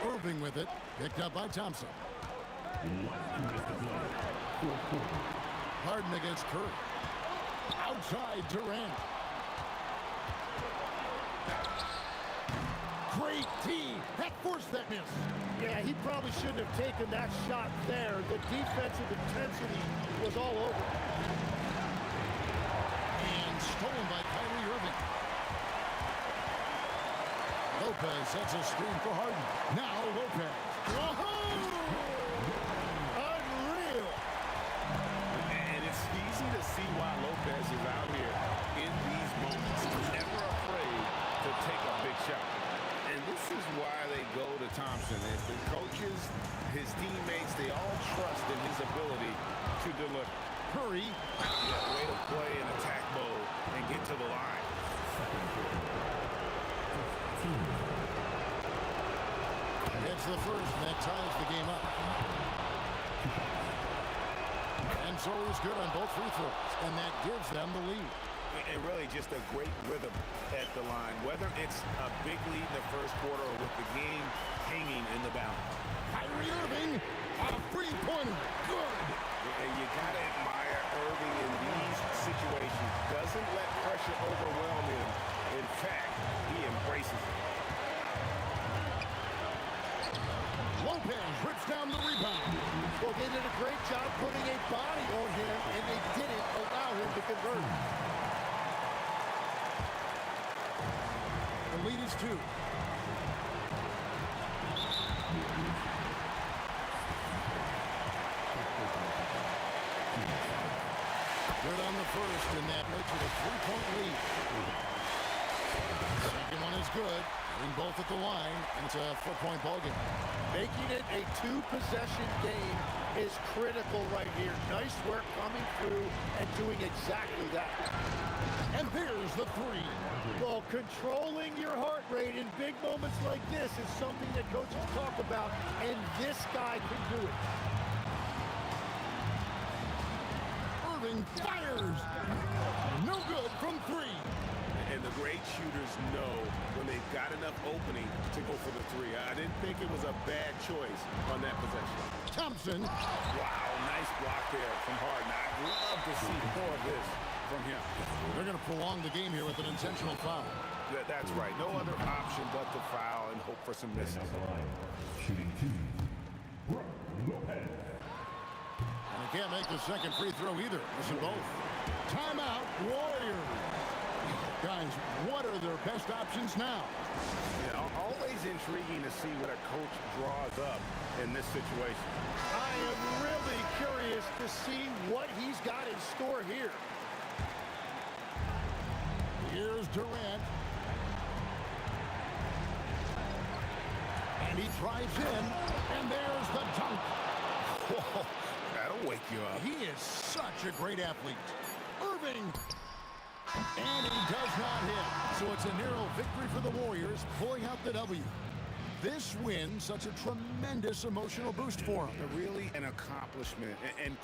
Irving with it. Picked up by Thompson. Harden against Curry. Outside Durant. Great tee. That forced that miss. Yeah, he probably shouldn't have taken that shot there. The defensive intensity was all over. And stolen by Kyrie Irving. Lopez sets a screen for Harden. Now Lopez. Unreal. And it's easy to see why Lopez is out here in these moments. Never afraid to take a big shot. And this is why they go to Thompson. If the coaches, his teammates, they all trust in his ability to deliver. Curry. Yeah, way to play in attack mode and get to the line. It's the first, and that ties the game up. And so he's good on both free throws, and that gives them the lead. And really just a great rhythm at the line, whether it's a big lead in the first quarter or with the game hanging in the balance. Kyrie Irving, a three-pointer. Good. And you got to admire Irving in these situations. Doesn't let pressure overwhelm him. In fact, he embraces it. Lopez rips down the rebound. Well, they did a great job putting a body on him, and they didn't allow him to convert. The lead is 2. Good on the first, and that makes it a 3-point lead. Second one is good. In both at the line, and it's a 4-point ball game. Making it a 2-possession game is critical right here. Nice work coming through and doing exactly that. And there's the 3. Well, controlling your heart rate in big moments like this is something that coaches talk about, and this guy can do it. Irving fires. No good from 3. And the great shooters know when they've got enough opening to go for the 3. I didn't think it was a bad choice on that possession. Thompson. Wow, nice block there from Harden. I'd love to see more of this from him. They're going to prolong the game here with an intentional foul. That's right. No other option but to foul and hope for some misses. Shooting 2. Lopez. And he can't make the second free throw either. Missing both. Timeout, Warriors. Guys, what are their best options now? Yeah, always intriguing to see what a coach draws up in this situation. I am really curious to see what he's got in store here. Here's Durant. And he drives in, and there's the dunk. Whoa, that'll wake you up. He is such a great athlete. Irving. And he does not hit. So it's a narrow victory for the Warriors, pulling out the W. This win, such a tremendous emotional boost for them. Really an accomplishment. And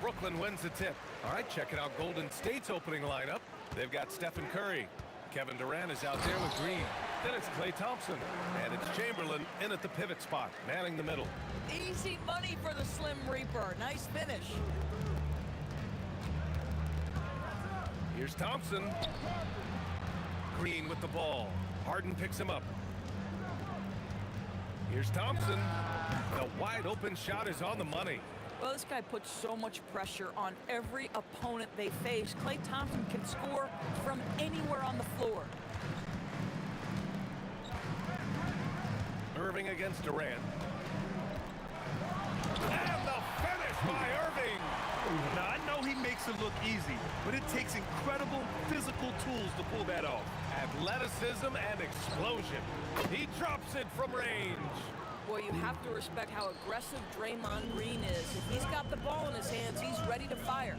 Brooklyn wins the tip. All right, checking out Golden State's opening lineup. They've got Stephen Curry. Kevin Durant is out there with Green. Then it's Klay Thompson. And it's Chamberlain in at the pivot spot, manning the middle. Easy money for the Slim Reaper. Nice finish. Here's Thompson. Green with the ball. Harden picks him up. Here's Thompson. The wide open shot is on the money. Well, this guy puts so much pressure on every opponent they face. Klay Thompson can score from anywhere on the floor. Irving against Durant. And the finish by Irving. Now, I know he makes it look easy, but it takes incredible physical tools to pull that off. Athleticism and explosion. He drops it from range. Boy, you have to respect how aggressive Draymond Green is. If he's got the ball in his hands, he's ready to fire.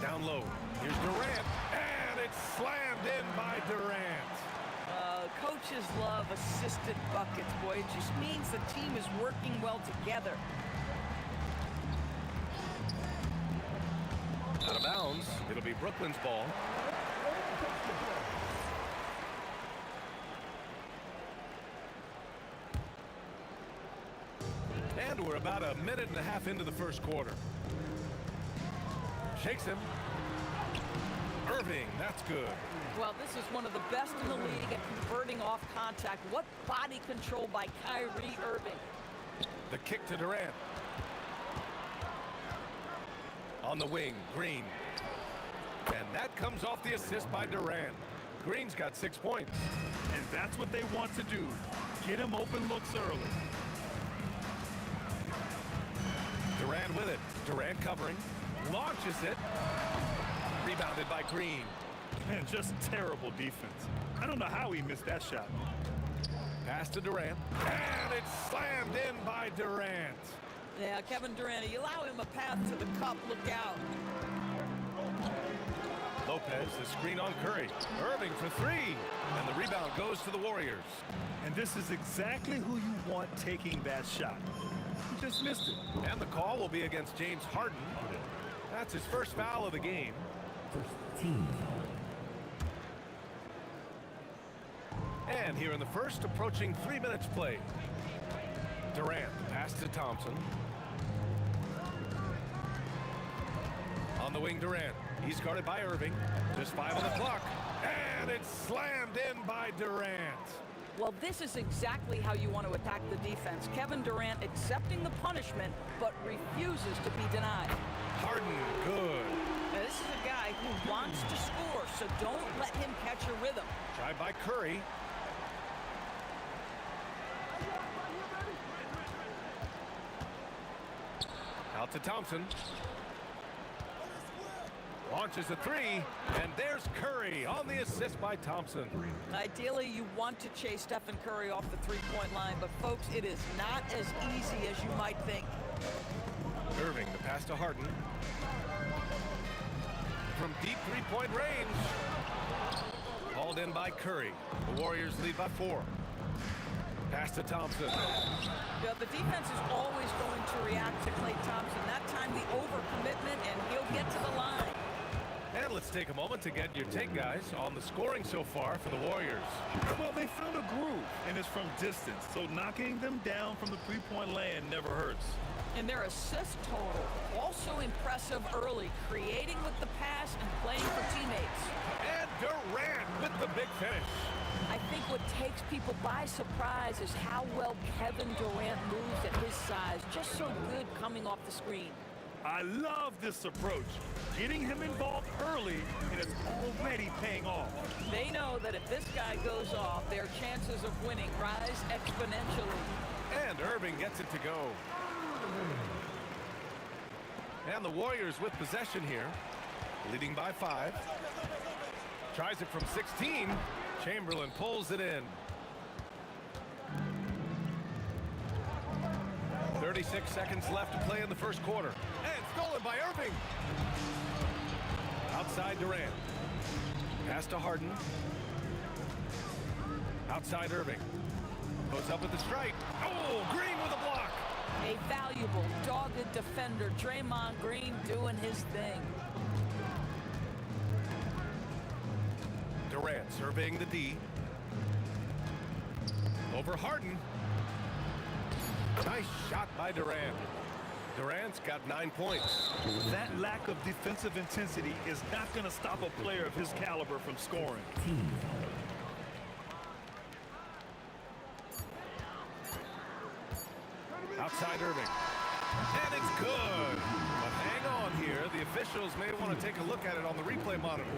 Down low. Here's Durant. And it's slammed in by Durant. Coaches love assisted buckets, boy. It just means the team is working well together. Out of bounds. It'll be Brooklyn's ball. And we're about a minute and a half into the first quarter. Shakes him. Irving, that's good. Well, this is one of the best in the league at converting off contact. What body control by Kyrie Irving. The kick to Durant. On the wing, Green. And that comes off the assist by Durant. Green's got 6 points. And that's what they want to do. Get him open looks early. Durant with it. Durant covering. Launches it. Rebounded by Green. Man, just terrible defense. I don't know how he missed that shot. Pass to Durant. And it's slammed in by Durant. Yeah, Kevin Durant, you allow him a path to the cup. Look out. Lopez, the screen on Curry. Irving for three. And the rebound goes to the Warriors. And this is exactly who you want taking that shot. He just missed it. And the call will be against James Harden. That's his first foul of the game. First team. And here in the first, approaching 3 minutes played. Durant, pass to Thompson. On the wing, Durant. He's guarded by Irving. Just 5 on the clock. And it's slammed in by Durant. Well, this is exactly how you want to attack the defense. Kevin Durant accepting the punishment, but refuses to be denied. Harden, good. Now, this is a guy who wants to score, so don't let him catch a rhythm. Tried by Curry. Out to Thompson. Launches a three, and there's Curry on the assist by Thompson. Ideally, you want to chase Stephen Curry off the three-point line, but folks, it is not as easy as you might think. Irving, the pass to Harden. From deep three-point range. Hauled in by Curry. The Warriors lead by 4. Pass to Thompson. Yeah, the defense is always going to react to Klay Thompson. That time, the overcommitment, and he'll get to the line. And let's take a moment to get your take, guys, on the scoring so far for the Warriors. Well, they found a groove, and it's from distance, so knocking them down from the three-point land never hurts. And their assist total, also impressive early, creating with the pass and playing for teammates. And Durant with the big finish. I think what takes people by surprise is how well Kevin Durant moves at his size. Just so good coming off the screen. I love this approach. Getting him involved early, and it's already paying off. They know that if this guy goes off, their chances of winning rise exponentially. And Irving gets it to go. And the Warriors with possession here, leading by 5. Tries it from 16. Chamberlain pulls it in. 36 seconds left to play in the first quarter. And stolen by Irving. Outside Durant. Pass to Harden. Outside Irving. Goes up with the strike. Oh, Green with a block. A valuable, dog good defender. Draymond Green doing his thing. Durant surveying the D. Over Harden. Nice shot by Durant. Durant's got 9 points. That lack of defensive intensity is not going to stop a player of his caliber from scoring. Outside Irving. And it's good. But hang on here. The officials may want to take a look at it on the replay monitor.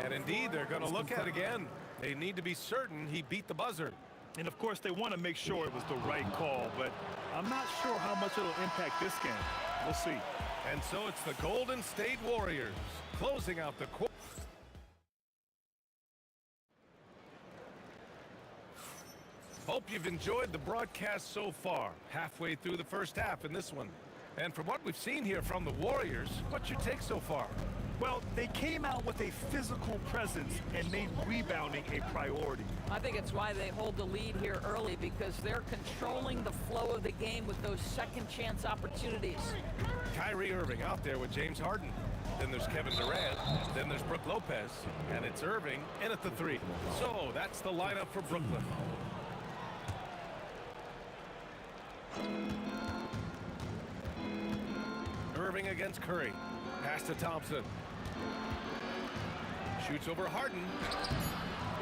And indeed, they're going to look at it again. They need to be certain he beat the buzzer. And of course, they want to make sure it was the right call, but I'm not sure how much it'll impact this game. We'll see. And so it's the Golden State Warriors closing out the quarter. Hope you've enjoyed the broadcast so far. Halfway through the first half in this one. And from what we've seen here from the Warriors, what's your take so far? Well, they came out with a physical presence and made rebounding a priority. I think it's why they hold the lead here early, because they're controlling the flow of the game with those second chance opportunities. Kyrie Irving out there with James Harden. Then there's Kevin Durant. Then there's Brook Lopez. And it's Irving in at the 3. So that's the lineup for Brooklyn. Irving against Curry. Pass to Thompson. Shoots over Harden.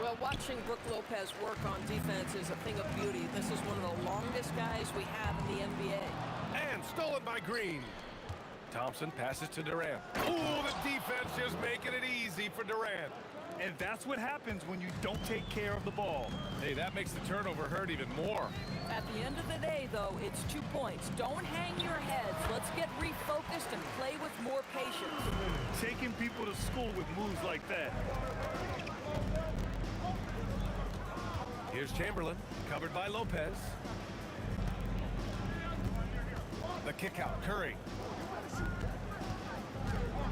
Well, watching Brook Lopez work on defense is a thing of beauty. This is one of the longest guys we have in the NBA. And stolen by Green. Thompson passes to Durant. Ooh, the defense just making it easy for Durant. And that's what happens when you don't take care of the ball. Hey, that makes the turnover hurt even more. At the end of the day, though, it's 2 points. Don't hang your heads. Let's get refocused and play with more patience. Taking people to school with moves like that. Here's Chamberlain, covered by Lopez. The kick out, Curry.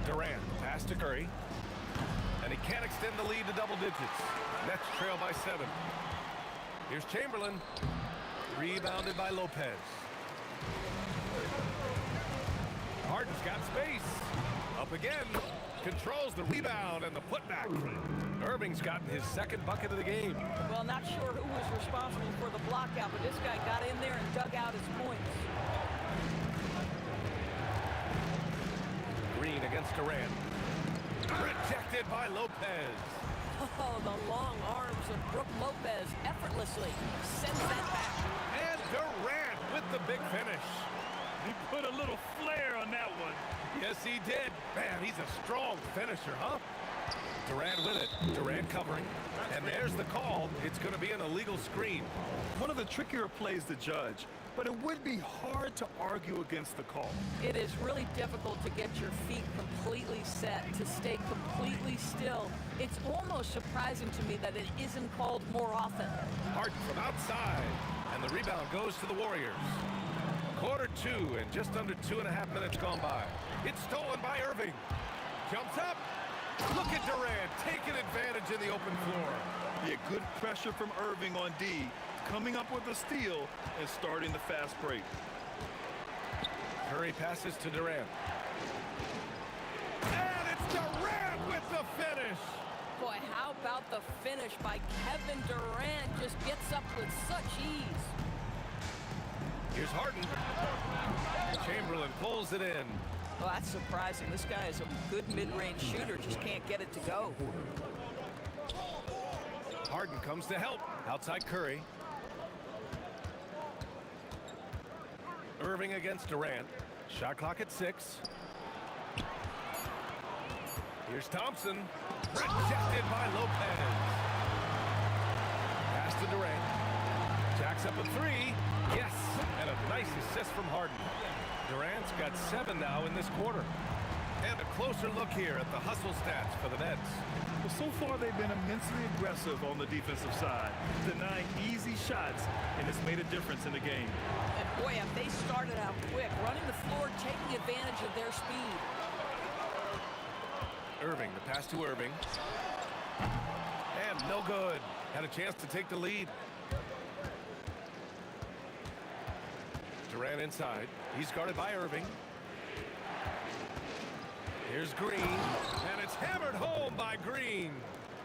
Durant, pass to Curry. And he can't extend the lead to double digits. Nets trail by 7. Here's Chamberlain. Rebounded by Lopez. Harden's got space. Up again. Controls the rebound and the putback. Irving's gotten his second bucket of the game. Well, not sure who was responsible for the block out, but this guy got in there and dug out his points. Green against Durant. Rejected by Lopez. Oh, the long arms of Brook Lopez effortlessly sends that back. And Durant with the big finish. He put a little flair on that one. Yes, he did. Man, he's a strong finisher, huh? Durant with it. Durant covering. And there's the call. It's going to be an illegal screen. One of the trickier plays to judge, but it would be hard to argue against the call. It is really difficult to get your feet completely set, to stay completely still. It's almost surprising to me that it isn't called more often. Harden from outside. And the rebound goes to the Warriors. Quarter 2 and just under 2.5 minutes gone by. It's stolen by Irving. Jumps up. Look at Durant taking advantage in the open floor. Yeah, good pressure from Irving on D, coming up with a steal and starting the fast break. Curry passes to Durant. And it's Durant with the finish. Boy, how about the finish by Kevin Durant? Just gets up with such ease. Here's Harden. Chamberlain pulls it in. Well, that's surprising. This guy is a good mid-range shooter, just can't get it to go. Harden comes to help. Outside Curry. Irving against Durant. Shot clock at 6. Here's Thompson. Rejected by Lopez. Pass to Durant. Jacks up a 3. Yes, and a nice assist from Harden. Durant's got 7 now in this quarter. And a closer look here at the hustle stats for the Nets. Well, so far they've been immensely aggressive on the defensive side, denying easy shots, and it's made a difference in the game. And boy, have they started out quick, running the floor, taking advantage of their speed. Irving, the pass to Irving. And no good. Had a chance to take the lead. Durant inside. He's guarded by Irving. Here's Green, and it's hammered home by Green.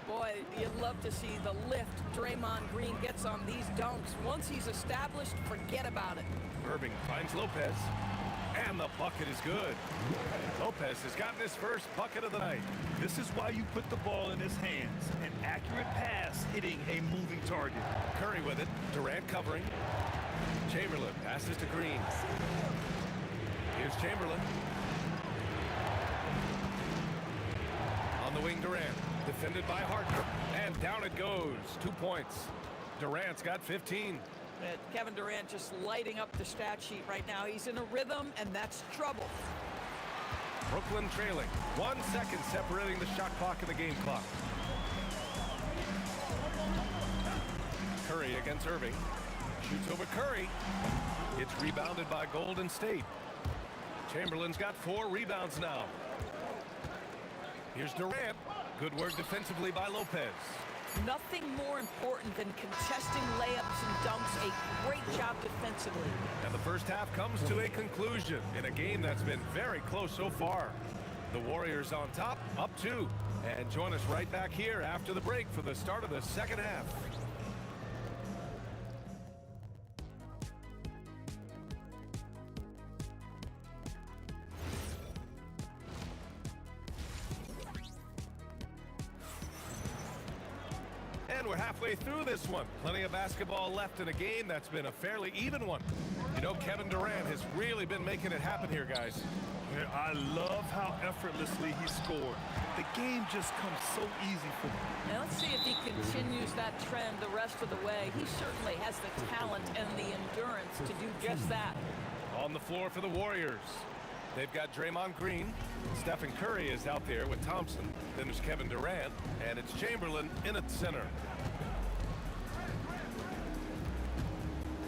Boy, you'd love to see the lift Draymond Green gets on these dunks. Once he's established, forget about it. Irving finds Lopez, and the bucket is good. Lopez has gotten his first bucket of the night. This is why you put the ball in his hands. An accurate pass hitting a moving target. Curry with it, Durant covering. Chamberlain passes to Green. Here's Chamberlain. On the wing, Durant. Defended by Harden. And down it goes. 2 points. Durant's got 15. Kevin Durant just lighting up the stat sheet right now. He's in a rhythm, and that's trouble. Brooklyn trailing. 1 second separating the shot clock and the game clock. Curry against Irving. Shoots over Curry. It's rebounded by Golden State. Chamberlain's got 4 rebounds now. Here's Durant. Good work defensively by Lopez. Nothing more important than contesting layups and dunks. A great job defensively. And the first half comes to a conclusion in a game that's been very close so far. The Warriors on top, up 2. And join us right back here after the break for the start of the second half. And we're halfway through this one. Plenty of basketball left in a game that's been a fairly even one. You know, Kevin Durant has really been making it happen here, guys. Yeah, I love how effortlessly he scored. The game just comes so easy for him. Now let's see if he continues that trend the rest of the way. He certainly has the talent and the endurance to do just that. On the floor for the Warriors. They've got Draymond Green. Stephen Curry is out there with Thompson. Then there's Kevin Durant, and it's Chamberlain in at center.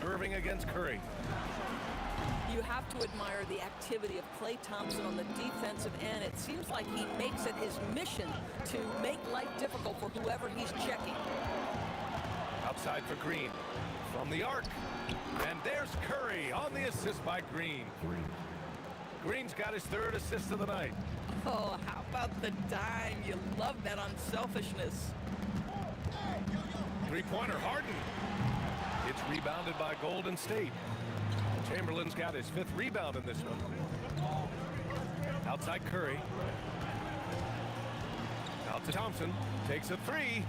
Irving against Curry. You have to admire the activity of Klay Thompson on the defensive end. It seems like he makes it his mission to make life difficult for whoever he's checking. Outside for Green. From the arc. And there's Curry on the assist by Green. Green's got his 3rd assist of the night. Oh, how about the dime? You love that unselfishness. Three-pointer, Harden. It's rebounded by Golden State. Chamberlain's got his 5th rebound in this one. Outside Curry. Out to Thompson. Takes a 3.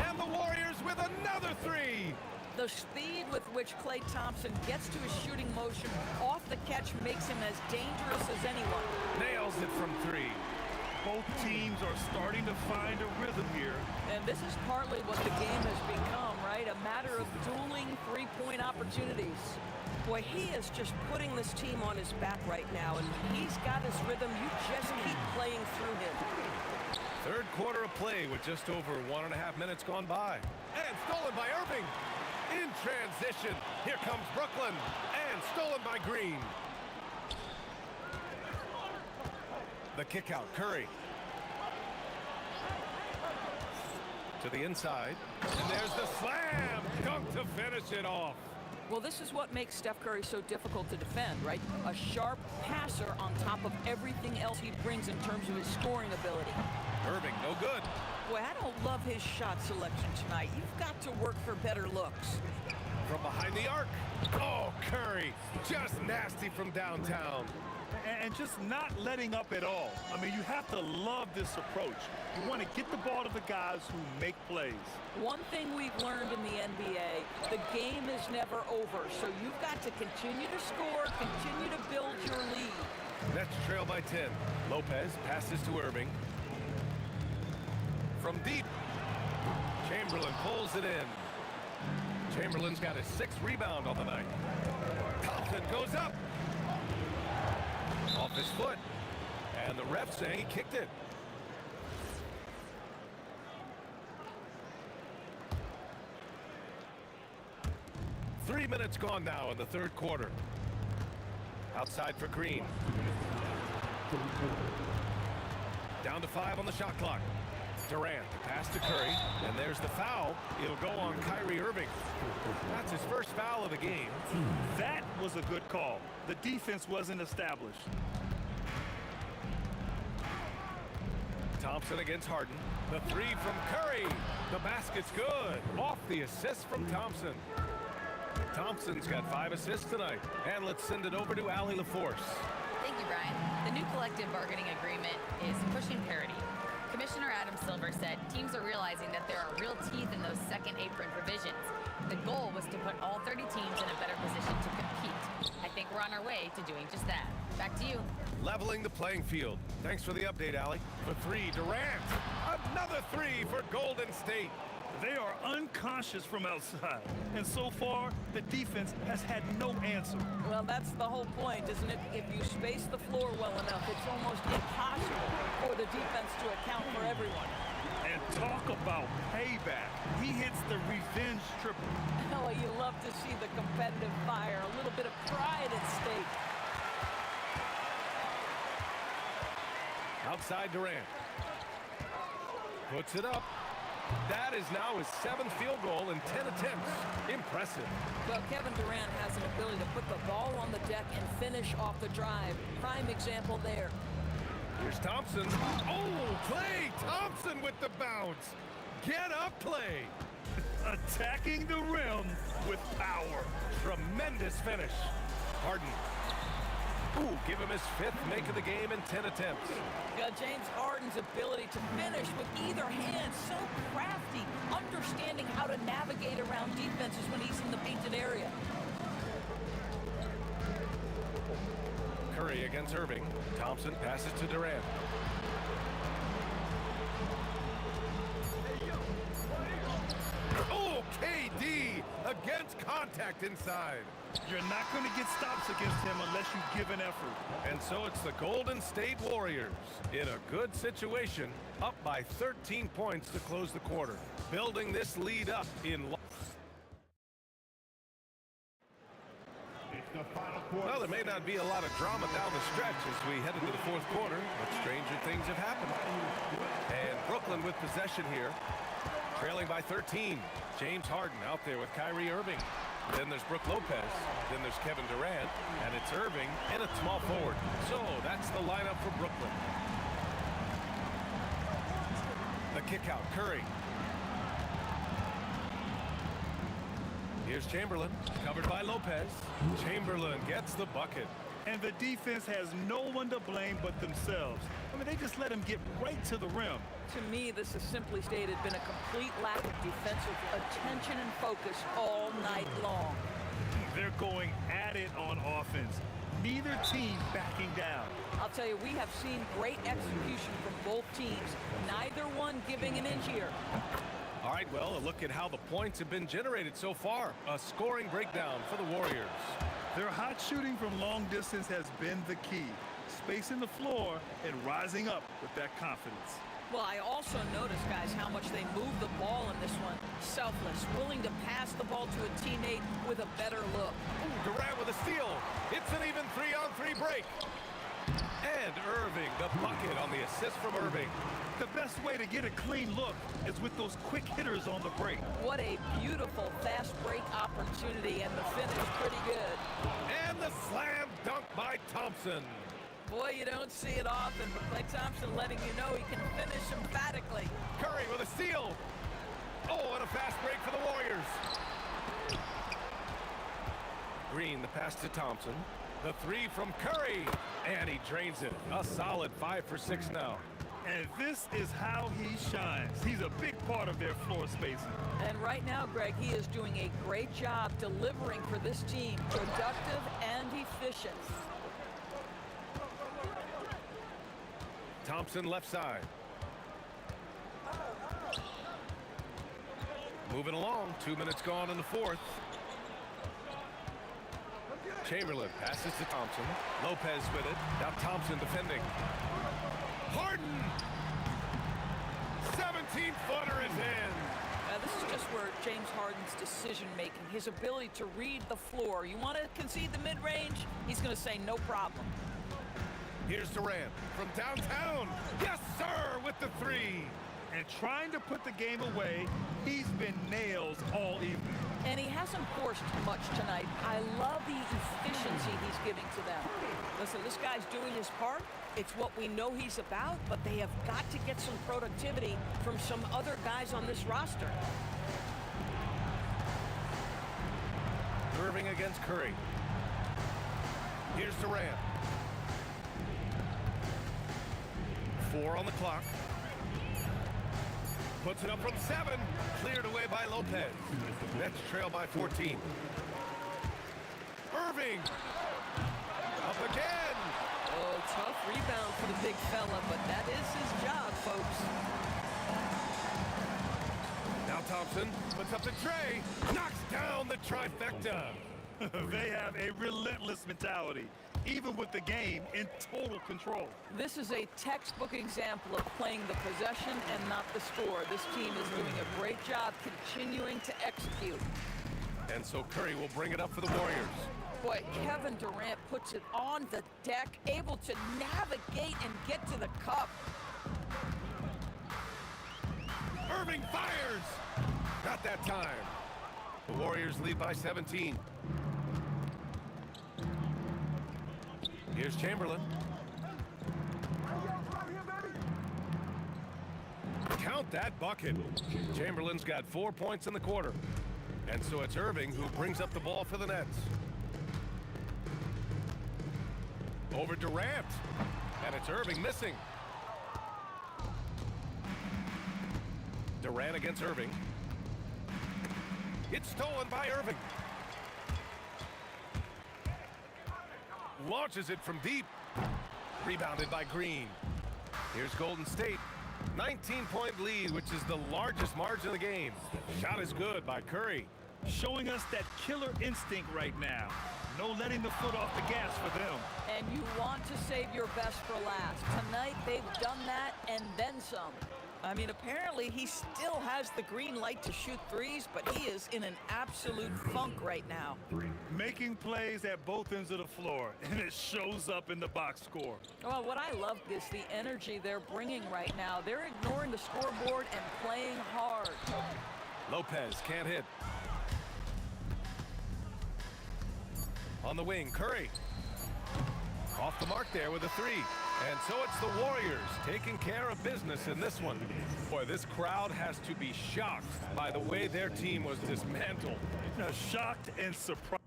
And the Warriors with another 3. The speed with which Klay Thompson gets to his shooting motion off the catch makes him as dangerous as anyone. Nails it from 3. Both teams are starting to find a rhythm here. And this is partly what the game has become, right? A matter of dueling 3-point opportunities. Boy, he is just putting this team on his back right now, and he's got his rhythm. You just keep playing through him. 3rd quarter of play with just over 1.5 minutes gone by. And stolen by Irving. In transition, here comes Brooklyn, and stolen by Green. The kick out, Curry. To the inside, and there's the slam, dunk to finish it off. Well, this is what makes Steph Curry so difficult to defend, right? A sharp passer on top of everything else he brings in terms of his scoring ability. Irving, no good. Boy, I don't love his shot selection tonight. You've got to work for better looks. From behind the arc. Oh, Curry, just nasty from downtown. And just not letting up at all. I mean, you have to love this approach. You want to get the ball to the guys who make plays. One thing we've learned in the NBA, the game is never over. So you've got to continue to score, continue to build your lead. Nets trail by 10. Lopez passes to Irving. From deep, Chamberlain pulls it in. Chamberlain's got his 6th rebound on the night. Thompson goes up. Off his foot. And the ref saying he kicked it. Three minutes gone now in the 3rd quarter. Outside for Green. Down to 5 on the shot clock. Durant, pass to Curry, and there's the foul. It'll go on Kyrie Irving. That's his first foul of the game. That was a good call. The defense wasn't established. Thompson against Harden. The three from Curry. The basket's good. Off the assist from Thompson. Thompson's got 5 assists tonight. And let's send it over to Allie LaForce. Thank you, Brian. The new collective bargaining agreement is pushing parity. Commissioner Adam Silver said teams are realizing that there are real teeth in those second apron provisions. The goal was to put all 30 teams in a better position to compete. I think we're on our way to doing just that. Back to you. Leveling the playing field. Thanks for the update, Allie. For 3, Durant. Another 3 for Golden State. They are unconscious from outside, and so far, the defense has had no answer. Well, that's the whole point, isn't it? If you space the floor well enough, it's almost impossible for the defense to account for everyone. And talk about payback. He hits the revenge triple. Oh, you love to see the competitive fire, a little bit of pride at stake. Outside Durant. Puts it up. That is now his 7th field goal in 10 attempts. Impressive. Well, Kevin Durant has an ability to put the ball on the deck and finish off the drive. Prime example there. Here's Thompson. Oh, Klay Thompson with the bounce. Get up, Klay. Attacking the rim with power. Tremendous finish. Harden. Ooh, give him his 5th make of the game in 10 attempts. James Harden's ability to finish with either hand, so crafty, understanding how to navigate around defenses when he's in the painted area. Curry against Irving. Thompson passes to Durant. Oh, KD against contact inside. You're not going to get stops against him unless you give an effort. And so it's the Golden State Warriors in a good situation, up by 13 points to close the quarter, building this lead up in. Well, there may not be a lot of drama down the stretch as we head into the 4th quarter, but stranger things have happened. And Brooklyn with possession here, trailing by 13. James Harden out there with Kyrie Irving. Then there's Brook Lopez. Then there's Kevin Durant. And it's Irving and a small forward. So that's the lineup for Brooklyn. The kick out, Curry. Here's Chamberlain, covered by Lopez. Chamberlain gets the bucket. And the defense has no one to blame but themselves. I mean, they just let him get right to the rim. To me, this has simply stated been a complete lack of defensive attention and focus all night long. They're going at it on offense. Neither team backing down. I'll tell you, we have seen great execution from both teams. Neither one giving an inch here. All right, well, a look at how the points have been generated so far. A scoring breakdown for the Warriors. Their hot shooting from long distance has been the key. Spacing the floor and rising up with that confidence. Well, I also noticed, guys, how much they move the ball in this one. Selfless, willing to pass the ball to a teammate with a better look. Ooh, Durant with a steal. It's an even 3-on-3 break. And Irving, the bucket on the assist from Irving. The best way to get a clean look is with those quick hitters on the break. What a beautiful fast break opportunity, and the finish pretty good. And the slam dunk by Thompson. Boy, you don't see it often, but Klay Thompson letting you know he can finish emphatically. Curry with a steal. Oh, and a fast break for the Warriors. Green, the pass to Thompson. The 3 from Curry. And he drains it. A solid 5 for 6 now. And this is how he shines. He's a big part of their floor spacing. And right now, Greg, he is doing a great job delivering for this team. Productive and efficient. Thompson left side. Moving along. 2 minutes gone in the 4th. Chamberlain passes to Thompson. Lopez with it. Now Thompson defending. Harden! 17-footer is in. This is just where James Harden's decision-making, his ability to read the floor. You want to concede the mid-range? He's going to say no problem. Here's Durant from downtown. Yes, sir, with the 3. And trying to put the game away, he's been nails all evening. And he hasn't forced much tonight. I love the efficiency he's giving to them. Listen, this guy's doing his part. It's what we know he's about, but they have got to get some productivity from some other guys on this roster. Irving against Curry. Here's Durant. 4 on the clock. Puts it up from 7. Cleared away by Lopez. Nets trail by 14. Irving. Up again. Oh, tough rebound for the big fella, but that is his job, folks. Now Thompson puts up the tray. Knocks down the trifecta. They have a relentless mentality, even with the game in total control. This is a textbook example of playing the possession and not the score. This team is doing a great job continuing to execute. And so Curry will bring it up for the Warriors. Boy, Kevin Durant puts it on the deck, able to navigate and get to the cup. Irving fires! Not that time. The Warriors lead by 17. Here's Chamberlain. Count that bucket. Chamberlain's got 4 points in the quarter. And so it's Irving who brings up the ball for the Nets. Over Durant. And it's Irving missing. Durant against Irving. It's stolen by Irving. Launches it from deep. Rebounded by Green. Here's Golden State. 19-point lead, which is the largest margin of the game. Shot is good by Curry. Showing us that killer instinct right now. No letting the foot off the gas for them. And you want to save your best for last. Tonight, they've done that and then some. I mean, apparently he still has the green light to shoot threes, but he is in an absolute funk right now. Making plays at both ends of the floor, and it shows up in the box score. Well, what I love is the energy they're bringing right now. They're ignoring the scoreboard and playing hard. Lopez can't hit. On the wing, Curry. Off the mark there with a 3. And so it's the Warriors taking care of business in this one. Boy, this crowd has to be shocked by the way their team was dismantled. Shocked and surprised.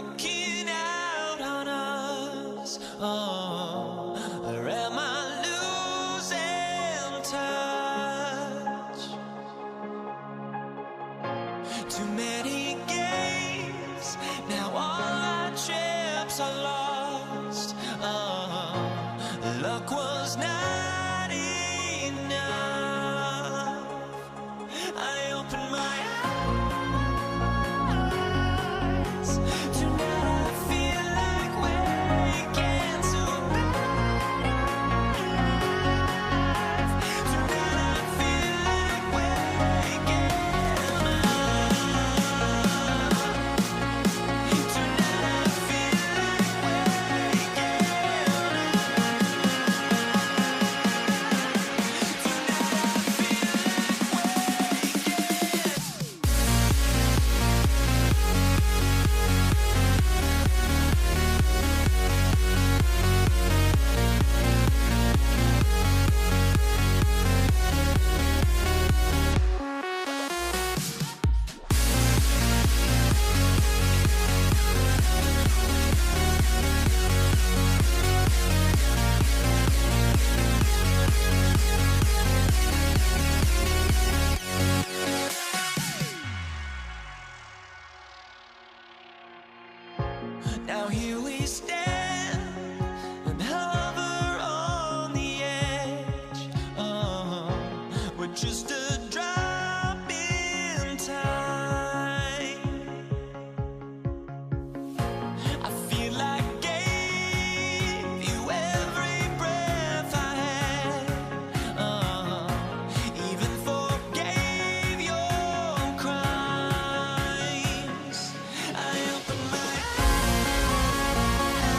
walking out on us. Oh, or am I losing touch? Too many games, now all our chips are lost. Oh, luck was not enough. I opened my eyes. Tonight I feel like waking to life. Tonight I feel like waking up. Tonight I feel like waking Now here we stand and hover on the edge. Oh, we're just a drop in time. I feel like I gave you every breath I had. Even forgave your crimes. I opened my eyes.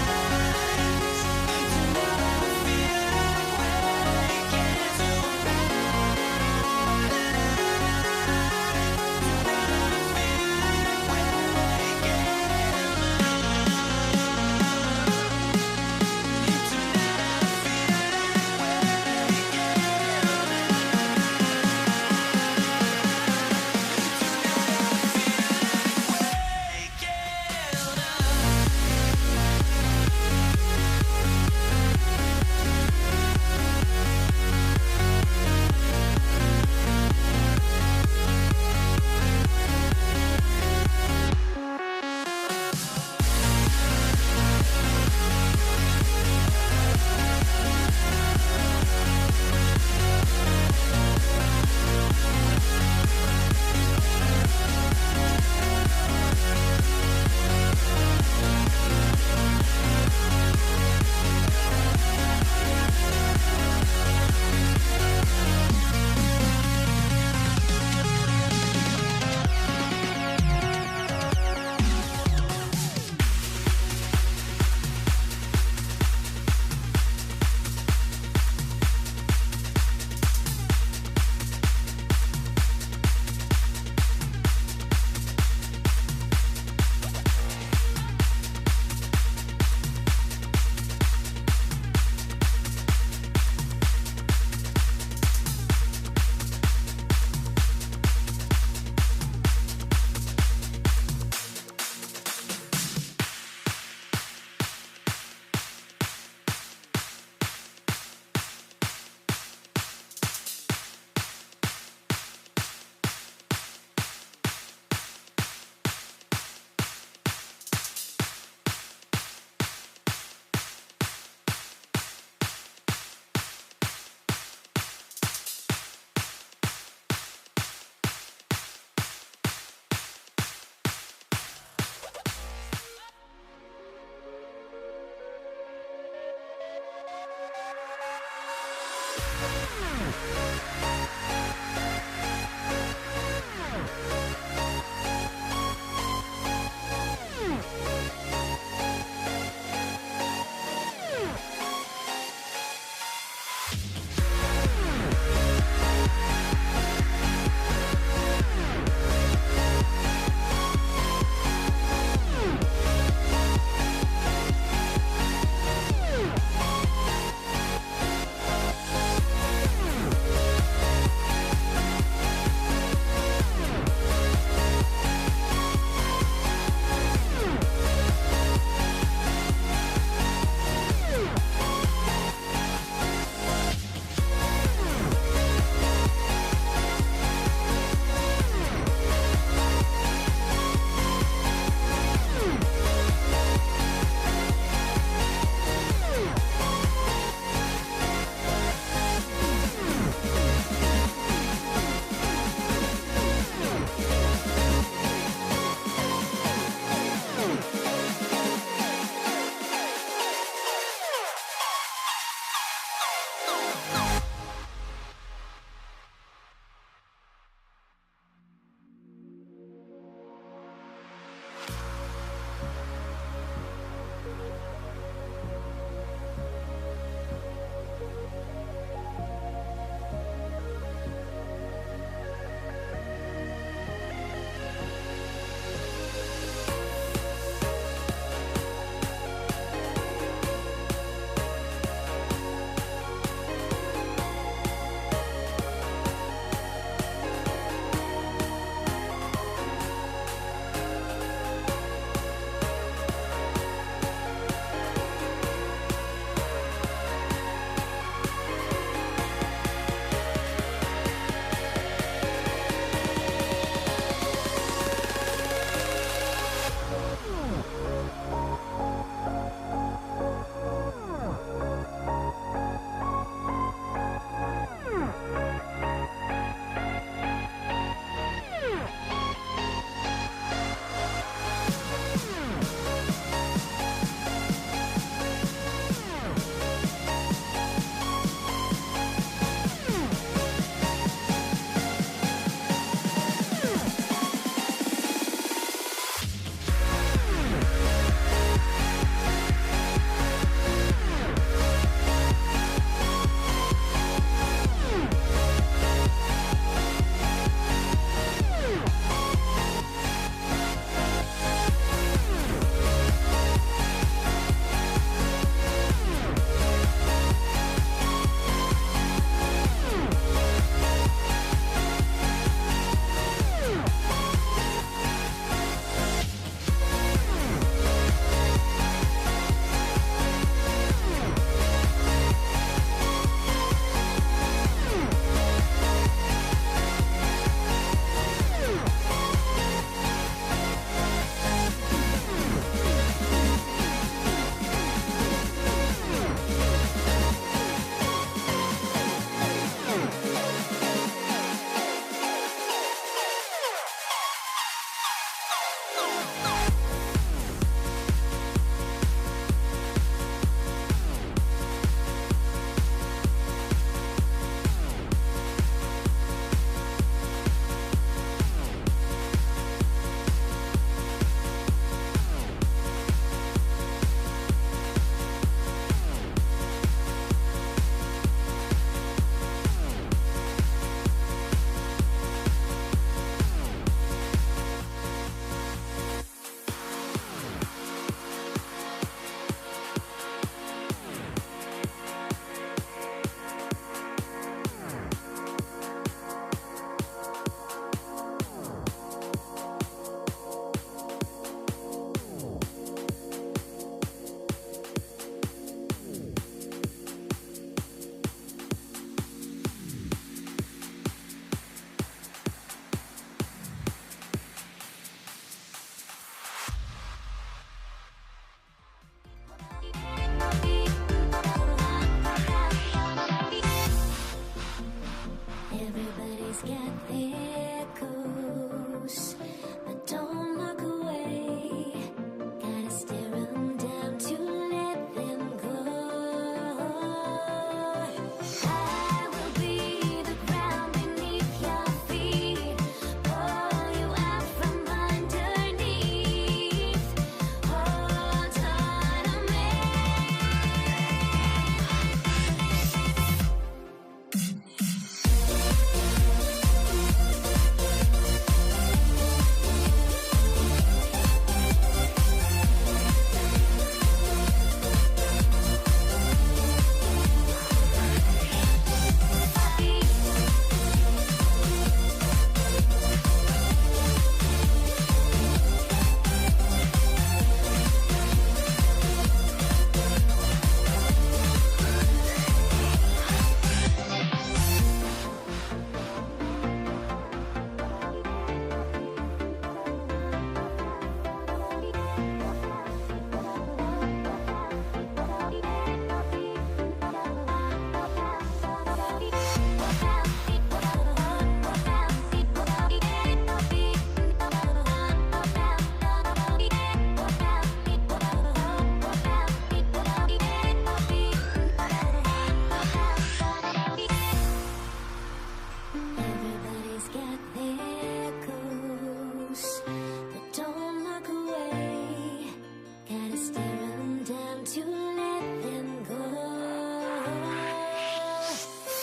to let them go.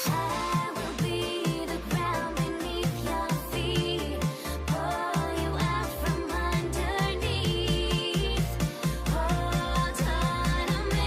I will be the ground beneath your feet, pull you out from underneath. Hold on to me.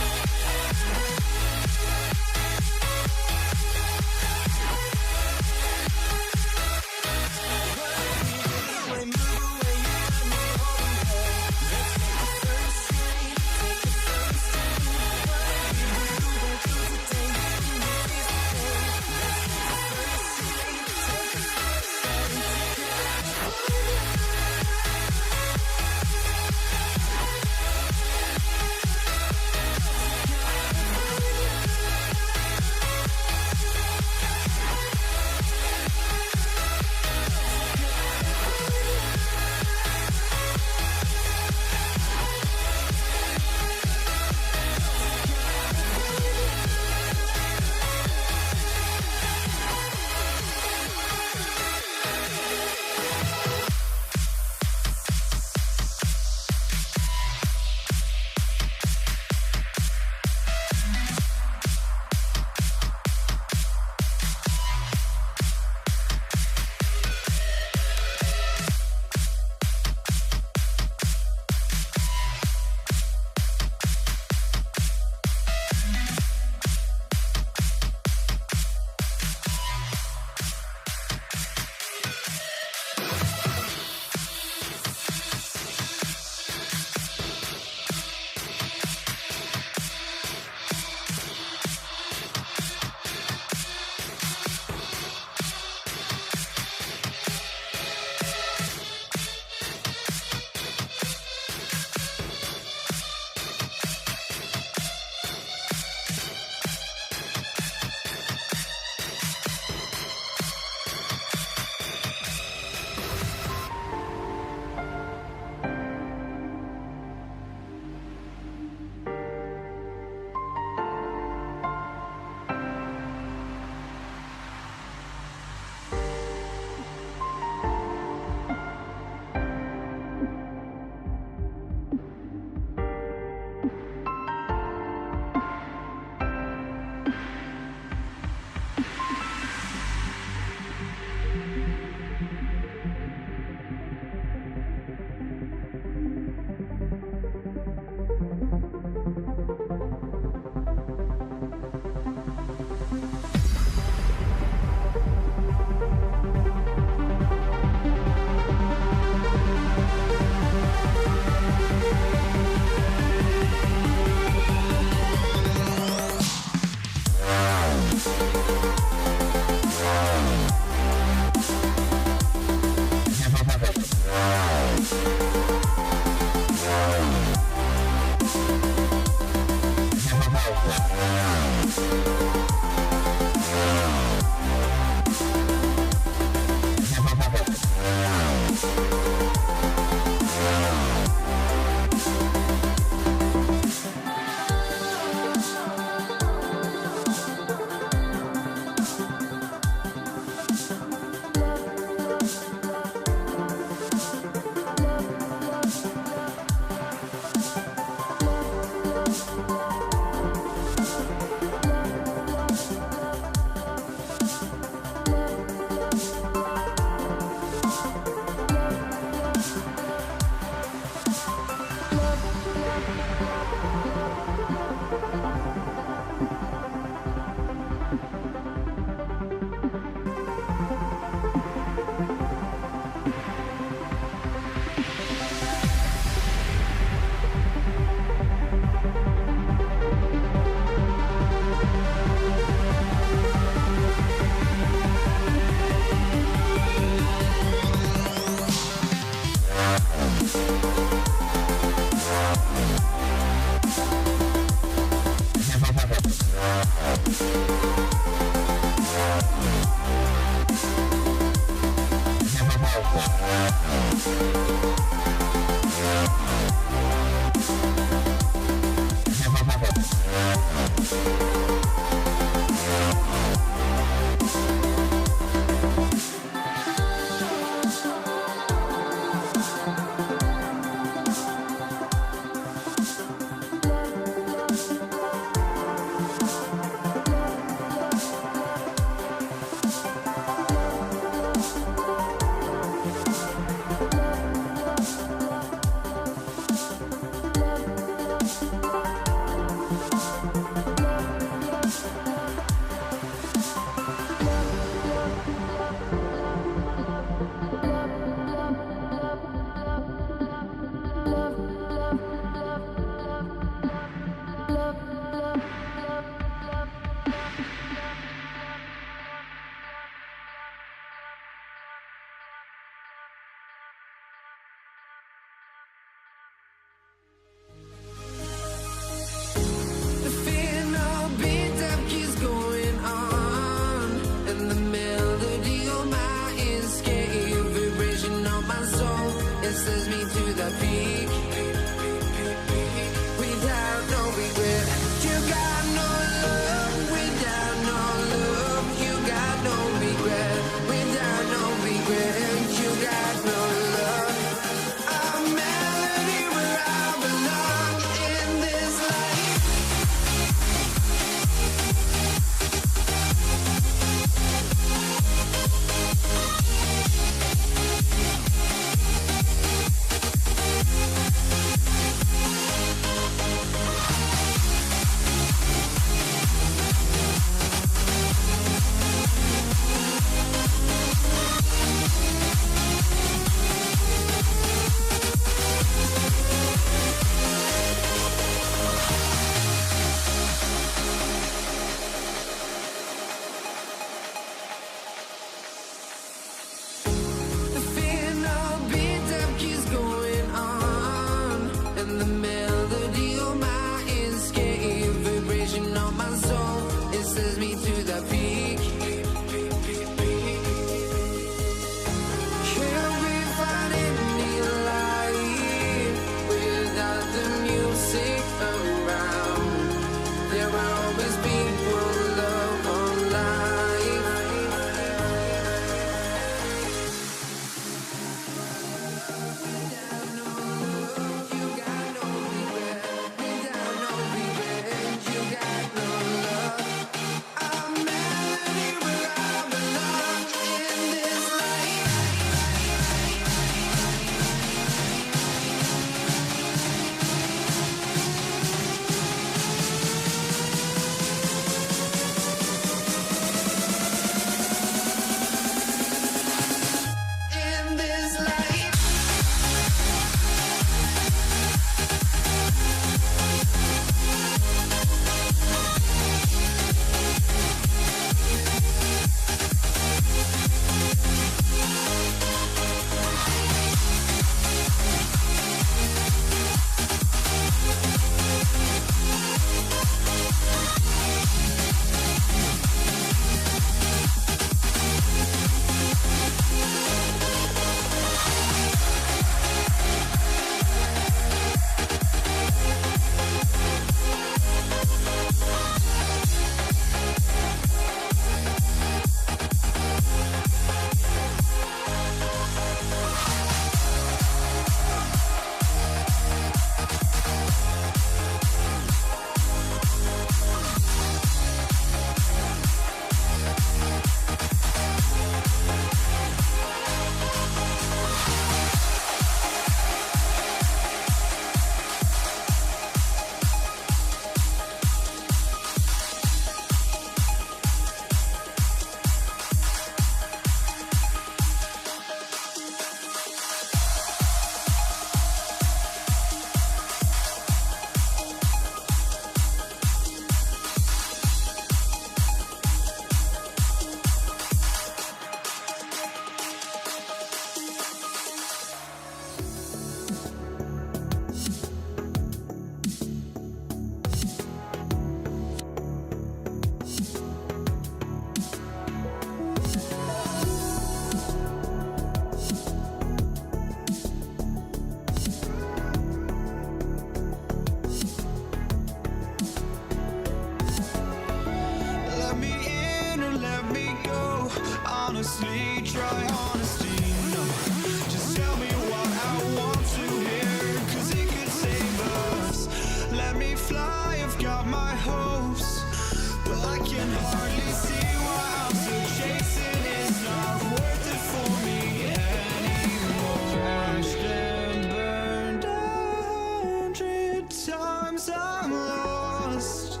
hardly see why I'm still chasing. It's not worth it for me anymore. Crashed and burned 100 times I'm lost.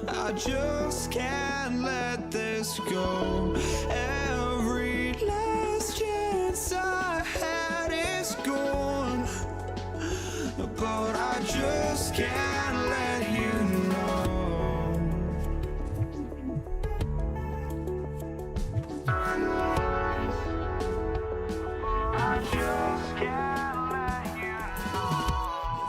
I just can't let this go. Every last chance I had is gone, but I just can't let you know. I just can't let you know.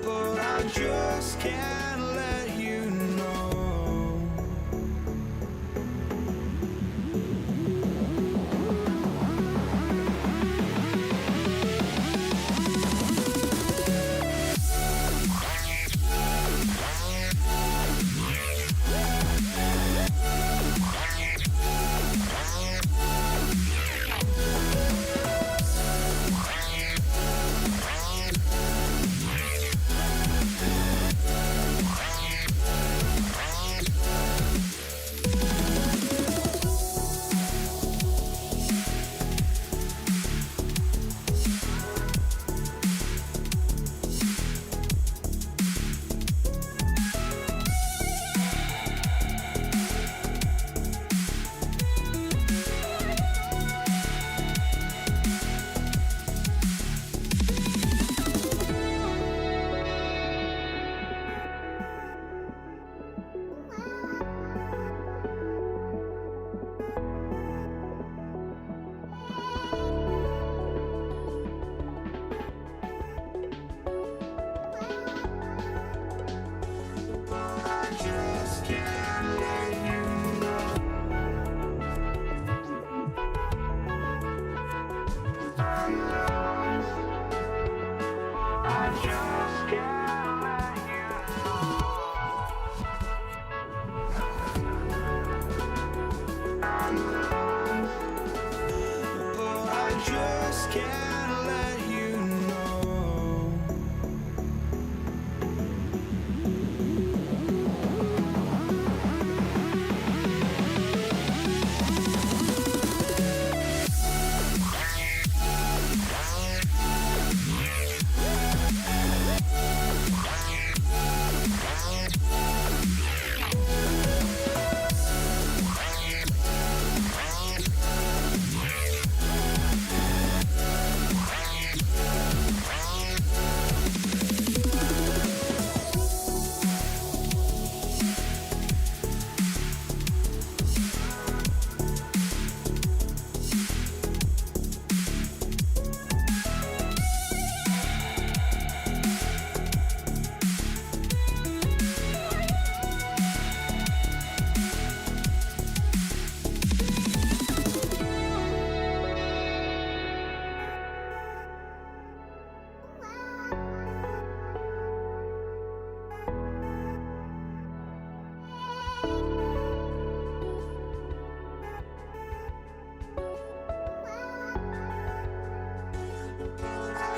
But I just can't let you know.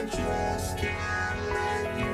just can't let you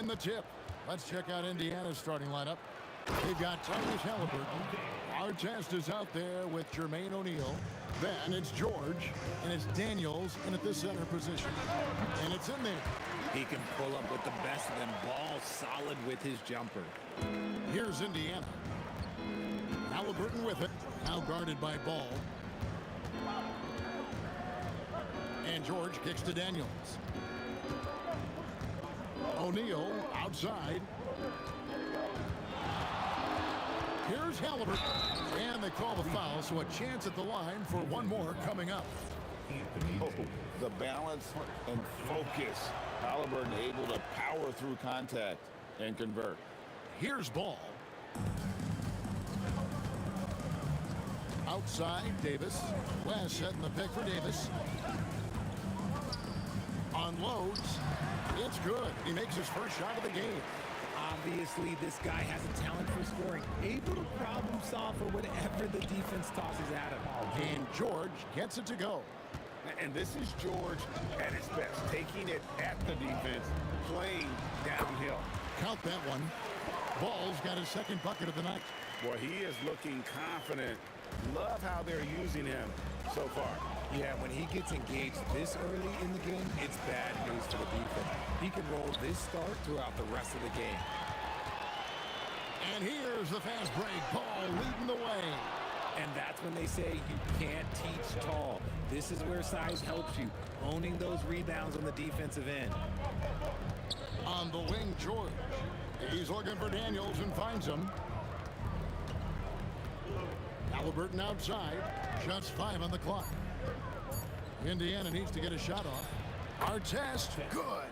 win the tip. Let's check out Indiana's starting lineup. They've got Tyrese Halliburton. Artest is out there with Jermaine O'Neal. Then it's George, and it's Daniels in at the center position. And it's in there. He can pull up with the best of them. Ball solid with his jumper. Here's Indiana. Halliburton with it. Now guarded by Ball. And George kicks to Daniels. O'Neal outside. Here's Halliburton. And they call the foul, so a chance at the line for one more coming up. Oh, the balance and focus. Halliburton able to power through contact and convert. Here's Ball. Outside, Davis. West setting the pick for Davis. Unloads. It's good. He makes his first shot of the game. Obviously, this guy has a talent for scoring. Able to problem solve for whatever the defense tosses at him. And George gets it to go. And this is George at his best, taking it at the defense, playing downhill. Count that one. Ball's got his second bucket of the night. Boy, he is looking confident. Love how they're using him so far. Yeah, when he gets engaged this early in the game, it's bad news for the defense. He can roll this start throughout the rest of the game. And here's the fast break. Ball leading the way. And that's when they say you can't teach tall. This is where size helps you, owning those rebounds on the defensive end. On the wing, George. He's looking for Daniels and finds him. Halliburton outside. Shots 5 on the clock. Indiana needs to get a shot off. Artest, good.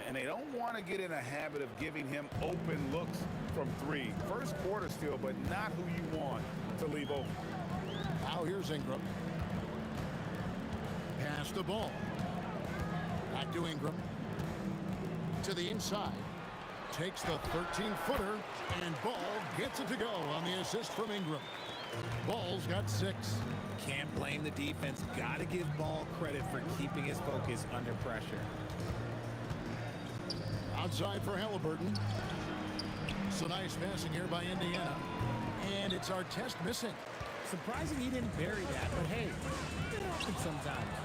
And they don't want to get in a habit of giving him open looks from 3. First quarter still, but not who you want to leave open. Now here's Ingram. Pass the ball. Back to Ingram. To the inside. Takes the 13-footer, and Ball gets it to go on the assist from Ingram. Ball's got 6. Can't blame the defense. Got to give Ball credit for keeping his focus under pressure. Outside for Halliburton. So nice passing here by Indiana. And it's Artest missing. Surprising he didn't bury that, but hey, it happens sometimes.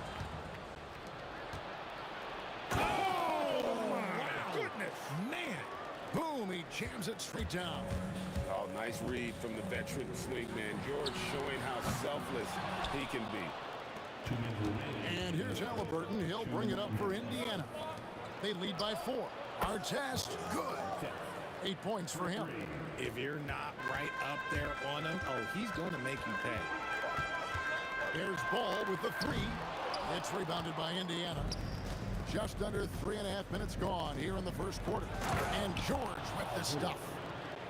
Oh, my goodness. Man. Boom, he jams it straight down. Oh, nice read from the veteran swing man. George showing how selfless he can be. And here's Halliburton. He'll bring it up for Indiana. They lead by 4. Artest, good. 8 points for him. If you're not right up there on him, oh, he's going to make you pay. There's Ball with the 3. It's rebounded by Indiana. Just under 3.5 minutes gone here in the first quarter. And George with the stuff.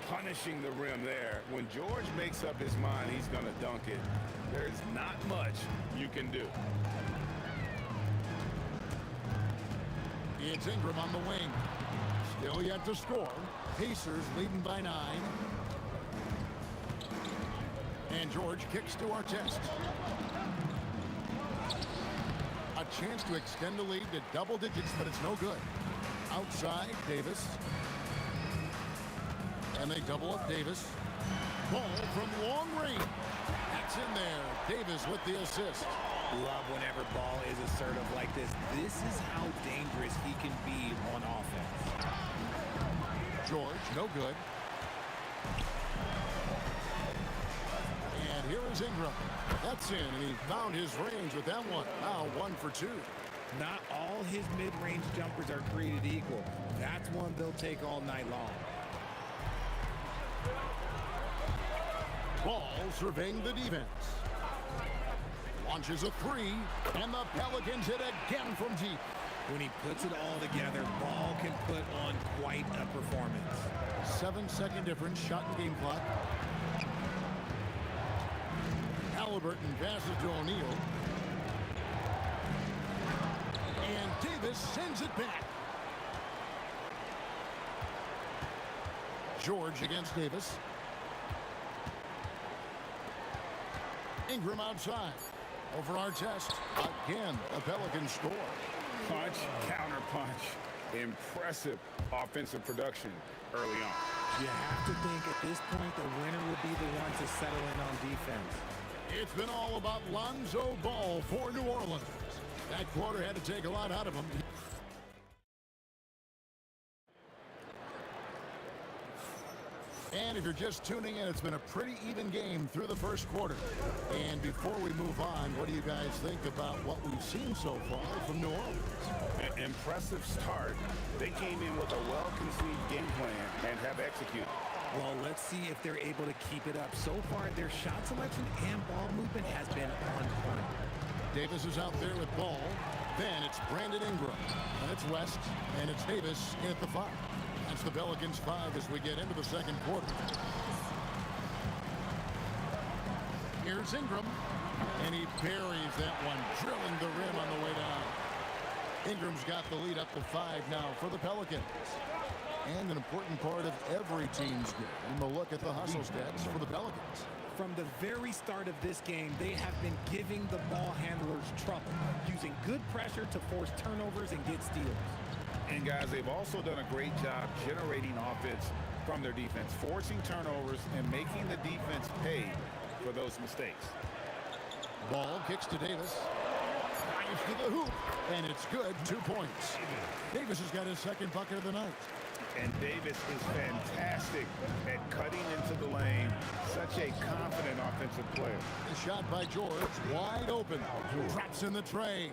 Punishing the rim there. When George makes up his mind, he's going to dunk it. There's not much you can do. It's Ingram on the wing. Still yet to score. Pacers leading by 9. And George kicks to Artest. A chance to extend the lead to double digits, but it's no good. Outside, Davis. And they double up Davis. Ball from long range. That's in there. Davis with the assist. Love whenever Ball is assertive like this. This is how dangerous he can be on offense. George, no good. And here is Ingram. That's in, and he found his range with that one. Now 1 for 2. Not all his mid-range jumpers are created equal. That's one they'll take all night long. Ball surveying the defense. Launches a 3, and the Pelicans hit again from deep. When he puts it all together, Ball can put on quite a performance. 7-second difference, shot and game clock. Halliburton passes to O'Neal. And Davis sends it back. George against Davis. Ingram outside. Over Artest. Again, a Pelican score. Punch, counter punch. Impressive offensive production early on. You have to think at this point the winner will be the one to settle in on defense. It's been all about Lonzo Ball for New Orleans. That quarter had to take a lot out of him. And if you're just tuning in, it's been a pretty even game through the first quarter. And before we move on, what do you guys think about what we've seen so far from New Orleans? An impressive start. They came in with a well-conceived game plan and have executed. Well, let's see if they're able to keep it up. So far, their shot selection and ball movement has been on point. Davis is out there with ball. Then it's Brandon Ingram. And it's West. And it's Davis in at the 5. That's the Pelicans 5 as we get into the second quarter. Here's Ingram. And he buries that one, drilling the rim on the way down. Ingram's got the lead up to 5 now for the Pelicans. And an important part of every team's game, a look at the hustle stats for the Pelicans. From the very start of this game, they have been giving the ball handlers trouble, using good pressure to force turnovers and get steals. And guys, they've also done a great job generating offense from their defense, forcing turnovers and making the defense pay for those mistakes. Ball kicks to Davis. Drives to the hoop, and it's good, 2 points. Davis has got his second bucket of the night. And Davis is fantastic at cutting into the lane. Such a confident offensive player. The shot by George, wide open. Drops in the tray.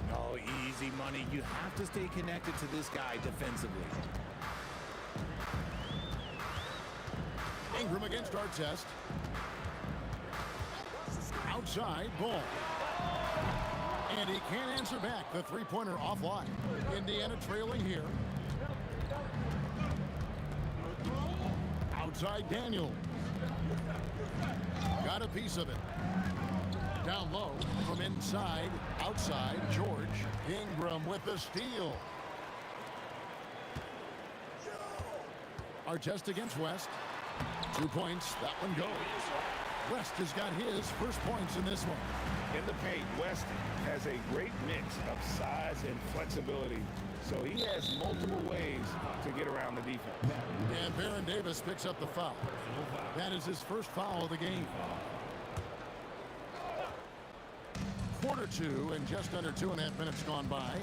No, easy money. You have to stay connected to this guy defensively. Ingram against Artest. Outside, ball. And he can't answer back. The three-pointer offline. Indiana trailing here. Outside Daniel. Got a piece of it. Down low from inside. Outside George. Ingram with the steal. Artest against West. 2 points. That one goes. West has got his first points in this one. In the paint, West has a great mix of size and flexibility. So he has multiple ways to get around the defense. And Baron Davis picks up the foul. That is his first foul of the game. Quarter 2 and just under 2.5 minutes gone by.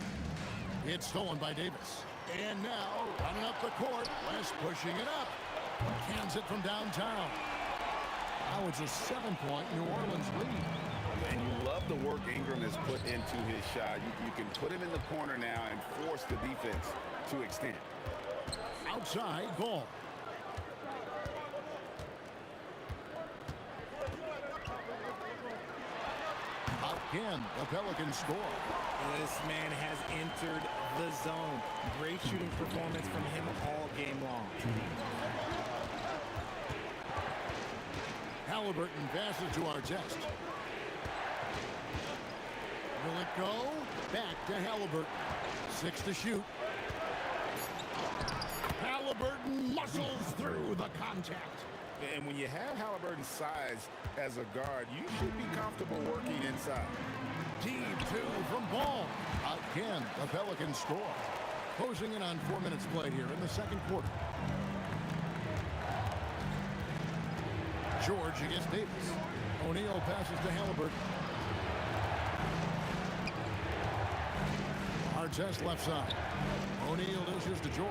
It's stolen by Davis. And now running up the court. West pushing it up. Cans it from downtown. Now it's a 7-point New Orleans lead. And you love the work Ingram has put into his shot. You can put him in the corner now and force the defense to extend. Outside, ball. Again, the Pelicans score. This man has entered the zone. Great shooting performance from him all game long. Halliburton passes to Artest. Will it go? Back to Halliburton. 6 to shoot. Halliburton muscles through the contact. And when you have Halliburton's size as a guard, you should be comfortable working inside. Deep 2 from Ball. Again, the Pelicans score. Closing in on 4 minutes played here in the second quarter. George against Davis. O'Neal passes to Halliburton. Artest left side. O'Neal dishes to George.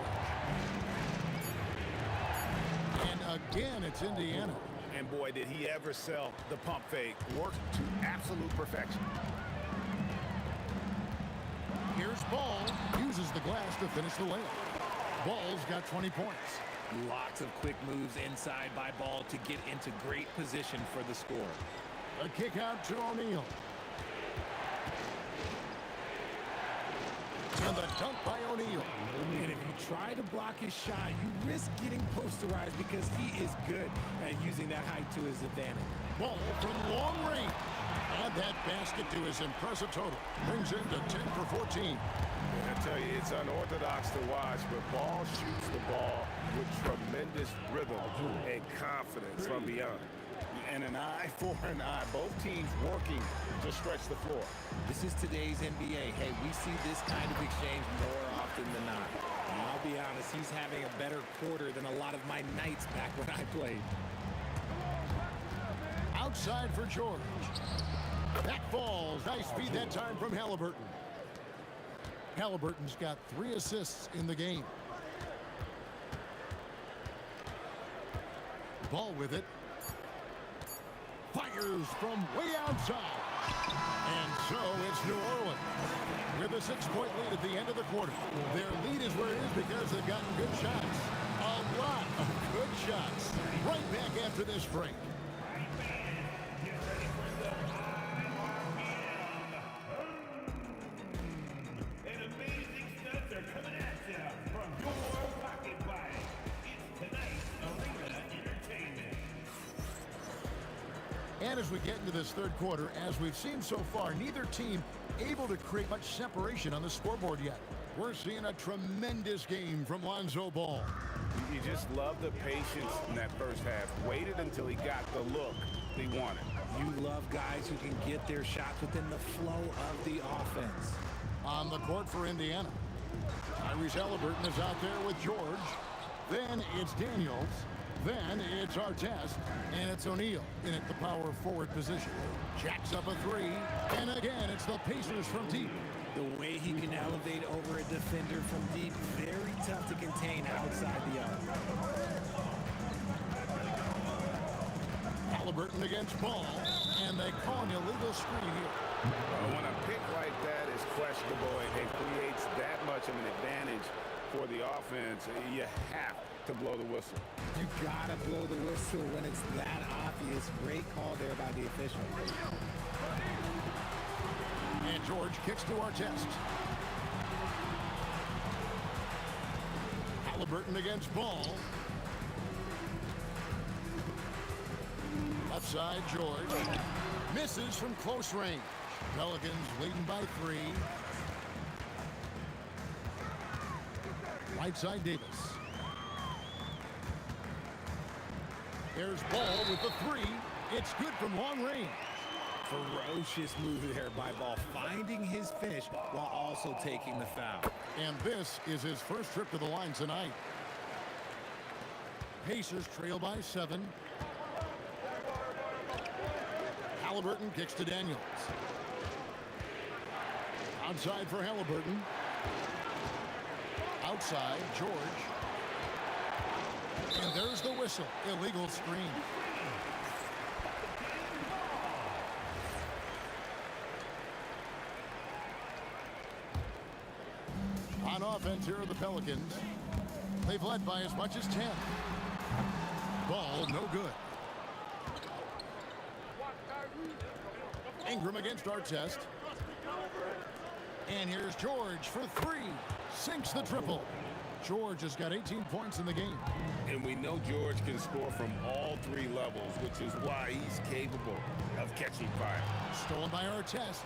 And again, it's Indiana. And boy, did he ever sell the pump fake. Worked to absolute perfection. Here's Ball. Uses the glass to finish the layup. Ball's got 20 points. Lots of quick moves inside by Ball to get into great position for the score. A kick out to O'Neal. And the dunk by O'Neal. And if you try to block his shot, you risk getting posterized because he is good at using that height to his advantage. Ball from long range. Add that basket to his impressive total. Brings him to 10 for 14. I tell you, it's unorthodox to watch, but Ball shoots the ball with tremendous rhythm and confidence from beyond. And an eye for an eye. Both teams working to stretch the floor. This is today's NBA. Hey, we see this kind of exchange more often than not. And I'll be honest, he's having a better quarter than a lot of my nights back when I played. Outside for George. That falls. Nice feed that time from Halliburton. Halliburton's got 3 assists in the game. Ball with it. Fires from way outside. And so it's New Orleans with a 6-point lead at the end of the quarter. Their lead is where it is because they've gotten good shots. A lot of good shots. Right back after this break. And as we get into this third quarter, as we've seen so far, neither team able to create much separation on the scoreboard yet. We're seeing a tremendous game from Lonzo Ball. You just love the patience in that first half. Waited until he got the look he wanted. You love guys who can get their shots within the flow of the offense. On the court for Indiana, Tyrese Halliburton is out there with George. Then it's Daniels. Then it's Artest, and it's O'Neal in at the power forward position. Jacks up a 3, and again, it's the Pacers from deep. The way he can elevate over a defender from deep, very tough to contain outside the arc. Halliburton against Ball, and they call an illegal screen here. When a pick like that is questionable and creates that much of an advantage for the offense, you have to blow the whistle. You gotta blow the whistle when it's that obvious. Great call there by the official. And George kicks to Artest. Halliburton against Ball. Left side, George. Misses from close range. Pelicans leading by 3. Right side, Davis. There's Ball with the 3. It's good from long range. Ferocious move there by Ball, finding his finish while also taking the foul. And this is his first trip to the line tonight. Pacers trail by 7. Halliburton kicks to Daniels. Outside for Halliburton. Outside, George. And there's the whistle. Illegal screen. On offense, here are the Pelicans. They've led by as much as 10. Ball, no good. Ingram against Artest. And here's George for 3. Sinks the triple. George has got 18 points in the game. And we know George can score from all 3 levels, which is why he's capable of catching fire. Stolen by Artest.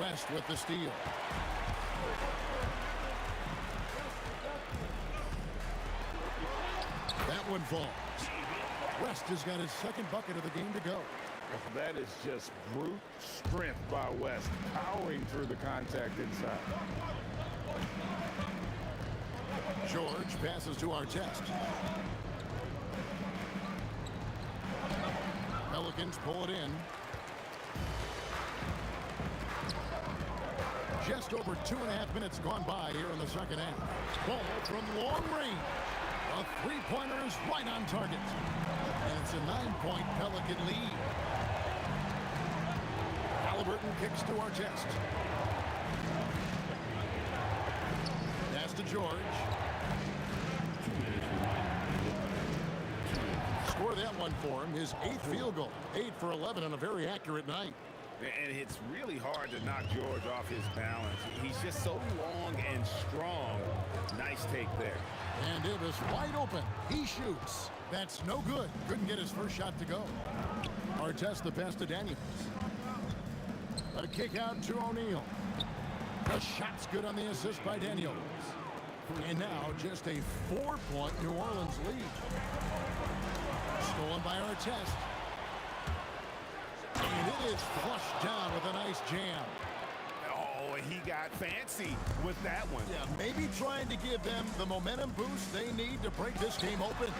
West with the steal. That one falls. West has got his second bucket of the game to go. Well, that is just brute strength by West, powering through the contact inside. George passes to Artest. Pelicans pull it in. Just over 2.5 minutes gone by here in the second half. Ball from long range. A 3-pointer is right on target. And it's a 9-point Pelican lead. Halliburton kicks to Artest. Pass to George. Score that one for him. His 8th field goal. 8 for 11 on a very accurate night. And it's really hard to knock George off his balance. He's just so long and strong. Nice take there. And Davis wide open. He shoots. That's no good. Couldn't get his first shot to go. Artest the pass to Daniels. A kick out to O'Neal. The shot's good on the assist by Daniels. And now just a 4-point New Orleans lead. Stolen by Artest. And it is flushed down with a nice jam. Oh, he got fancy with that one. Yeah, maybe trying to give them the momentum boost they need to break this game open.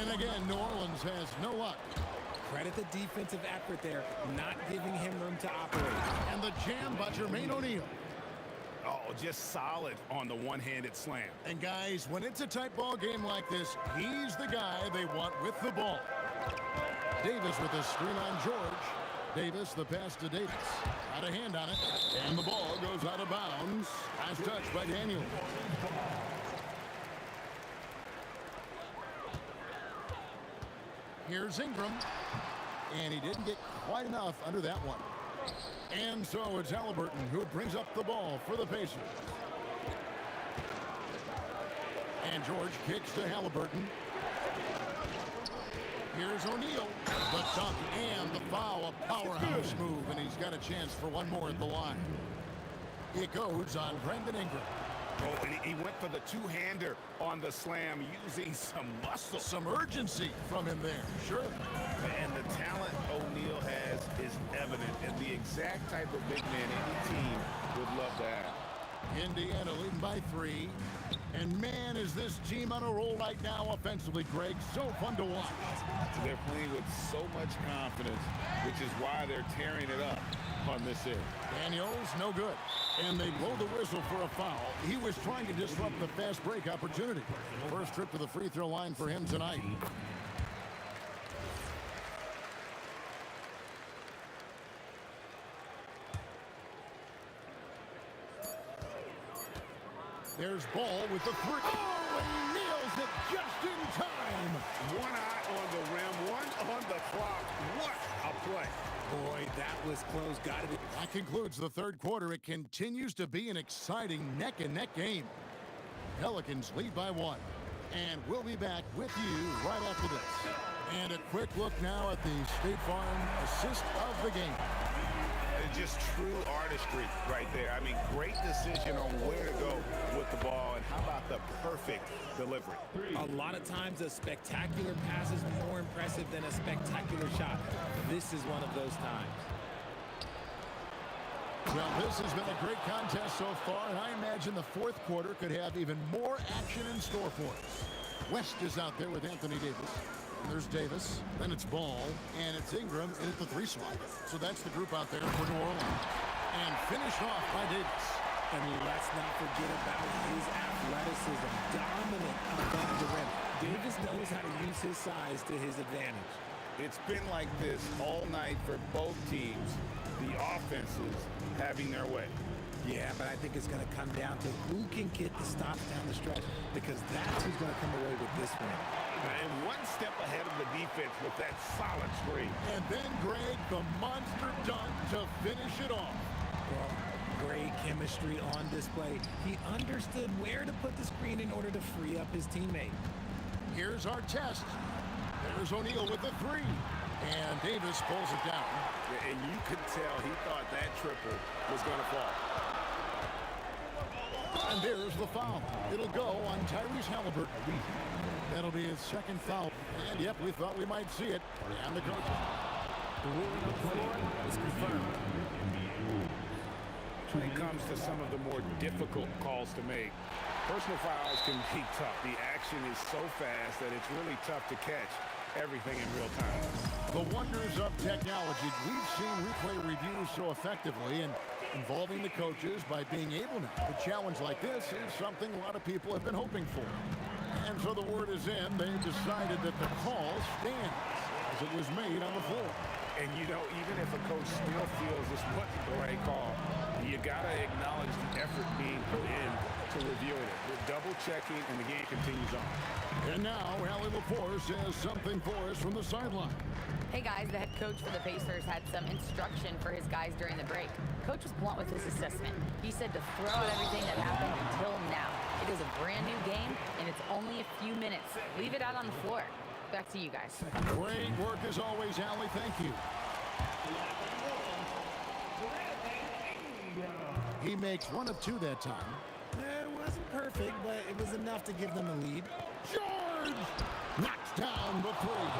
And again, New Orleans has no luck. Credit the defensive effort there, not giving him room to operate. And the jam by Jermaine O'Neal. Oh, just solid on the one-handed slam. And guys, when it's a tight ball game like this, he's the guy they want with the ball. Davis with a screen on George. Davis, the pass to Davis. Got a hand on it. And the ball goes out of bounds. Nice touch by Daniel. Here's Ingram. And he didn't get quite enough under that one. And so it's Halliburton who brings up the ball for the Pacers. And George kicks to Halliburton. Here's O'Neal. The dunk and the foul, a powerhouse move, and he's got a chance for one more at the line. It goes on Brandon Ingram. Oh, and he went for the two-hander on the slam using some muscle. Some urgency from him there, sure. And the talent O'Neal has is evident, and the exact type of big man any team would love to have. Indiana leading by 3. And man, is this team on a roll right now offensively, Greg. So fun to watch. They're playing with so much confidence, which is why they're tearing it up on this end. Daniels, no good. And they blow the whistle for a foul. He was trying to disrupt the fast break opportunity. First trip to the free throw line for him tonight. There's Ball with the 3. Oh, and he nails it just in time. One eye on the rim, one on the clock. What a play. Boy, that was close. Got it. That concludes the third quarter. It continues to be an exciting neck-and-neck game. Pelicans lead by 1. And we'll be back with you right after this. And a quick look now at the State Farm assist of the game. Just true artistry right there. I mean, great decision on where to go with the ball, and how about the perfect delivery? A lot of times a spectacular pass is more impressive than a spectacular shot. This is one of those times. Well, this has been a great contest so far, and I imagine the fourth quarter could have even more action in store for us. West is out there with Anthony Davis. There's Davis, then it's Ball, and it's Ingram in at the 3 slot. So that's the group out there for New Orleans. And finished off by Davis. And let's not forget about his athleticism, dominant above the rim. Davis knows how to use his size to his advantage. It's been like this all night for both teams. The offenses having their way. Yeah, but I think it's going to come down to who can get the stops down the stretch, because that's who's going to come away with this win. And one step ahead of the defense with that solid screen. And then, Greg, the monster dunk to finish it off. Well, great chemistry on display. He understood where to put the screen in order to free up his teammate. Here's our test. There's O'Neal with the 3. And Davis pulls it down. And you could tell he thought that triple was going to fall. And there's the foul. It'll go on Tyrese Halliburton. That'll be his second foul. And yep, we thought we might see it. And the coach. The ruling on play is confirmed. When it comes to some of the more difficult calls to make, personal fouls can be tough. The action is so fast that it's really tough to catch everything in real time. The wonders of technology. We've seen replay reviews so effectively, and involving the coaches by being able now to challenge like this is something a lot of people have been hoping for. And so the word is in. They've decided that the call stands as it was made on the floor. And, you know, even if a coach still feels this wasn't the right call, you got to acknowledge the effort being put in to reviewing it. They're double-checking, and the game continues on. And now, Allie LaForce has something for us from the sideline. Hey guys, the head coach for the Pacers had some instruction for his guys during the break. Coach was blunt with his assessment. He said to throw out everything that happened until now. It is a brand new game, and it's only a few minutes. Leave it out on the floor. Back to you guys. Great work as always, Allie. Thank you. He makes one of two that time. It wasn't perfect, but it was enough to give them a lead. George knocks down the three.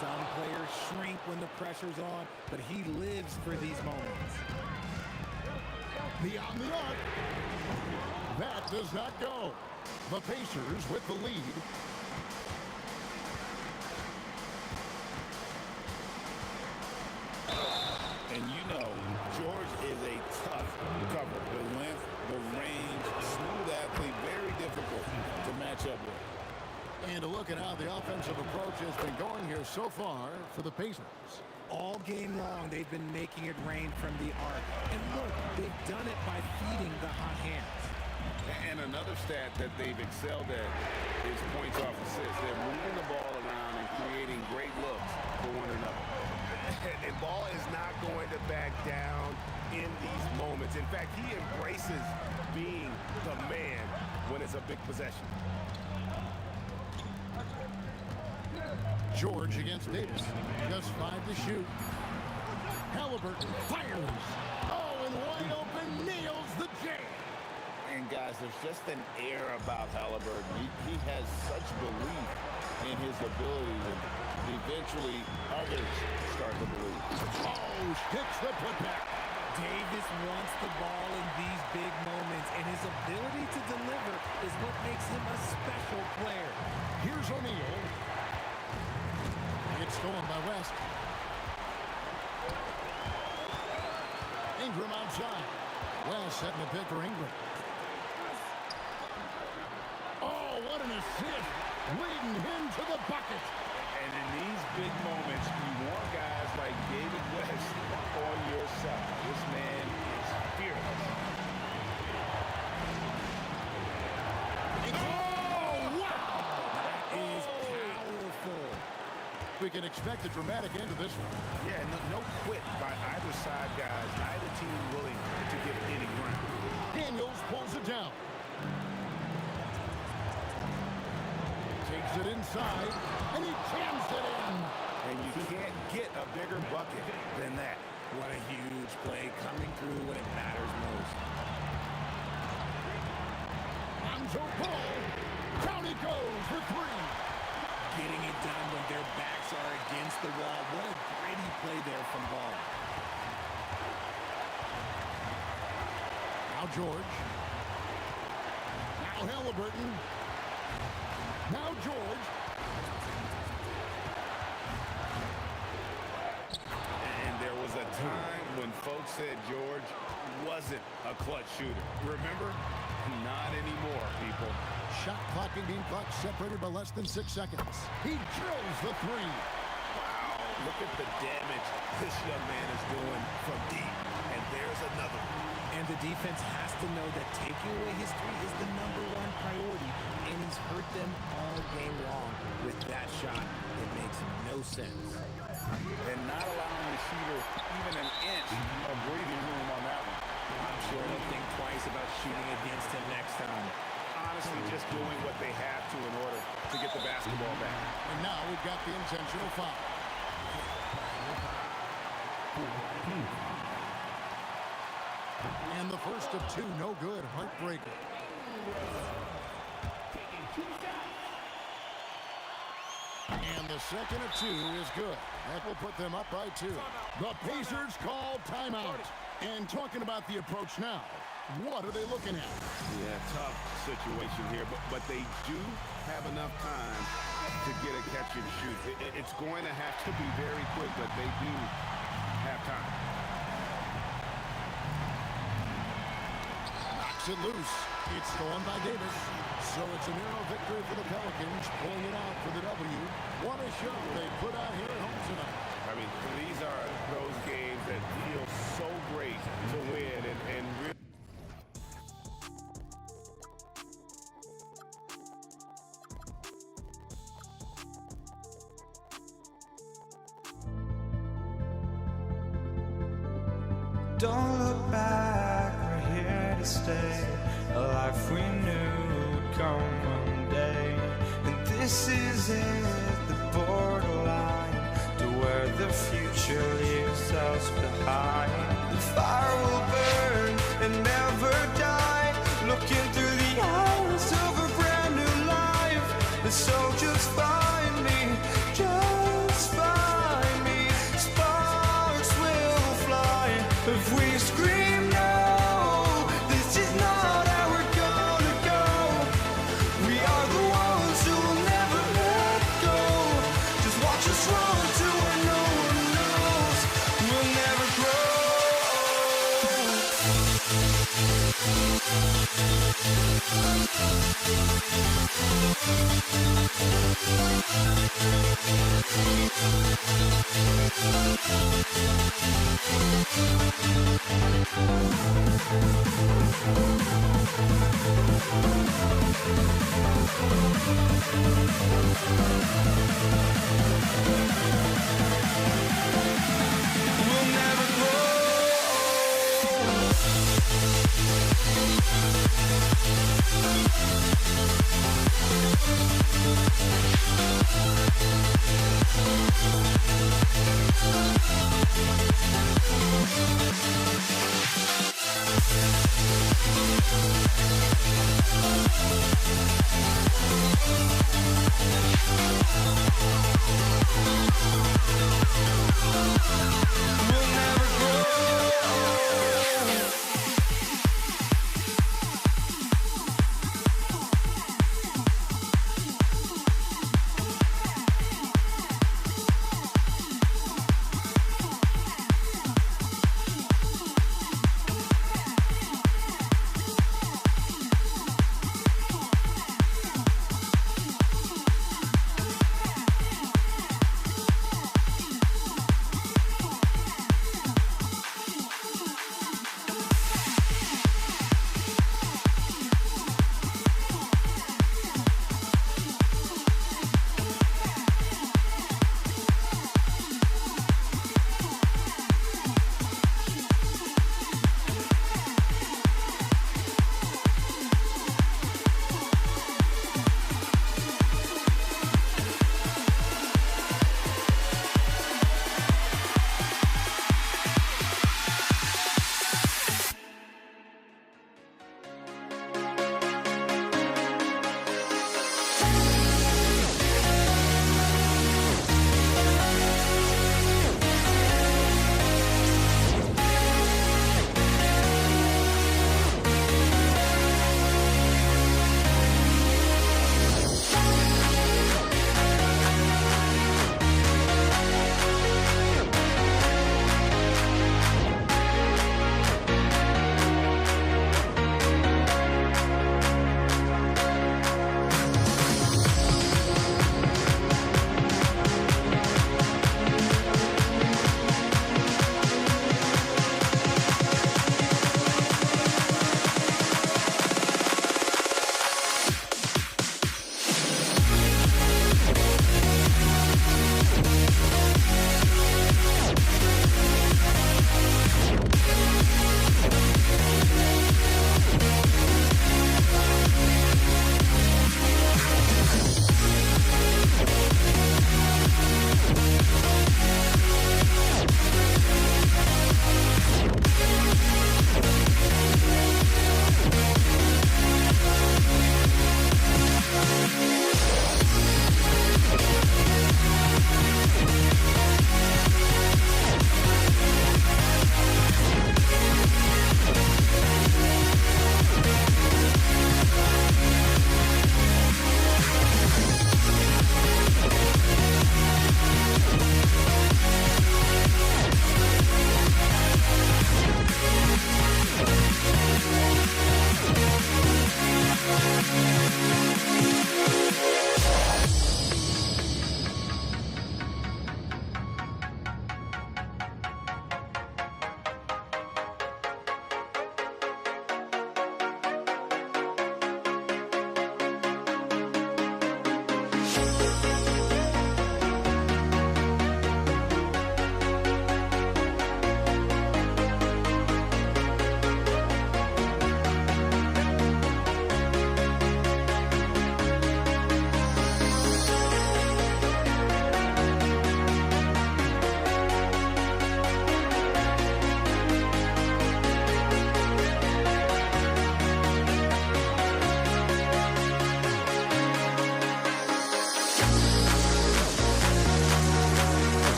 Some players shrink when the pressure's on, but he lives for these moments. Beyond the arc. That does not go. The Pacers with the lead. And you know, George is a tough cover. The length, the range, smooth athlete, very difficult to match up with. And a look at how the offensive approach has been going here so far for the Pacers. All game long, they've been making it rain from the arc. And look, they've done it by feeding the hot hands. And another stat that they've excelled at is points off assists. They're moving the ball around and creating great looks for one another. And Ball is not going to back down in these moments. In fact, he embraces being the man when it's a big possession. George against Davis. Just 5 to shoot. Halliburton fires. Oh, and wide open, nails the jam. And guys, there's just an air about Halliburton. He has such belief in his ability that eventually others start to believe. Oh, hits the putback. Davis wants the ball in these big moments, and his ability to deliver is what makes him a special player. Here's O'Neal. It's stolen by West. Ingram outside. West setting the pick for Ingram. Oh, what an assist. Leading him to the bucket. And in these big moments, you want guys like David West on your side. This man is fearless. Oh, wow! That is powerful. We can expect a dramatic end to this one. Yeah, no quit by either side, guys. Neither team willing to give any ground. Daniels pulls it down. Takes it inside, and he jams it in. And you can't get a bigger bucket than that. What a huge play coming through when it matters most. Lonzo Ball. Down he goes for 3. Getting it done when their backs are against the wall. What a gritty play there from Ball. Now George. Now Halliburton. Now George. And there was a time when folks said George wasn't a clutch shooter. Remember? Not anymore, people. Shot clock and game clock separated by less than 6 seconds. He drills the 3. Wow, look at the damage this young man is doing from deep. And there's another one. And the defense has to know that taking away his 3 is the #1 priority. And he's hurt them all game long with that shot. It makes no sense. And not allowing the shooter even an inch of breathing room on that one. I'm sure they'll think twice about shooting against him next time. Honestly, just doing what they have to in order to get the basketball back. And now we've got the intentional foul. And the first of 2, no good. Heartbreaker. And the second of 2 is good. That will put them up by 2. The Pacers call timeout. And talking about the approach now, what are they looking at? Yeah, tough situation here, but they do have enough time to get a catch and shoot. It's going to have to be very quick, but they do have time. Knocks it loose. It's stolen by Davis. So it's a narrow victory for the Pelicans, pulling it out for the W. What a show they put out here at home tonight. I mean, these are those games that feel so great to win and really. Don't look back, we're here to stay. A life we knew would come one day. And this is it, the borderline to where the future leaves us behind. The fire will burn and never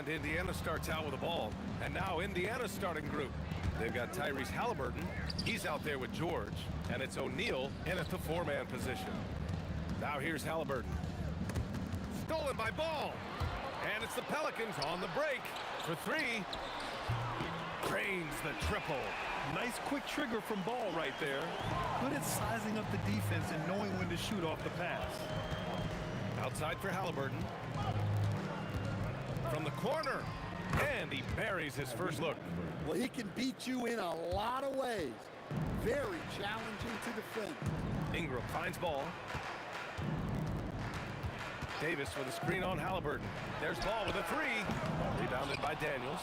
And Indiana starts out with the ball. And now Indiana's starting group. They've got Tyrese Halliburton. He's out there with George. And it's O'Neal in at the four-man position. Now here's Halliburton. Stolen by Ball. And it's the Pelicans on the break for three. Drains the triple. Nice quick trigger from Ball right there. Good at sizing up the defense and knowing when to shoot off the pass. Outside for Halliburton. From the corner. And he buries his first look. Well, he can beat you in a lot of ways. Very challenging to defend. Ingram finds Ball. Davis with a screen on Halliburton. There's Ball with a three. Rebounded by Daniels.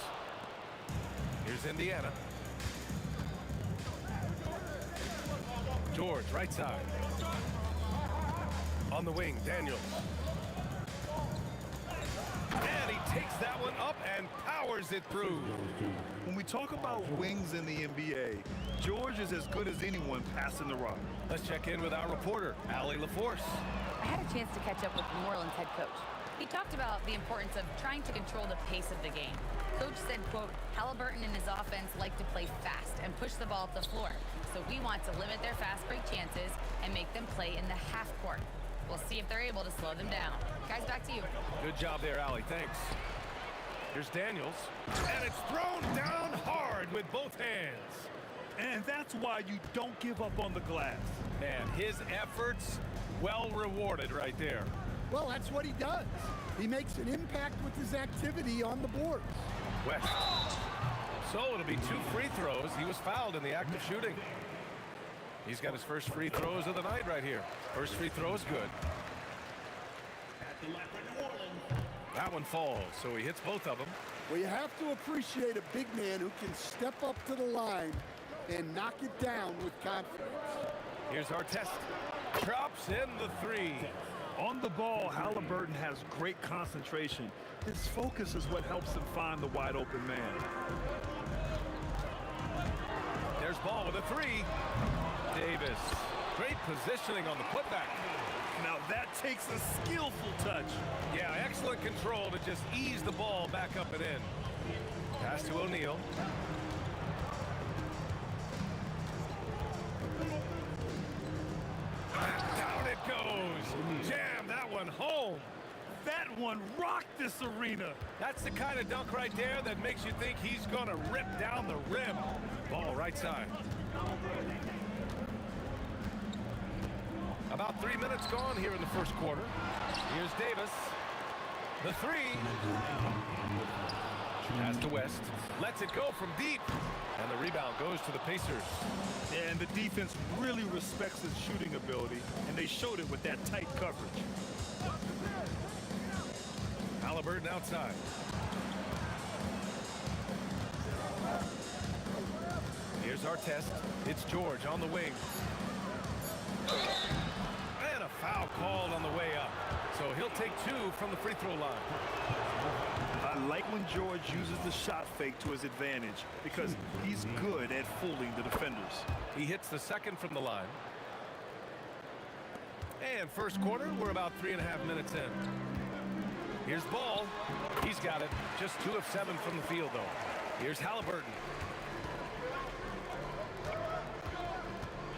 Here's Indiana. George, right side. On the wing, Daniels. And he takes that one up and powers it through. When we talk about wings in the NBA, George is as good as anyone passing the rock. Let's check in with our reporter, Allie LaForce. I had a chance to catch up with New Orleans head coach. He talked about the importance of trying to control the pace of the game. Coach said, quote, Halliburton and his offense like to play fast and push the ball up the floor. So we want to limit their fast break chances and make them play in the half court. We'll see if they're able to slow them down. Guys, back to you. Good job there, Allie. Thanks. Here's Daniels. And it's thrown down hard with both hands. And that's why you don't give up on the glass. Man, his efforts well rewarded right there. Well, that's what he does. He makes an impact with his activity on the boards. West. So it'll be 2 free throws. He was fouled in the act of shooting. He's got his first free throws of the night right here. First free throw is good. That one falls, so he hits both of them. Well, you have to appreciate a big man who can step up to the line and knock it down with confidence. Here's our test. Drops in the three. On the ball, Halliburton has great concentration. His focus is what helps him find the wide open man. There's Ball with a three. Davis. Great positioning on the putback. Now that takes a skillful touch. Yeah, excellent control to just ease the ball back up and in. Pass to O'Neal. Down it goes. Jam that one home. That one rocked this arena. That's the kind of dunk right there that makes you think he's going to rip down the rim. Ball right side. About 3 minutes gone here in the first quarter. Here's Davis. The three. Pass to West. Lets it go from deep. And the rebound goes to the Pacers. And the defense really respects his shooting ability, and they showed it with that tight coverage. Halliburton outside. Here's our test. It's George on the wing. And a foul called on the way up. So he'll take 2 from the free throw line. I like when George uses the shot fake to his advantage because he's good at fooling the defenders. He hits the second from the line. And first quarter, we're about 3.5 minutes in. Here's Ball. He's got it. Just 2 of 7 from the field, though. Here's Halliburton.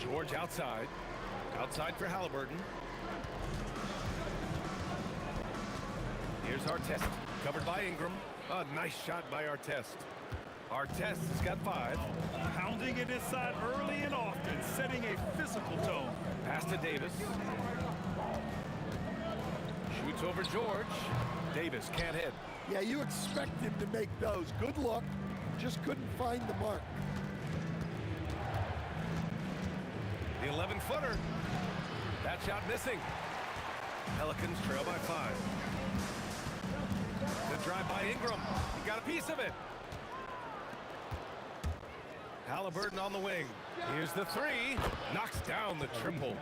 George outside. Outside for Halliburton. Here's Artest. Covered by Ingram. A nice shot by Artest. Artest has got 5. Pounding it inside early and often, setting a physical tone. Pass to Davis. Shoots over George. Davis can't hit. Yeah, you expect him to make those. Good luck. Just couldn't find the mark. The 11-footer. That shot missing. Pelicans trail by 5. The drive by Ingram. He got a piece of it. Halliburton on the wing. Here's the 3. Knocks down the triple.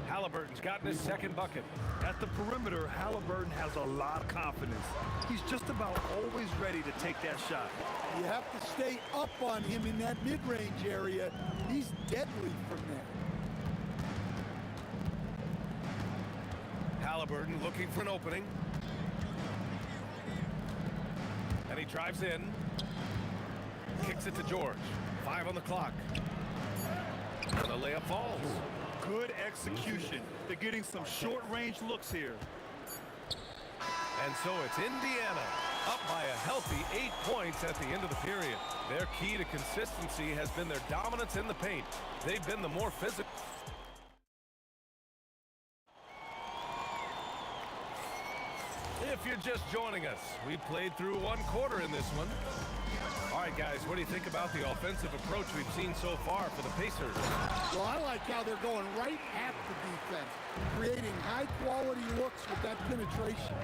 Halliburton's gotten his second bucket. At the perimeter, Halliburton has a lot of confidence. He's just about always ready to take that shot. You have to stay up on him in that mid-range area. He's deadly from there. Halliburton looking for an opening. drives in. Kicks it to George. 5 on the clock. And the layup falls. Good execution. They're getting some short-range looks here. And so it's Indiana up by a healthy 8 points at the end of the period. Their key to consistency has been their dominance in the paint. They've been the more physical. If you're just joining us, we played through 1 quarter in this one. All right, guys, what do you think about the offensive approach we've seen so far for the Pacers? Well, I like how they're going right at the defense, creating high-quality looks with that penetration.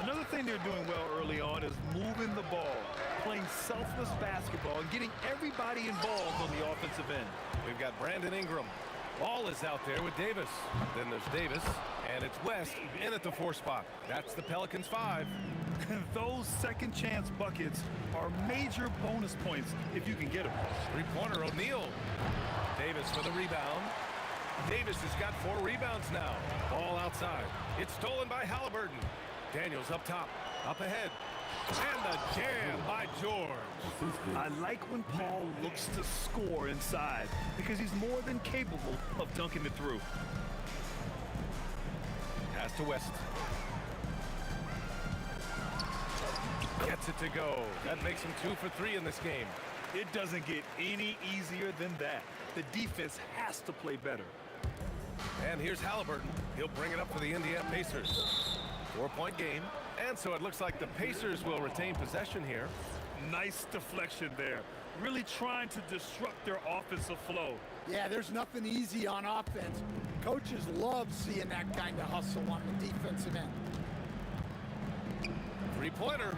Another thing they're doing well early on is moving the ball, playing selfless basketball, and getting everybody involved on the offensive end. We've got Brandon Ingram. Ball is out there with Davis. Then there's Davis, and it's West in at the 4 spot. That's the Pelicans 5. Those second chance buckets are major bonus points if you can get them. 3-pointer O'Neal. Davis for the rebound. Davis has got 4 rebounds now. Ball outside. It's stolen by Halliburton. Daniels up top, up ahead. And the jam by George. I like when Paul looks to score inside because he's more than capable of dunking it through. Pass to West. Gets it to go. That makes him 2 for 3 in this game. It doesn't get any easier than that. The defense has to play better. And here's Halliburton. He'll bring it up for the Indiana Pacers. 4-point game. And so it looks like the Pacers will retain possession here. Nice deflection there. Really trying to disrupt their offensive flow. Yeah, there's nothing easy on offense. Coaches love seeing that kind of hustle on the defensive end. 3-pointer.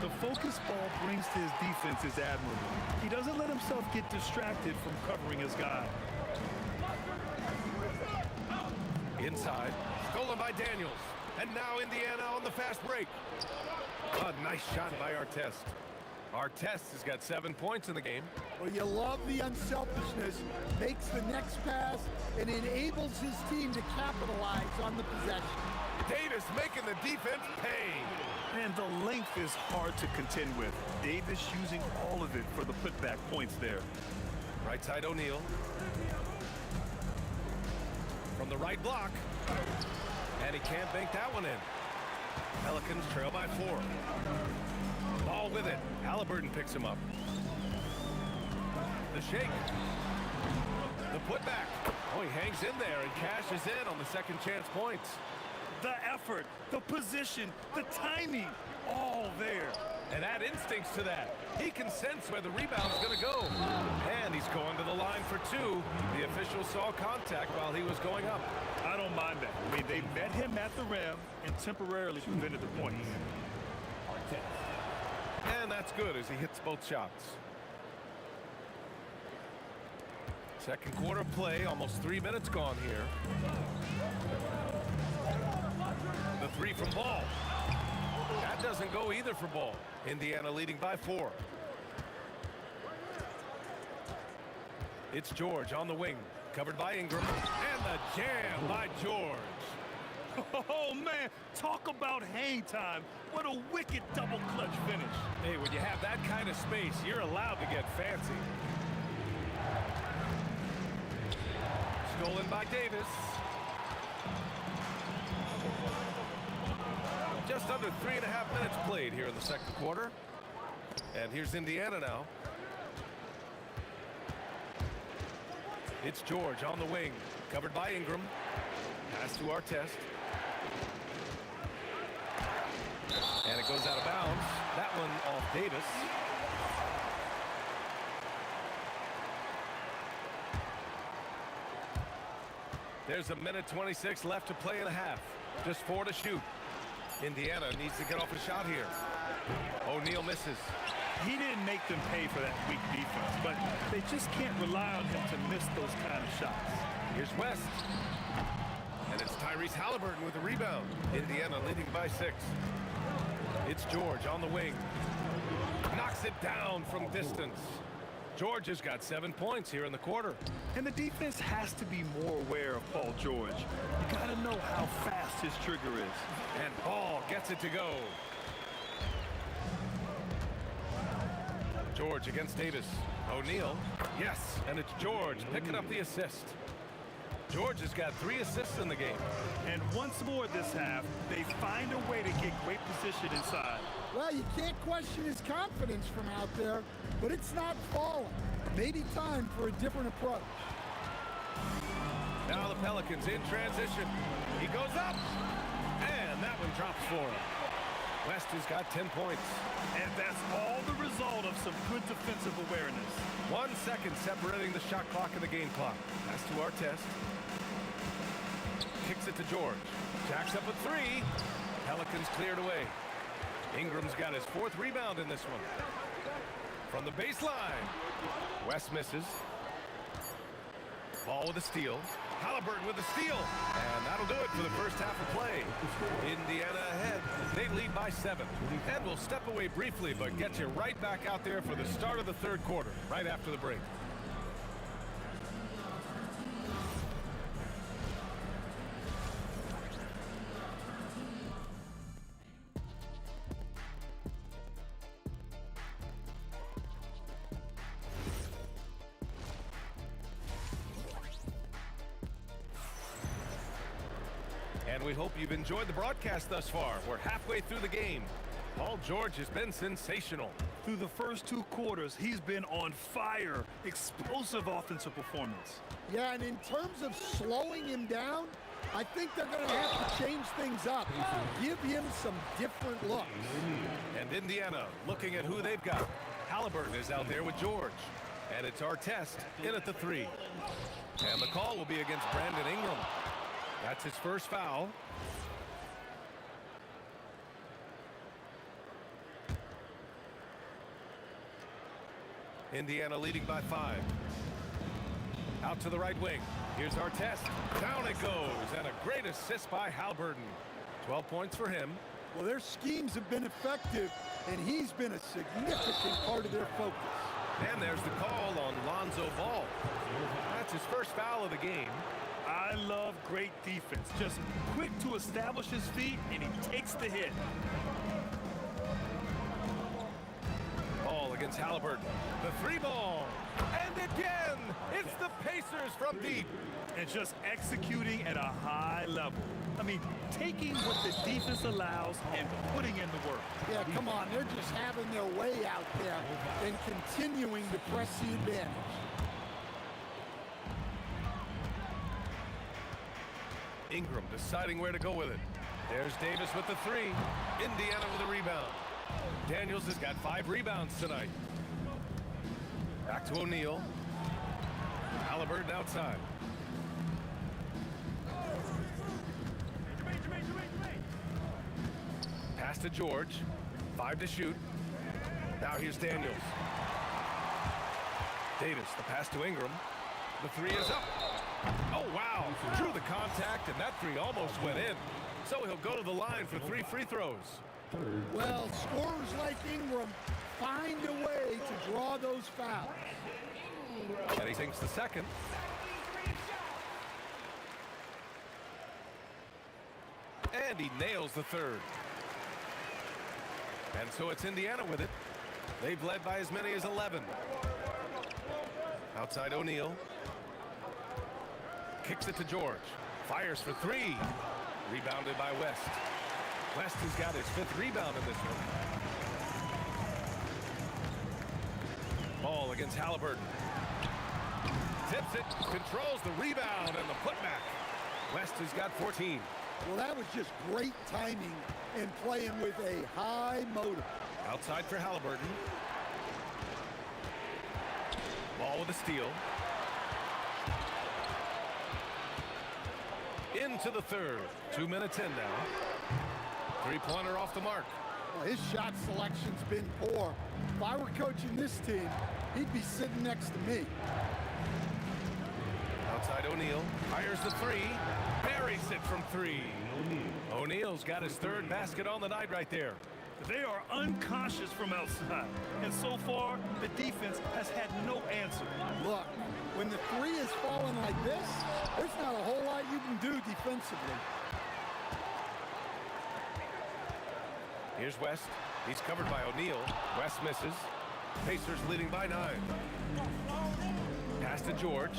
The focus ball brings to his defense is admirable. He doesn't let himself get distracted from covering his guy. Inside. Stolen by Daniels. And now Indiana on the fast break. A nice shot by Artest. Artest has got 7 points in the game. Well, you love the unselfishness. Makes the next pass and enables his team to capitalize on the possession. Davis making the defense pay. And the length is hard to contend with. Davis using all of it for the putback points there. Right side O'Neal. From the right block. And he can't bank that one in. Pelicans trail by 4. Ball with it. Halliburton picks him up. The shake. The putback. Oh, he hangs in there and cashes in on the second chance points. The effort, the position, the timing, all there. And add instincts to that. He can sense where the rebound's going to go. And he's going to the line for 2. The official saw contact while he was going up. I don't mind that. I mean, they met him at the rim and temporarily prevented the points. And that's good as he hits both shots. Second quarter play, almost 3 minutes gone here. The 3 from Ball. That doesn't go either for Ball. Indiana leading by 4. It's George on the wing, covered by Ingram. And the jam by George. Oh, man, talk about hang time. What a wicked double clutch finish. Hey, when you have that kind of space, you're allowed to get fancy. Stolen by Davis. Just under 3.5 minutes played here in the second quarter. And here's Indiana now. It's George on the wing, covered by Ingram. Pass to Artest. And it goes out of bounds. That one off Davis. There's 1:26 left to play and a half. Just 4 to shoot. Indiana needs to get off a shot here. O'Neal misses. He didn't make them pay for that weak defense, but they just can't rely on him to miss those kind of shots. Here's West. And it's Tyrese Halliburton with the rebound. Indiana leading by 6. It's George on the wing. Knocks it down from distance. George has got 7 points here in the quarter. And the defense has to be more aware of Paul George. You got to know how fast his trigger is. And Ball gets it to go. George against Davis. O'Neal. Yes, and it's George picking up the assist. George has got 3 assists in the game. And once more this half, they find a way to get great position inside. Well, you can't question his confidence from out there, but it's not falling. Maybe time for a different approach. Now the Pelicans in transition. He goes up, and that one drops for him. West has got 10 points. And that's all the result of some good defensive awareness. 1 second separating the shot clock and the game clock. That's to our test. Kicks it to George. Jacks up a 3. Pelicans cleared away. Ingram's got his 4th rebound in this one. From the baseline. West misses. Ball with a steal. Halliburton with a steal. And that'll do it for the first half of play. Indiana ahead. They lead by 7. And we'll step away briefly, but get you right back out there for the start of the 3rd quarter, right after the break. And we hope you've enjoyed the broadcast thus far. We're halfway through the game. Paul George has been sensational. Through the first 2 quarters, he's been on fire. Explosive offensive performance. Yeah, and in terms of slowing him down, I think they're going to have to change things up. Give him some different looks. And Indiana looking at who they've got. Halliburton is out there with George. And it's our test in at the 3. And the call will be against Brandon Ingram. That's his first foul. Indiana leading by 5. Out to the right wing. Here's our test. Down it goes. And a great assist by Halliburton. 12 points for him. Well, their schemes have been effective, and he's been a significant part of their focus. And there's the call on Lonzo Ball. That's his first foul of the game. I love great defense. Just quick to establish his feet, and he takes the hit. Ball against Halliburton. The 3 ball. And again, it's the Pacers from deep. And just executing at a high level. I mean, taking what the defense allows and putting in the work. Yeah, come on. They're just having their way out there and continuing to press the advantage. Ingram deciding where to go with it. There's Davis with the 3. Indiana with a rebound. Daniels has got 5 rebounds tonight. Back to O'Neal. Halliburton outside. Pass to George. 5 to shoot. Now here's Daniels. Davis, the pass to Ingram. The 3 is up. Oh, wow. Drew the contact, and that 3 almost went in. So he'll go to the line for 3 free throws. Well, scorers like Ingram find a way to draw those fouls. And he sinks the second. And he nails the 3rd. And so it's Indiana with it. They've led by as many as 11. Outside O'Neal. Kicks it to George. Fires for 3. Rebounded by West. West has got his 5th rebound in this one. Ball against Halliburton. Tips it, controls the rebound and the putback. West has got 14. Well, that was just great timing and playing with a high motor. Outside for Halliburton. Ball with a steal. Into the 3rd. 2 minutes in now. 3-pointer off the mark. Well, his shot selection's been poor. If I were coaching this team, he'd be sitting next to me. Outside O'Neal. Fires the 3. Buries it from 3. O'Neal's got his 3rd basket on the night right there. They are unconscious from outside. And so far, the defense has had no answer. Look, when the 3 is falling like this, there's not a whole lot you can do defensively. Here's West. He's covered by O'Neal. West misses. Pacers leading by 9. Pass to George.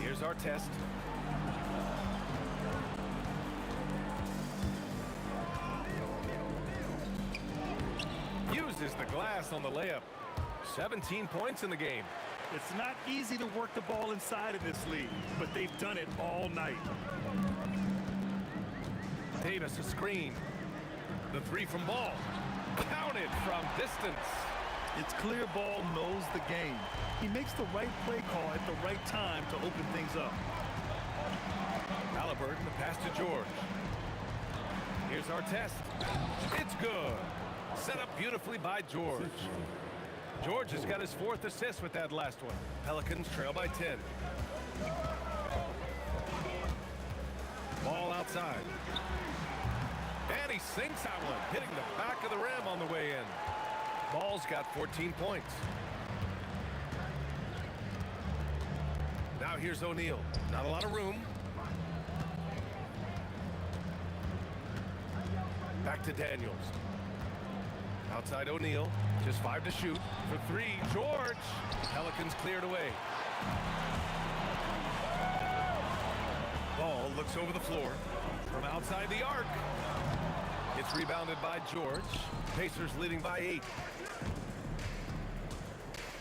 Here's our test. Uses the glass on the layup. 17 points in the game. It's not easy to work the ball inside in this league, but they've done it all night. Davis a screen. The three from Ball. Counted from distance. It's clear Ball knows the game. He makes the right play call at the right time to open things up. Halliburton, the pass to George. Here's our test. It's good. Set up beautifully by George. George has got his 4th assist with that last one. Pelicans trail by 10. Ball outside. And he sinks that one, hitting the back of the rim on the way in. Ball's got 14 points. Now here's O'Neal. Not a lot of room. Back to Daniels. Outside O'Neal. Just 5 to shoot. For 3, George. Pelicans cleared away. Ball looks over the floor. From outside the arc. It's rebounded by George. Pacers leading by 8.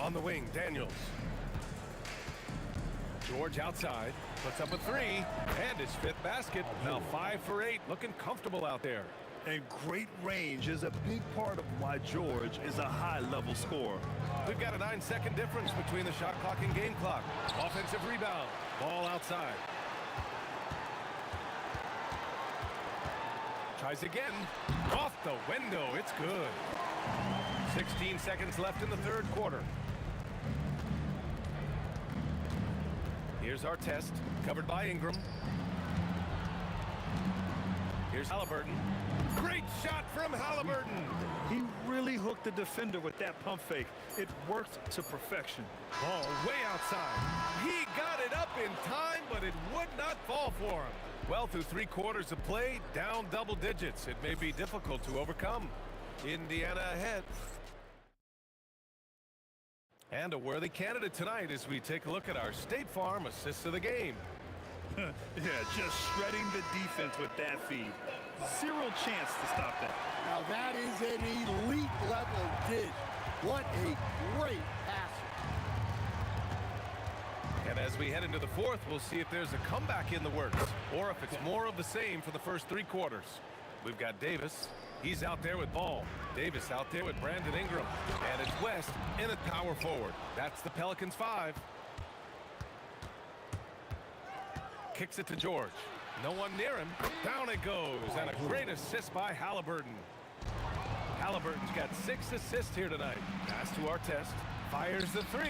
On the wing, Daniels. George outside. Puts up a 3. And his 5th basket. Now 5 for 8. Looking comfortable out there. And great range is a big part of why George is a high-level scorer. We've got a 9-second difference between the shot clock and game clock. Offensive rebound. Ball outside. Tries again. Off the window. It's good. 16 seconds left in the 3rd quarter. Here's our test. Covered by Ingram. Here's Halliburton. Great shot from Halliburton. He really hooked the defender with that pump fake. It worked to perfection. Ball way outside. He got it up in time, but it would not fall for him. Well, through 3 quarters of play, down double digits. It may be difficult to overcome. Indiana ahead. And a worthy candidate tonight as we take a look at our State Farm assists of the game. Yeah, just shredding the defense with that feed. Zero chance to stop that. Now that is an elite level dish. What a great passer. And as we head into the 4th, we'll see if there's a comeback in the works or if it's more of the same for the first 3 quarters. We've got Davis. He's out there with Ball. Davis out there with Brandon Ingram. And it's West in at power forward. That's the Pelicans 5. Kicks it to George. No one near him. Down it goes. And a great assist by Halliburton. Halliburton's got 6 assists here tonight. Pass to our test. Fires the 3.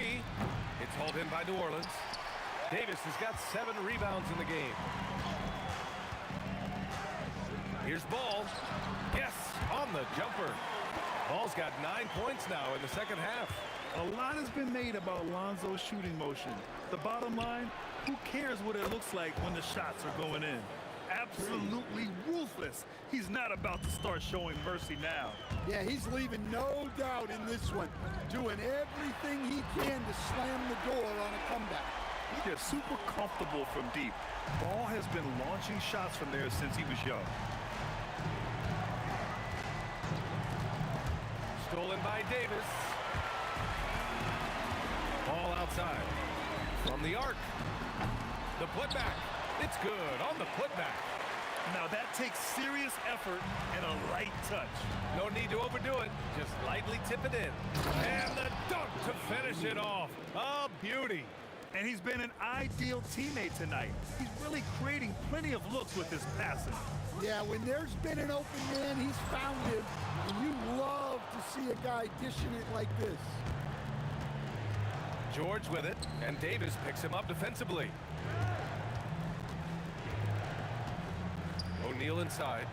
It's hauled in by New Orleans. Davis has got 7 rebounds in the game. Here's Ball. Yes, on the jumper. Ball's got 9 points now in the 2nd half. A lot has been made about Lonzo's shooting motion. The bottom line, who cares what it looks like when the shots are going in? Absolutely ruthless. He's not about to start showing mercy now. Yeah, he's leaving no doubt in this one. Doing everything he can to slam the door on a comeback. Yeah, super comfortable from deep. Ball has been launching shots from there since he was young. Stolen by Davis. Ball outside. From the arc. The putback. It's good on the putback. Now that takes serious effort and a light touch. No need to overdo it. Just lightly tip it in. And the dunk to finish it off. A beauty. And he's been an ideal teammate tonight. He's really creating plenty of looks with his passing. Yeah, when there's been an open man, he's found him. And you love to see a guy dishing it like this. George with it, and Davis picks him up defensively. O'Neal inside.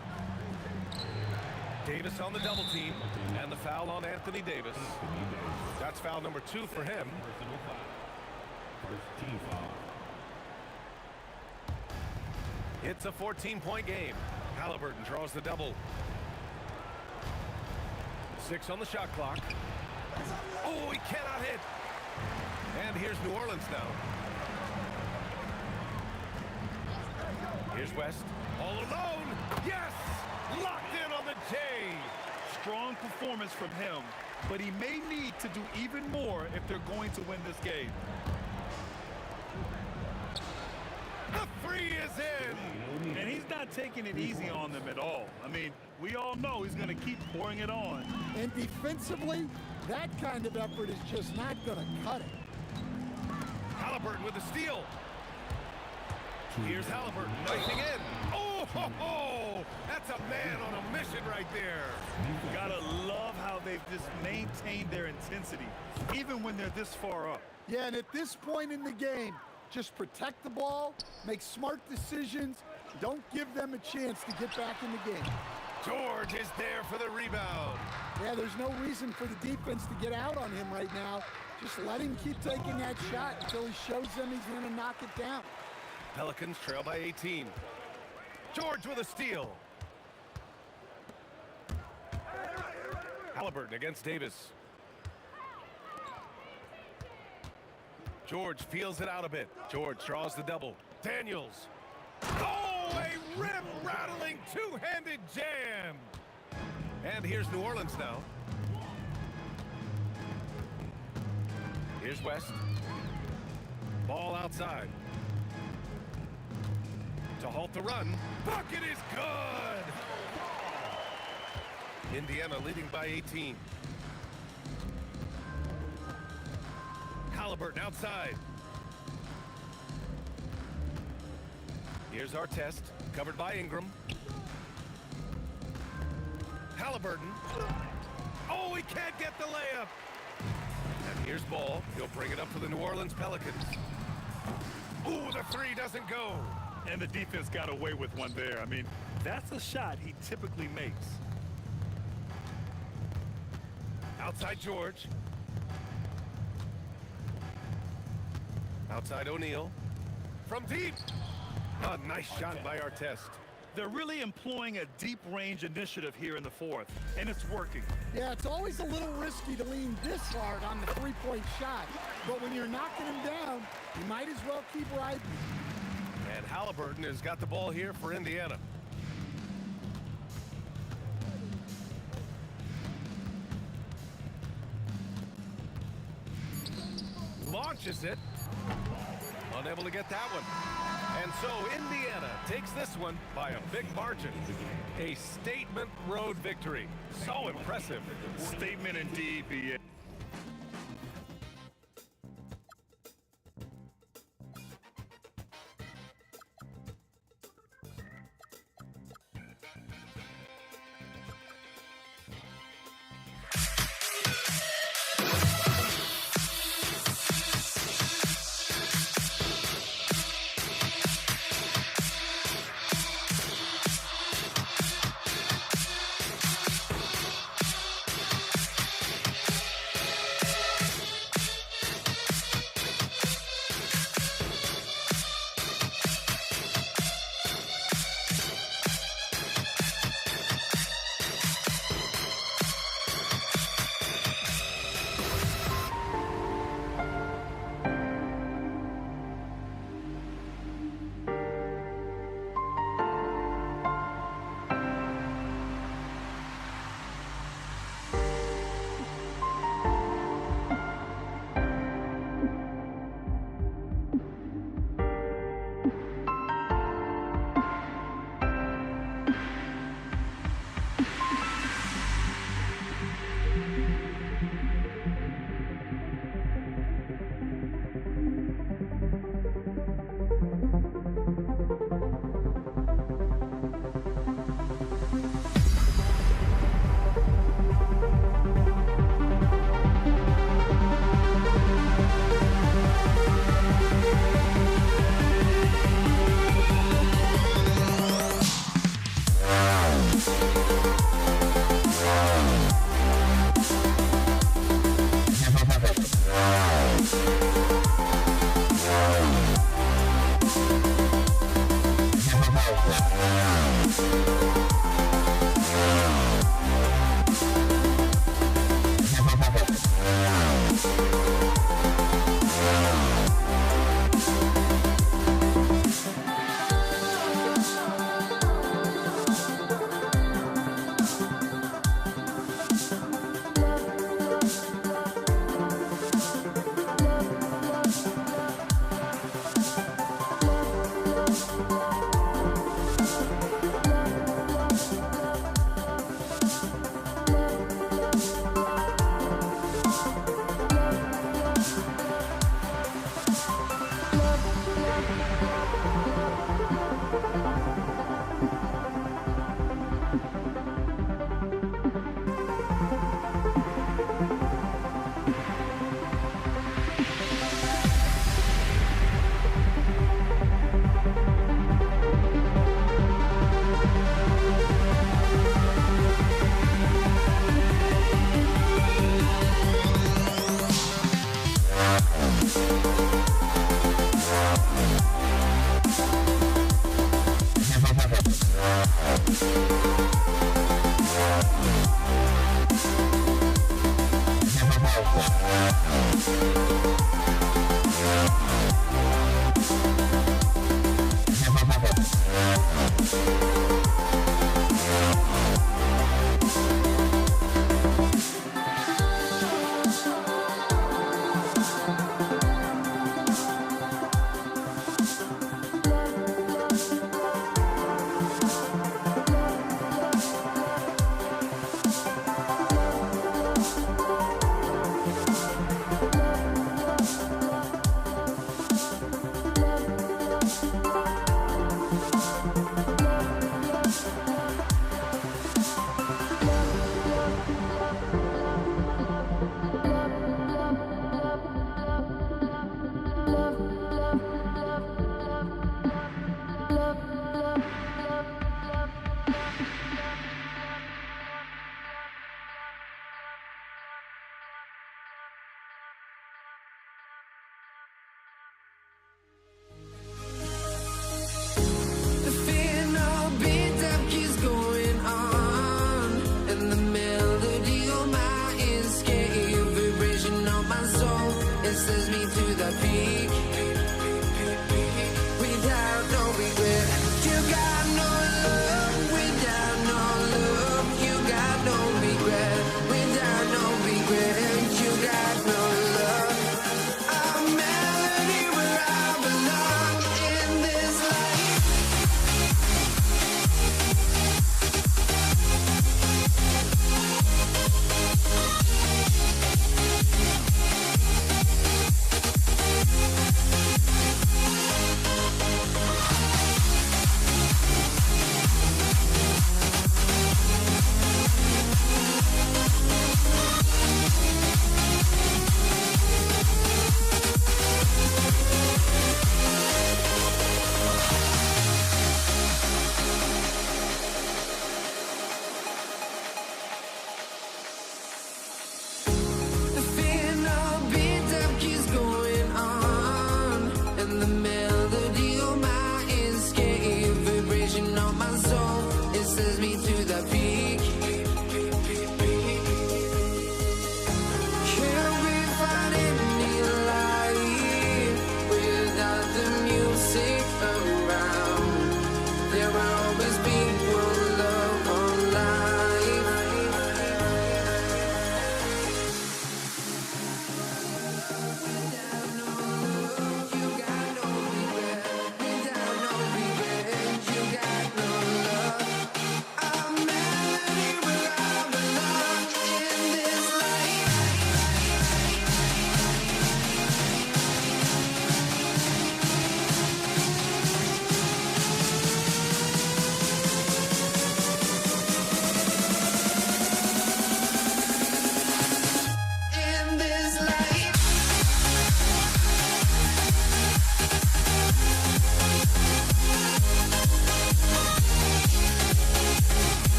Davis on the double team, and the foul on Anthony Davis. That's foul number 2 for him. Team foul. It's a 14-point game. Halliburton draws the double. 6 on the shot clock. Oh, he cannot hit. And here's New Orleans now. Here's West. All alone. Yes! Locked in on the J. Strong performance from him, but he may need to do even more if they're going to win this game. The three is in. And he's not taking it easy on them at all. I mean, we all know he's going to keep pouring it on. And defensively, that kind of effort is just not going to cut it. Halliburton with the steal. Here's Halliburton knifing in. Oh, ho, ho! That's a man on a mission right there. Gotta love how they've just maintained their intensity, even when they're this far up. Yeah, and at this point in the game, just protect the ball, make smart decisions, don't give them a chance to get back in the game. George is there for the rebound. Yeah, there's no reason for the defense to get out on him right now. Just let him keep taking that shot until he shows them he's going to knock it down. Pelicans trail by 18. George with a steal. Halliburton against Davis. George feels it out a bit. George draws the double. Daniels. Oh, a rim-rattling two-handed jam. And here's New Orleans now. Here's West. Ball outside. To halt the run. Bucket is good! Indiana leading by 18. Halliburton outside. Here's our test, covered by Ingram. Halliburton. Oh, he can't get the layup. And here's Ball. He'll bring it up for the New Orleans Pelicans. Ooh, the three doesn't go. And the defense got away with one there. I mean, that's a shot he typically makes. Outside George. Outside O'Neal. From deep. A nice shot by Artest. They're really employing a deep range initiative here in the fourth, and it's working. Yeah, it's always a little risky to lean this hard on the three-point shot, but when you're knocking him down, you might as well keep riding. And Halliburton has got the ball here for Indiana. Launches it. Unable to get that one. And so Indiana takes this one by a big margin. A statement road victory. So impressive. Statement indeed, BA.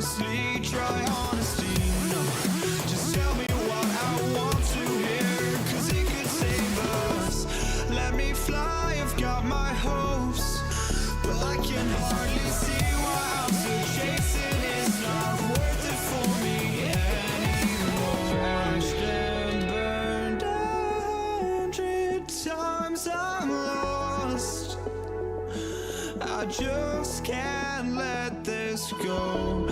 honestly try honesty. No, just tell me what I want to hear, 'cause it could save us. Let me fly, I've got my hopes, but I can hardly see why I'm still chasing. It's not worth it for me anymore. Crashed and burned 100 times, I'm lost. I just can't let this go.